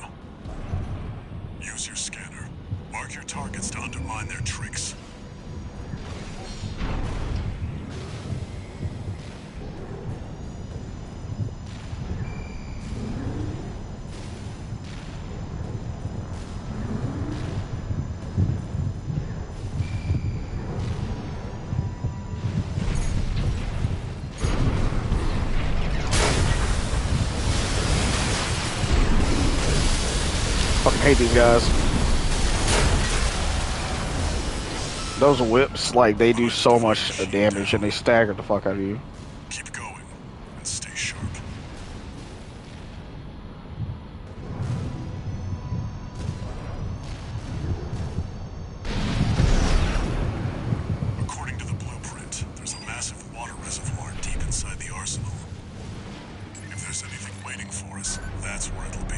Use your scanner. Mark your targets to undermine their tricks. Fucking hate these guys. Those whips, like, they do so much damage and they stagger the fuck out of you. Keep going and stay sharp. According to the blueprint, there's a massive water reservoir deep inside the arsenal. If there's anything waiting for us, that's where it'll be.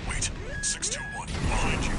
Wait, 621, behind you.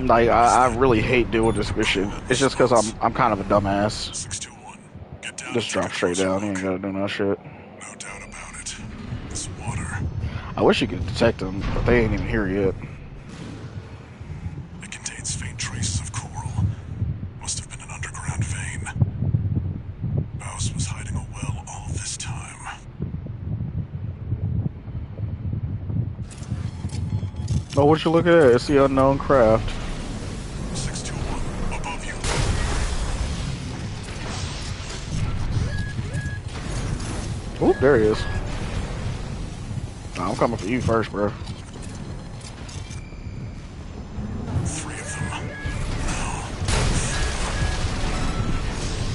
Like, I really hate doing this mission. It's just because I'm kind of a dumbass. 621. Get down Just and drop take a straight closer down. You look. ain't gotta do no shit. No doubt about it. This water, I wish you could detect them, but they ain't even here yet. it contains faint traces of coral. Must have been an underground vein. Baus was hiding a well all this time. Oh, what you look at? It's the unknown craft. 621. Above you. Oh, there he is. Nah, I'm coming for you first, bro. 3 of them. Now.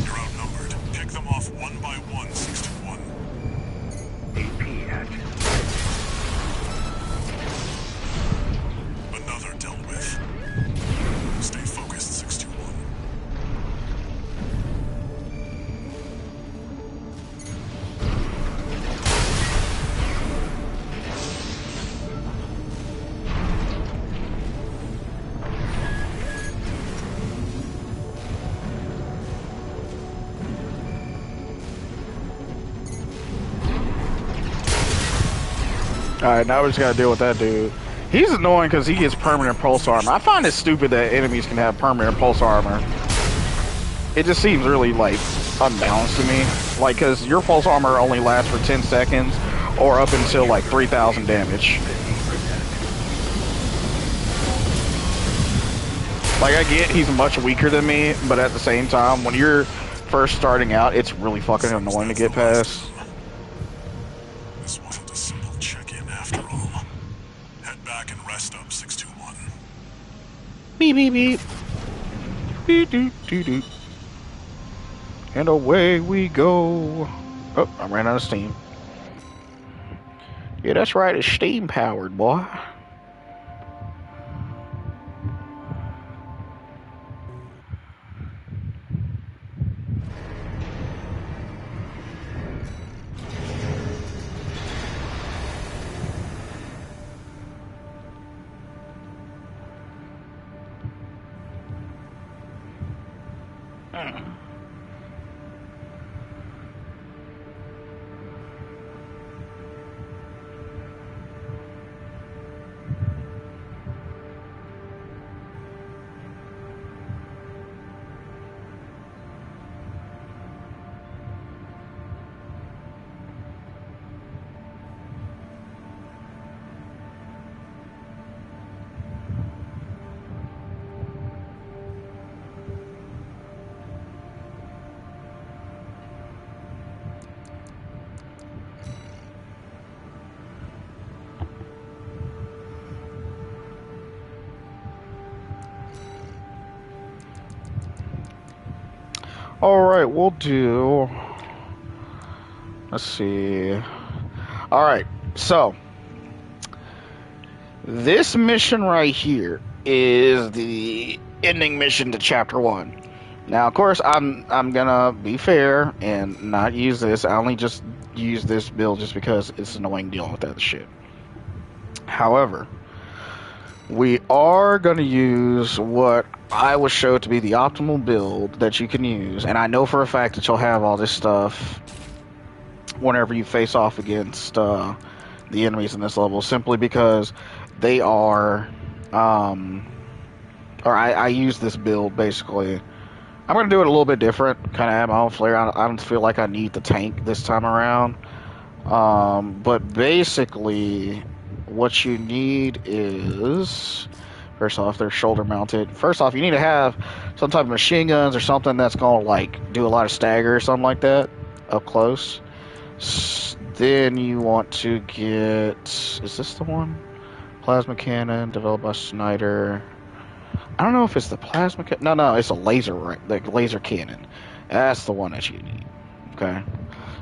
You're outnumbered. Pick them off one by one, 621. AP hatch. Another dealt with. Stay focused, 621. Alright, now we just gotta deal with that dude. He's annoying because he gets permanent pulse armor. I find it stupid that enemies can have permanent pulse armor. It just seems really, like, unbalanced to me. Like, because your pulse armor only lasts for 10 seconds or up until, like, 3,000 damage. Like, I get he's much weaker than me, but at the same time, when you're first starting out, it's really fucking annoying to get past. This wasn't a simple check-in after all. Head back and rest up, 621. Beep, beep, beep. Beep, doop, doop, doop. And away we go. Oh, I ran out of steam. Yeah, that's right. It's steam powered, boy. Alright, we'll do... Let's see... Alright, so... This mission right here is the ending mission to Chapter 1. Now, of course, I'm gonna be fair and not use this. I only just use this build just because it's annoying dealing with that shit. However... we are going to use what I was showed to be the optimal build that you can use. And I know for a fact that you'll have all this stuff whenever you face off against the enemies in this level. Simply because they are... I use this build, basically. I'm going to do it a little bit different. Kind of add my own flair. I don't feel like I need the tank this time around. But basically... what you need is, first off, they're shoulder mounted. First off, you need to have some type of machine guns or something that's gonna like do a lot of stagger or something like that up close. Then you want to get, is this the one? Plasma cannon developed by Snyder. I don't know if it's the plasma cannon. No, it's a laser, like laser cannon. That's the one that you need. Okay,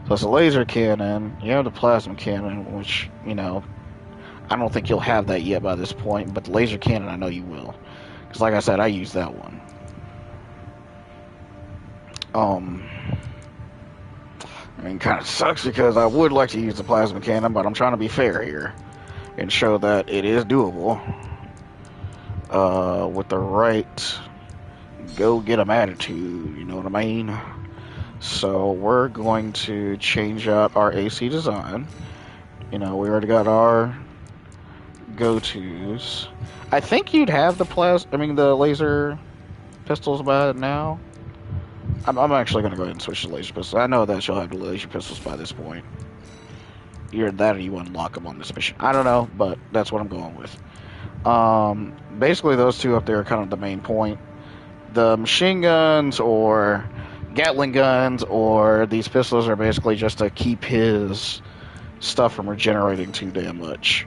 so it's a laser cannon. You have the plasma cannon, which, you know, I don't think you'll have that yet by this point, but the laser cannon, I know you will. Because like I said, I use that one. I mean, kind of sucks because I would like to use the plasma cannon, but I'm trying to be fair here and show that it is doable. with the right go get 'em attitude, you know what I mean? So we're going to change out our AC design. You know, we already got our go-tos. I think you'd have the laser pistols by now. I'm actually going to go ahead and switch to laser pistols. I know that you'll have the laser pistols by this point. Either that or you unlock them on this mission. I don't know, but that's what I'm going with. Basically, those two up there are kind of the main point. The machine guns or Gatling guns or these pistols are basically just to keep his stuff from regenerating too damn much.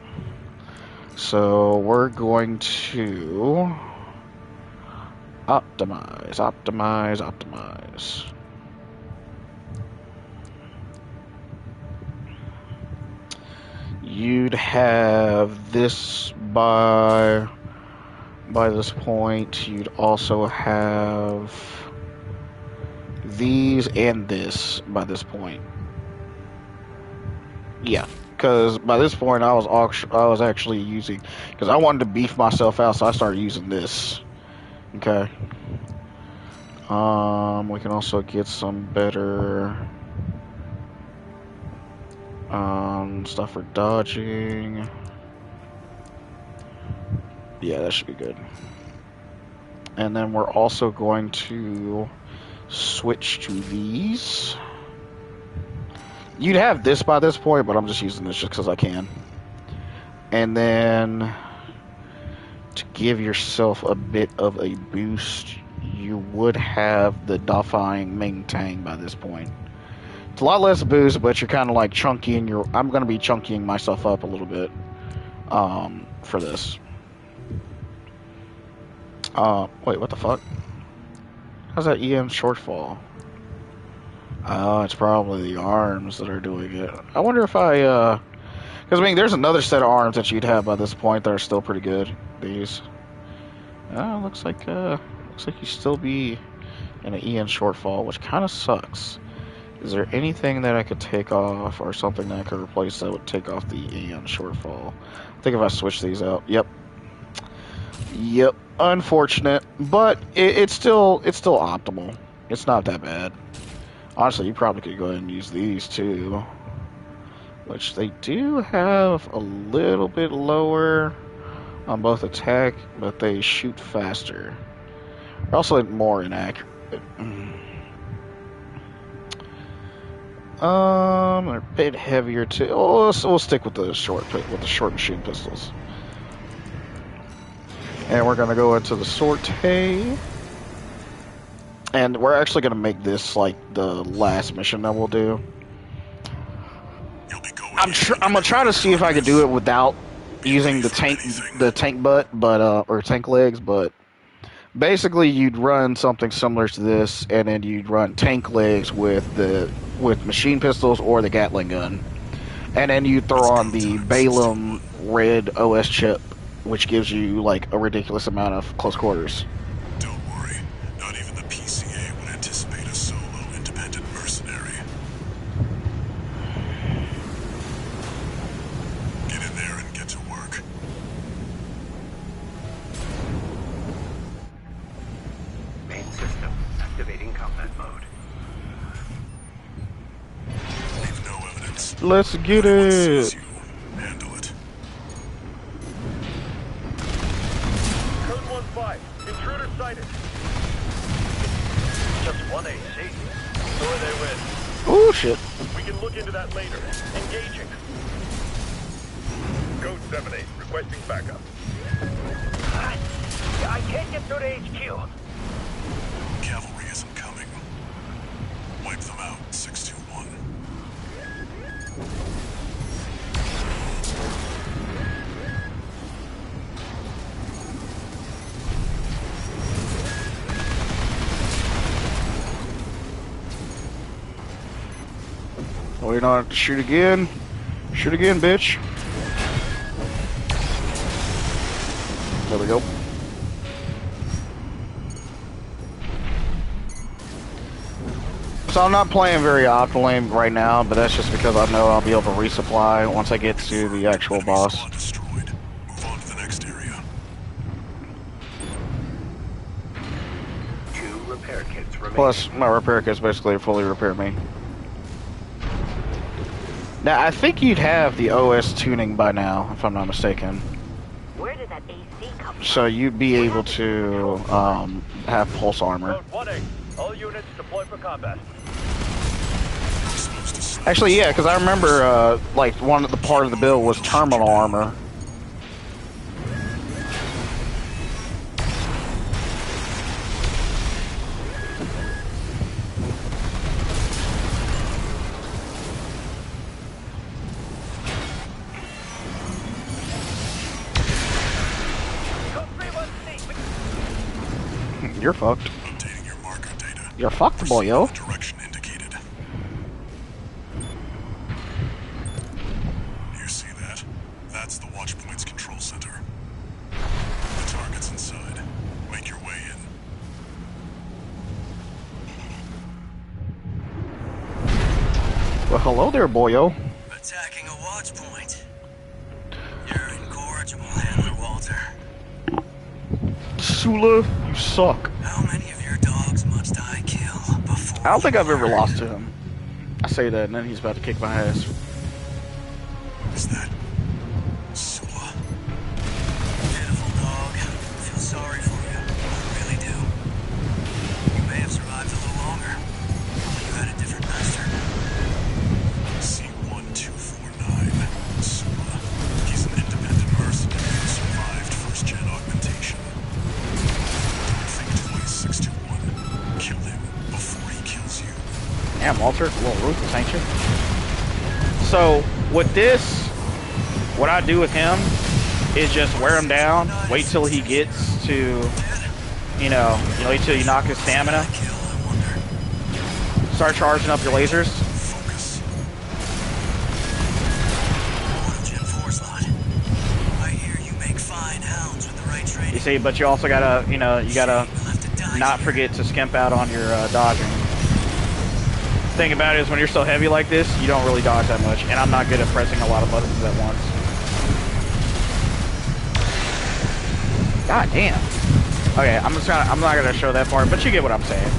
So we're going to optimize. You'd have this by this point. You'd also have these and this by this point. Yeah, because by this point I was actually using, because I wanted to beef myself out, so I started using this. Okay. We can also get some better stuff for dodging. Yeah, that should be good. And then we're also going to switch to these. You'd have this by this point, but I'm just using this just because I can. And then to give yourself a bit of a boost, you would have the Dafying Ming Tang by this point. It's a lot less boost, but you're kind of like chunkying your... I'm going to be chunkying myself up a little bit for this. Wait, what the fuck? How's that EM shortfall? Oh, it's probably the arms that are doing it. I wonder if I, because I mean, there's another set of arms that you'd have by this point that are still pretty good. These. Oh, looks like you still be in an EN shortfall, which kind of sucks. Is there anything that I could take off or something that I could replace that would take off the EN shortfall? I think if I switch these out, yep. Unfortunate, but it's still optimal. It's not that bad. Honestly, you probably could go ahead and use these too, which they do have a little bit lower on both attack, but they shoot faster. They're also more inaccurate. They're a bit heavier too. Oh, so we'll stick with the short machine pistols. And we're gonna go into the sortie. And we're actually gonna make this like the last mission that we'll do. I'm gonna try to see if I can do it without using the tank butt, or tank legs, but basically you'd run something similar to this, and then you'd run tank legs with machine pistols or the Gatling gun, and then you throw on the Balaam red OS chip, which gives you like a ridiculous amount of close quarters. Don't worry, not even the PCA would anticipate a solo independent mercenary. Get in there and get to work. Main system activating combat mode. Leave no evidence. Let's get Anyone it. sees you, handle it. Code 1-5. Intruder sighted. Just one AC. Who are they with? Oh shit. We can look into that later. Engaging. Code 7-8. Requesting backup. I can't get through to HQ. Cavalry isn't coming. Wipe them out, 621. Oh, you don't have to shoot again. Shoot again, bitch. There we go. So I'm not playing very optimally right now, but that's just because I know I'll be able to resupply once I get to the actual boss. Squad destroyed. Move on to the next area. remaining. Plus, my repair kits basically fully repair me. Now, I think you'd have the OS tuning by now, if I'm not mistaken. Where did that AC come from? So you'd be able to have pulse armor. Code 1A, all units deploy for combat. Actually, yeah, because I remember like one of the part of the build was terminal armor. You're fucked. Updating your marker data. You're fucked, boy, yo. Direction indicated. You see that? That's the Watchpoint's control center. The target's inside. Make your way in. Well, hello there, boyo. Attacking a watch point. You're incorrigible, Handler Walter. Sula, you suck. How many of your dogs must I kill before? I don't think I've ever lost to him. I say that, and then he's about to kick my ass. Is that Sula? Pitiful dog. I feel sorry for you. I really do. You may have survived a little longer, but you had a different master. C1249. Sula. He's an independent mercenary who survived first-gen augmentation. Don't think twice, 621. Kill him before he kills you. Damn, Walter, a little ruthless, ain't you? So, with this, what I do with him is just wear him down, wait till he gets to, you know, wait till you knock his stamina, Kill, I wonder. start charging up your lasers. Focus. Gen 4 slot. I hear you make fine hounds with the right training. You see, but you also gotta, you know, you gotta You'll have to die not here. forget to skimp out on your dodging. Thing about it is when you're so heavy like this, you don't really dodge that much, and I'm not good at pressing a lot of buttons at once. God damn. Okay, I'm not gonna show that part, but you get what I'm saying.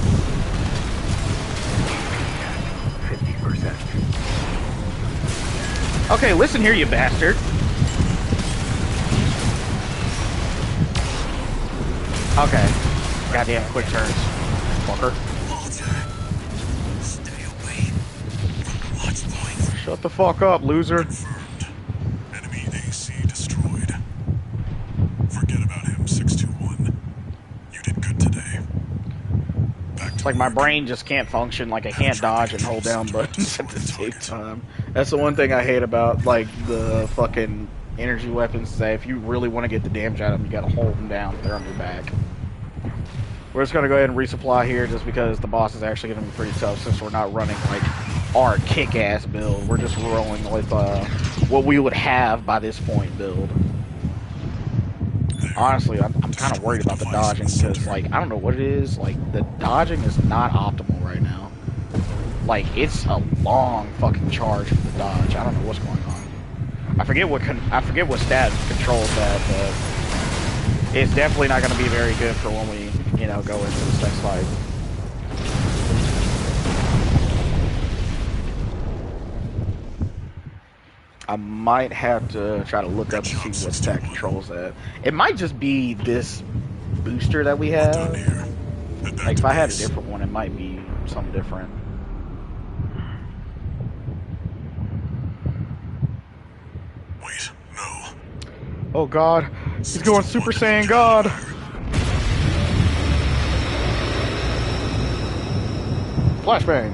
50%. Okay, listen here, you bastard. Okay. Goddamn quick turns. Fucker. Walter, stay away from the watch point. Shut the fuck up, loser. Confirmed. Enemy AC destroyed. Forget about him, 621. You did good today. Back It's to like my work. brain just can't function, like I can't dodge and hold down buttons at the same time. That's the one thing I hate about, like, the fucking energy weapons, that if you really want to get the damage out of them, you gotta hold them down if they're on your back. We're just gonna go ahead and resupply here just because the boss is actually gonna be pretty tough since we're not running, like, our kick-ass build. We're just rolling with, what we would have by this point build. Honestly, I'm kind of worried about the dodging because, like, I don't know what it is. Like, the dodging is not optimal right now. Like, it's a long fucking charge for the dodge. I don't know what's going on. I forget what stat controls that, but it's definitely not going to be very good for when we, you know, go into this next fight. I might have to try to look up to see what stat controls that. It might just be this booster that we Done have. here. Head back Like, to if I had a base. different one, it might be something different. Wait, no. Oh god, he's going Super Saiyan God! Flashbang!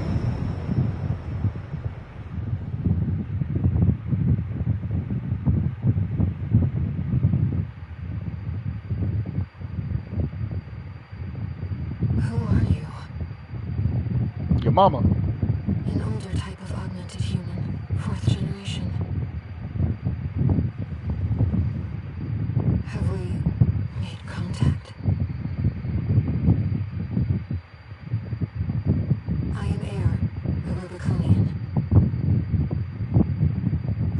Who are you? Your mama. An older type of augmented human, 4th generation. Have we made contact? I am Air, a Rubiconian.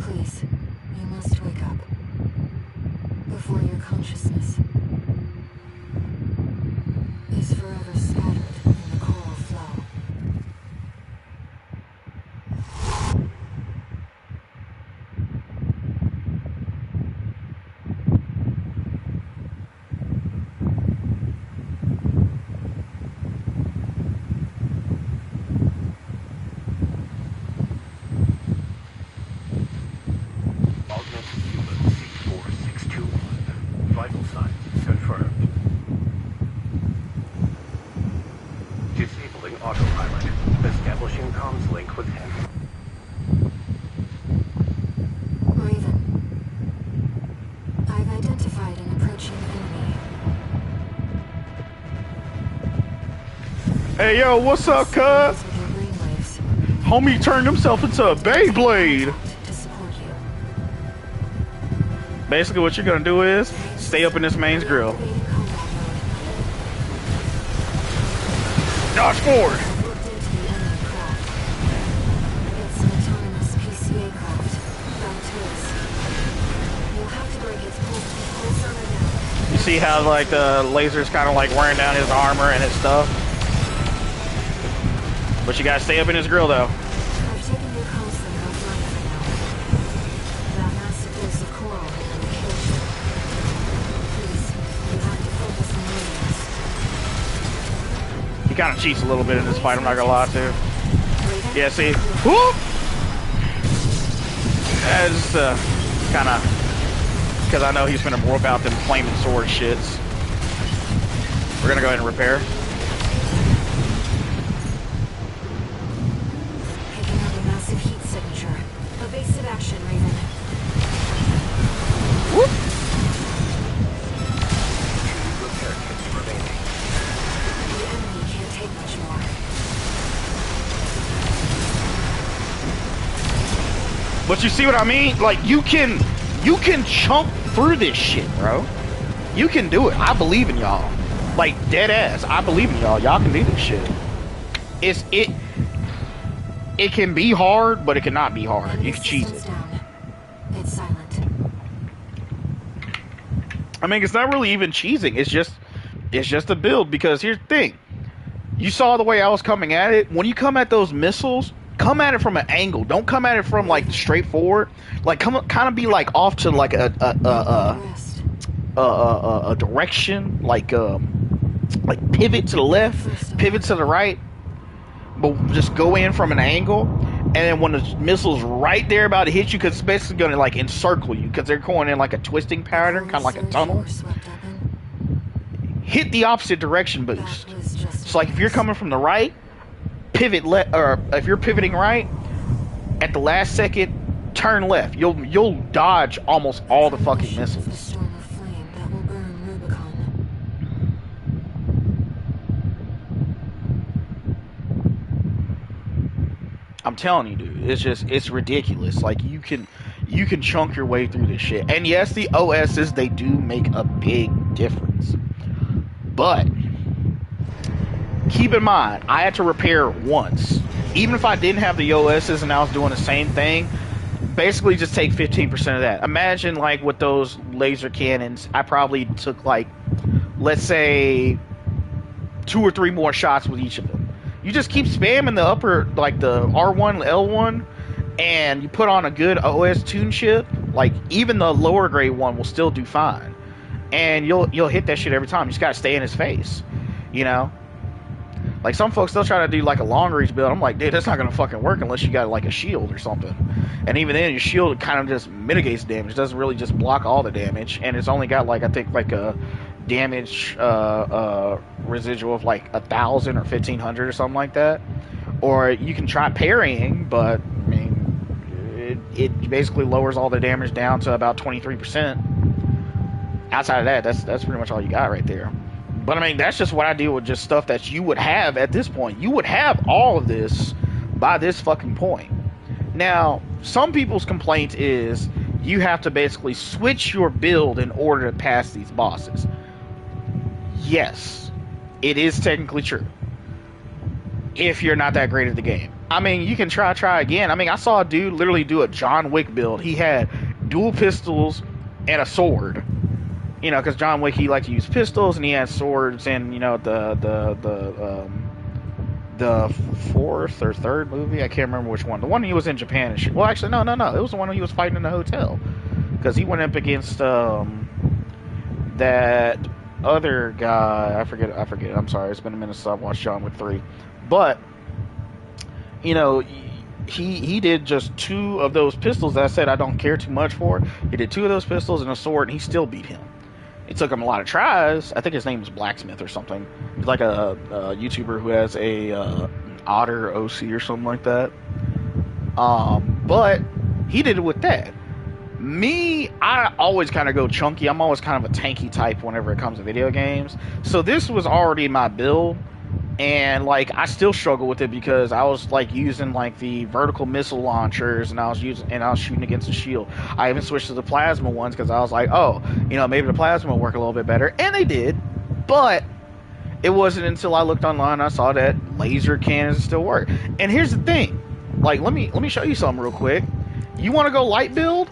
Please, you must wake up. Before your consciousness is forever scattered in the coral Hey, yo, what's up, cuz? Homie turned himself into a Beyblade. Basically, what you're gonna do is stay up in this mains grill. Dodge forward. You see how like the laser's kind of like wearing down his armor and his stuff? But you gotta stay up in his grill though. He kind of cheats a little bit in this fight, I'm not gonna lie to you. Yeah, see? Whoop! That's kind of... Because I know he's gonna whip out them flaming sword shits. We're gonna go ahead and repair. Picking up a massive heat signature. Evasive action, Raven. Whoop! Repair kits remaining. The enemy can't take much more. But you see what I mean? Like, you can chunk through this shit, bro. You can do it. I believe in y'all. Like, dead ass. I believe in y'all. Y'all can do this shit. It can be hard, but it cannot be hard. You can cheese it. It's silent. I mean, it's not really even cheesing. It's just a build. Because here's the thing. You saw the way I was coming at it. When you come at those missiles, come at it from an angle. Don't come at it from like straightforward. Like kind of be like off to like a direction, like pivot to the left, pivot to the right, but just go in from an angle. And then when the missile's right there about to hit you, because it's basically going to like encircle you, because they're going in like a twisting pattern, kind of like a tunnel. Hit the opposite direction boost. So like if you're coming from the right, pivot left, or if you're pivoting right, at the last second, turn left. You'll dodge almost all the fucking missiles. I'm telling you, dude, it's ridiculous. Like you can chunk your way through this shit. And yes, the OSs, they do make a big difference. But keep in mind, I had to repair once. Even if I didn't have the OSs and I was doing the same thing, basically just take 15% of that. Imagine like with those laser cannons, I probably took like, let's say 2 or 3 more shots with each of them. You just keep spamming the upper, like the R1, L1, and you put on a good OS tune chip, like even the lower grade one will still do fine. And you'll hit that shit every time. You just gotta stay in his face, you know? Like some folks still try to do like a long reach build. I'm like, dude, that's not gonna fucking work unless you got like a shield or something. And even then, your shield kind of just mitigates damage. It doesn't really just block all the damage. And it's only got like, I think like a damage residual of like 1,000 or 1,500 or something like that. Or you can try parrying, but I mean, it basically lowers all the damage down to about 23%. Outside of that, that's pretty much all you got right there. But I mean, that's just what I deal with, just stuff that you would have at this point. You would have all of this by this fucking point. Now, some people's complaint is you have to basically switch your build in order to pass these bosses. Yes, it is technically true. If you're not that great at the game. I mean, you can try again. I mean, I saw a dude literally do a John Wick build. He had dual pistols and a sword. You know, because John Wick, he liked to use pistols, and he had swords, and you know the fourth or third movie, I can't remember which one. The one he was in Japan and shit. Well, actually, no, it was the one he was fighting in the hotel, because he went up against that other guy. I forget. I'm sorry, it's been a minute since I've watched John Wick 3, but you know. He did just 2 of those pistols that I said I don't care too much for. He did 2 of those pistols and a sword, and he still beat him. It took him a lot of tries. I think his name was Blacksmith or something. He's like a YouTuber who has a Otter OC or something like that. But he did it with that. Me, I always kind of go chunky. I'm always kind of a tanky type whenever it comes to video games. So this was already my build. And like I still struggle with it because I was like using like the vertical missile launchers, and I was shooting against the shield. I even switched to the plasma ones because I was like, oh, maybe the plasma will work a little bit better, and they did. But it wasn't until I looked online I saw that laser cannons still work. And here's the thing, like let me show you something real quick. You want to go light build?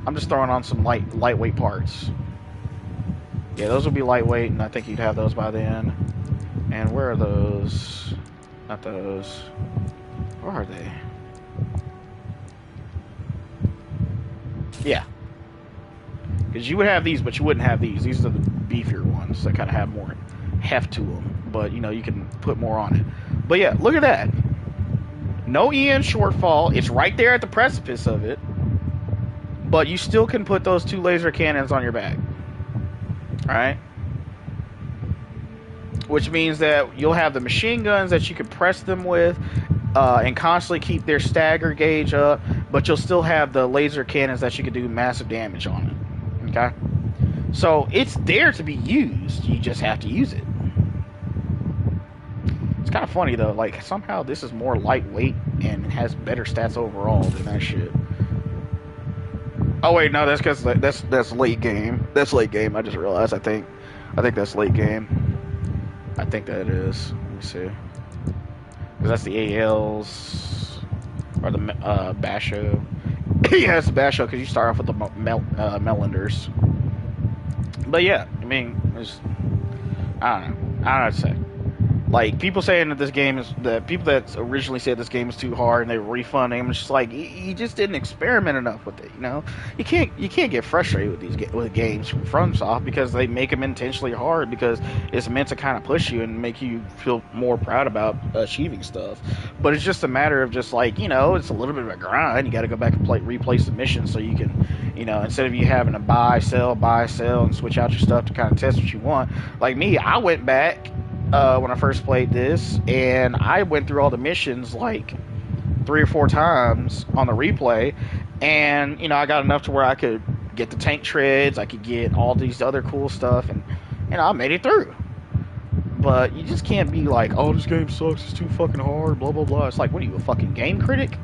I'm just throwing on some lightweight parts. Yeah, those will be lightweight, and I think you'd have those by then. And where are those? Not those. Where are they? Yeah. Because you would have these, but you wouldn't have these. These are the beefier ones that kind of have more heft to them. But, you can put more on it. But yeah, look at that. No EN shortfall. It's right there at the precipice of it. But you still can put those 2 laser cannons on your back. Alright? Which means that you'll have the machine guns that you can press them with and constantly keep their stagger gauge up, but you'll still have the laser cannons that you can do massive damage on it. Okay? So it's there to be used. You just have to use it. It's kind of funny though, like somehow this is more lightweight and has better stats overall than that shit. Oh wait, no, that's because that's late game. That's late game. I just realized. I think that's late game. I think that it is. Let me see. Because that's the ALs or the Basho. Yeah, it's the Basho because you start off with the Melenders. But yeah, I mean, I don't know what to say. Like, people saying that this game is, the people that originally said this game is too hard and they were refunding, I'm just like, you just didn't experiment enough with it, You can't get frustrated with games from FromSoft because they make them intentionally hard because it's meant to kind of push you and make you feel more proud about achieving stuff. But it's just a matter of just like, it's a little bit of a grind. You got to go back and replay some missions so you can, instead of you having to buy, sell, and switch out your stuff to kind of test what you want. Like me, I went back when I first played this, and I went through all the missions like 3 or 4 times on the replay, and I got enough to where I could get the tank treads, I could get all these other cool stuff, and I made it through. But you just can't be like, oh, this game sucks, it's too fucking hard, blah blah blah. It's like, what are you, a fucking game critic?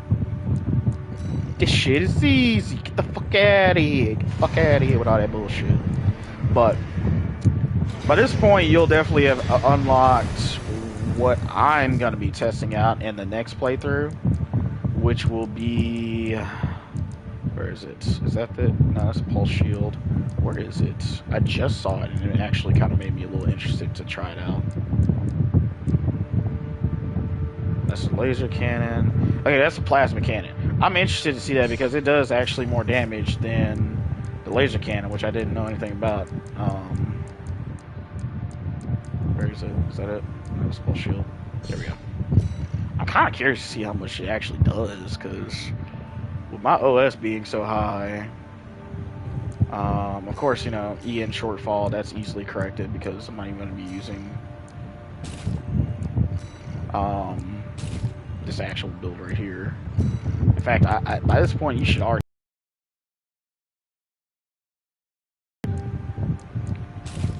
This shit is easy. Get the fuck out of here. Get the fuck out of here with all that bullshit. But by this point, you'll definitely have unlocked what I'm going to be testing out in the next playthrough, which will be... Where is it? Is that the... No, that's a pulse shield. Where is it? I just saw it, and it actually kind of made me a little interested to try it out. That's a laser cannon. Okay, that's a plasma cannon. I'm interested to see that because it does actually more damage than the laser cannon, which I didn't know anything about. Where is it? Is that it? That's full shield. There we go. I'm kind of curious to see how much it actually does, because with my OS being so high, of course, EN shortfall, that's easily corrected because I'm not even going to be using this actual build right here. In fact, I by this point, you should already,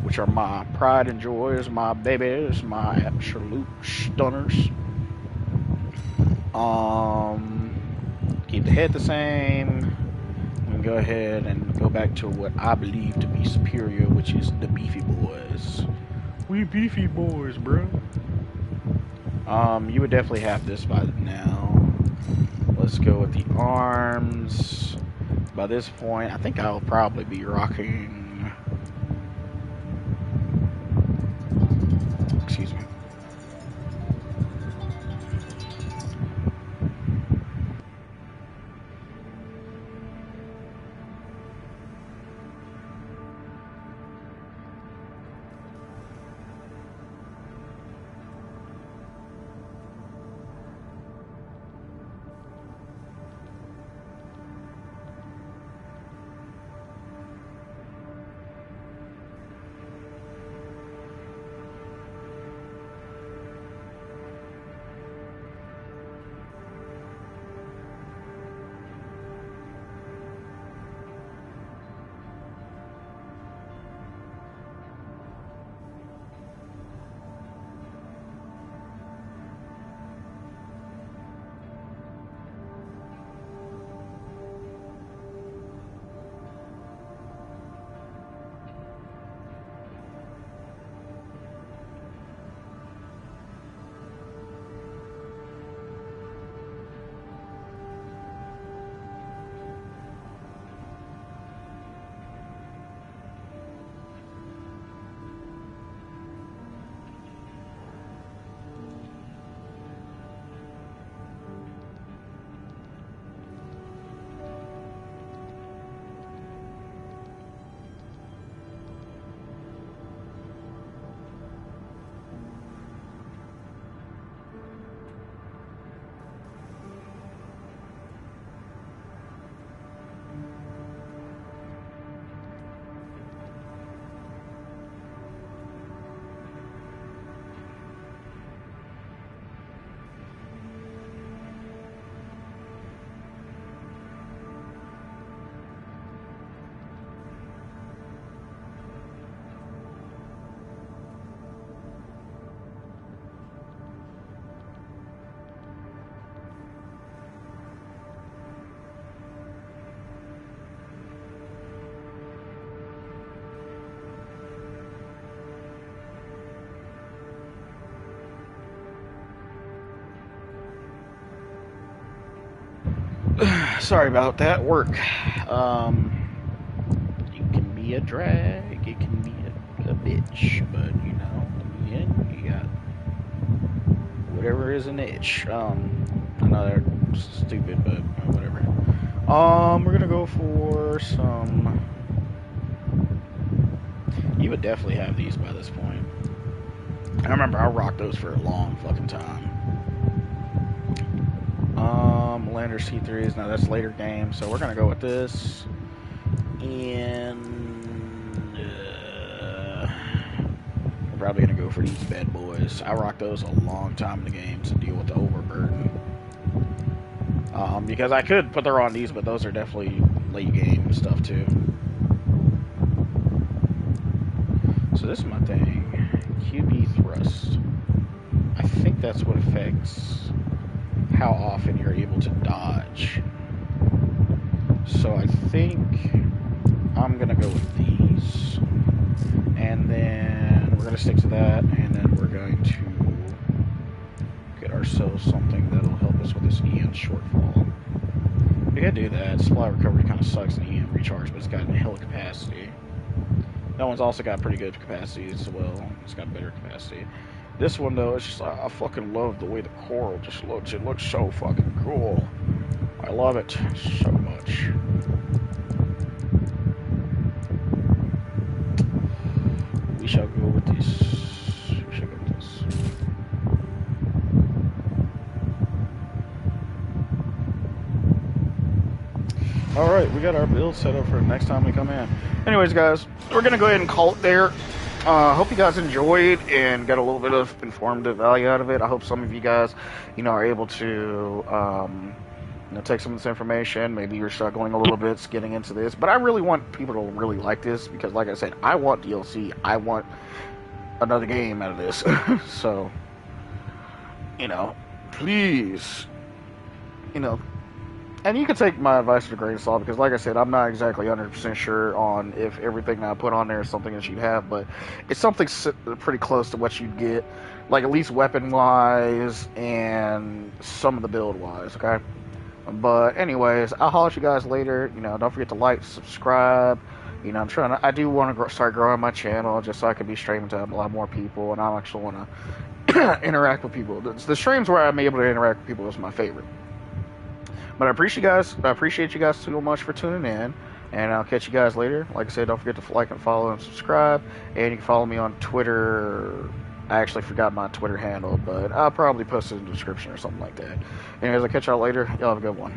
which are my pride and joys, my babies, my absolute stunners. Keep the head the same. I'm gonna go ahead and go back to what I believe to be superior, which is the beefy boys. We beefy boys, bro. You would definitely have this by now. Let's go with the arms. By this point, I think I'll probably be rocking... Excuse me. Sorry about that. Work. It can be a drag. It can be a bitch. But, you know, in the end, you got whatever is an itch. I know they're stupid, but whatever. We're gonna go for some. You would definitely have these by this point. I remember I rocked those for a long fucking time. Lander C3s. Now that's later game, so we're gonna go with this. And we're probably gonna go for these bad boys. I rocked those a long time in the game to deal with the overburden. Because I could put her on these, but those are definitely late game stuff too. So this is my thing. QB thrust. I think that's what affects how often you're able to dodge. So I think I'm gonna go with these. And then we're gonna stick to that, and then we're going to get ourselves something that'll help us with this EM shortfall. We gotta do that. Supply recovery kind of sucks in EM recharge, but it's got a hell of capacity. That one's also got pretty good capacity as well. It's got better capacity. This one though, it's just I fucking love the way the coral just looks. It looks so fucking cool. I love it so much. We shall go with this. We shall go with this. Alright, we got our build set up for next time we come in. Anyways, guys, we're going to go ahead and call it there. Hope you guys enjoyed and got a little bit of informative value out of it. I hope some of you guys, are able to, take some of this information. Maybe you're struggling a little bit getting into this. But I really want people to really like this because, like I said, I want DLC. I want another game out of this. So, please, and you can take my advice with a grain of salt because, like I said, I'm not exactly 100% sure on if everything that I put on there is something that you'd have, but it's something pretty close to what you'd get, like at least weapon-wise and some of the build-wise, okay? But anyways, I'll holler at you guys later. Don't forget to like, subscribe. I do want to start growing my channel just so I can be streaming to a lot more people, and I actually want to interact with people. The streams where I'm able to interact with people is my favorite. But I appreciate you guys so much for tuning in, and I'll catch you guys later. Like I said, don't forget to like and follow and subscribe, and you can follow me on Twitter. I actually forgot my Twitter handle, but I'll probably post it in the description or something like that. Anyways, I'll catch y'all later. Y'all have a good one.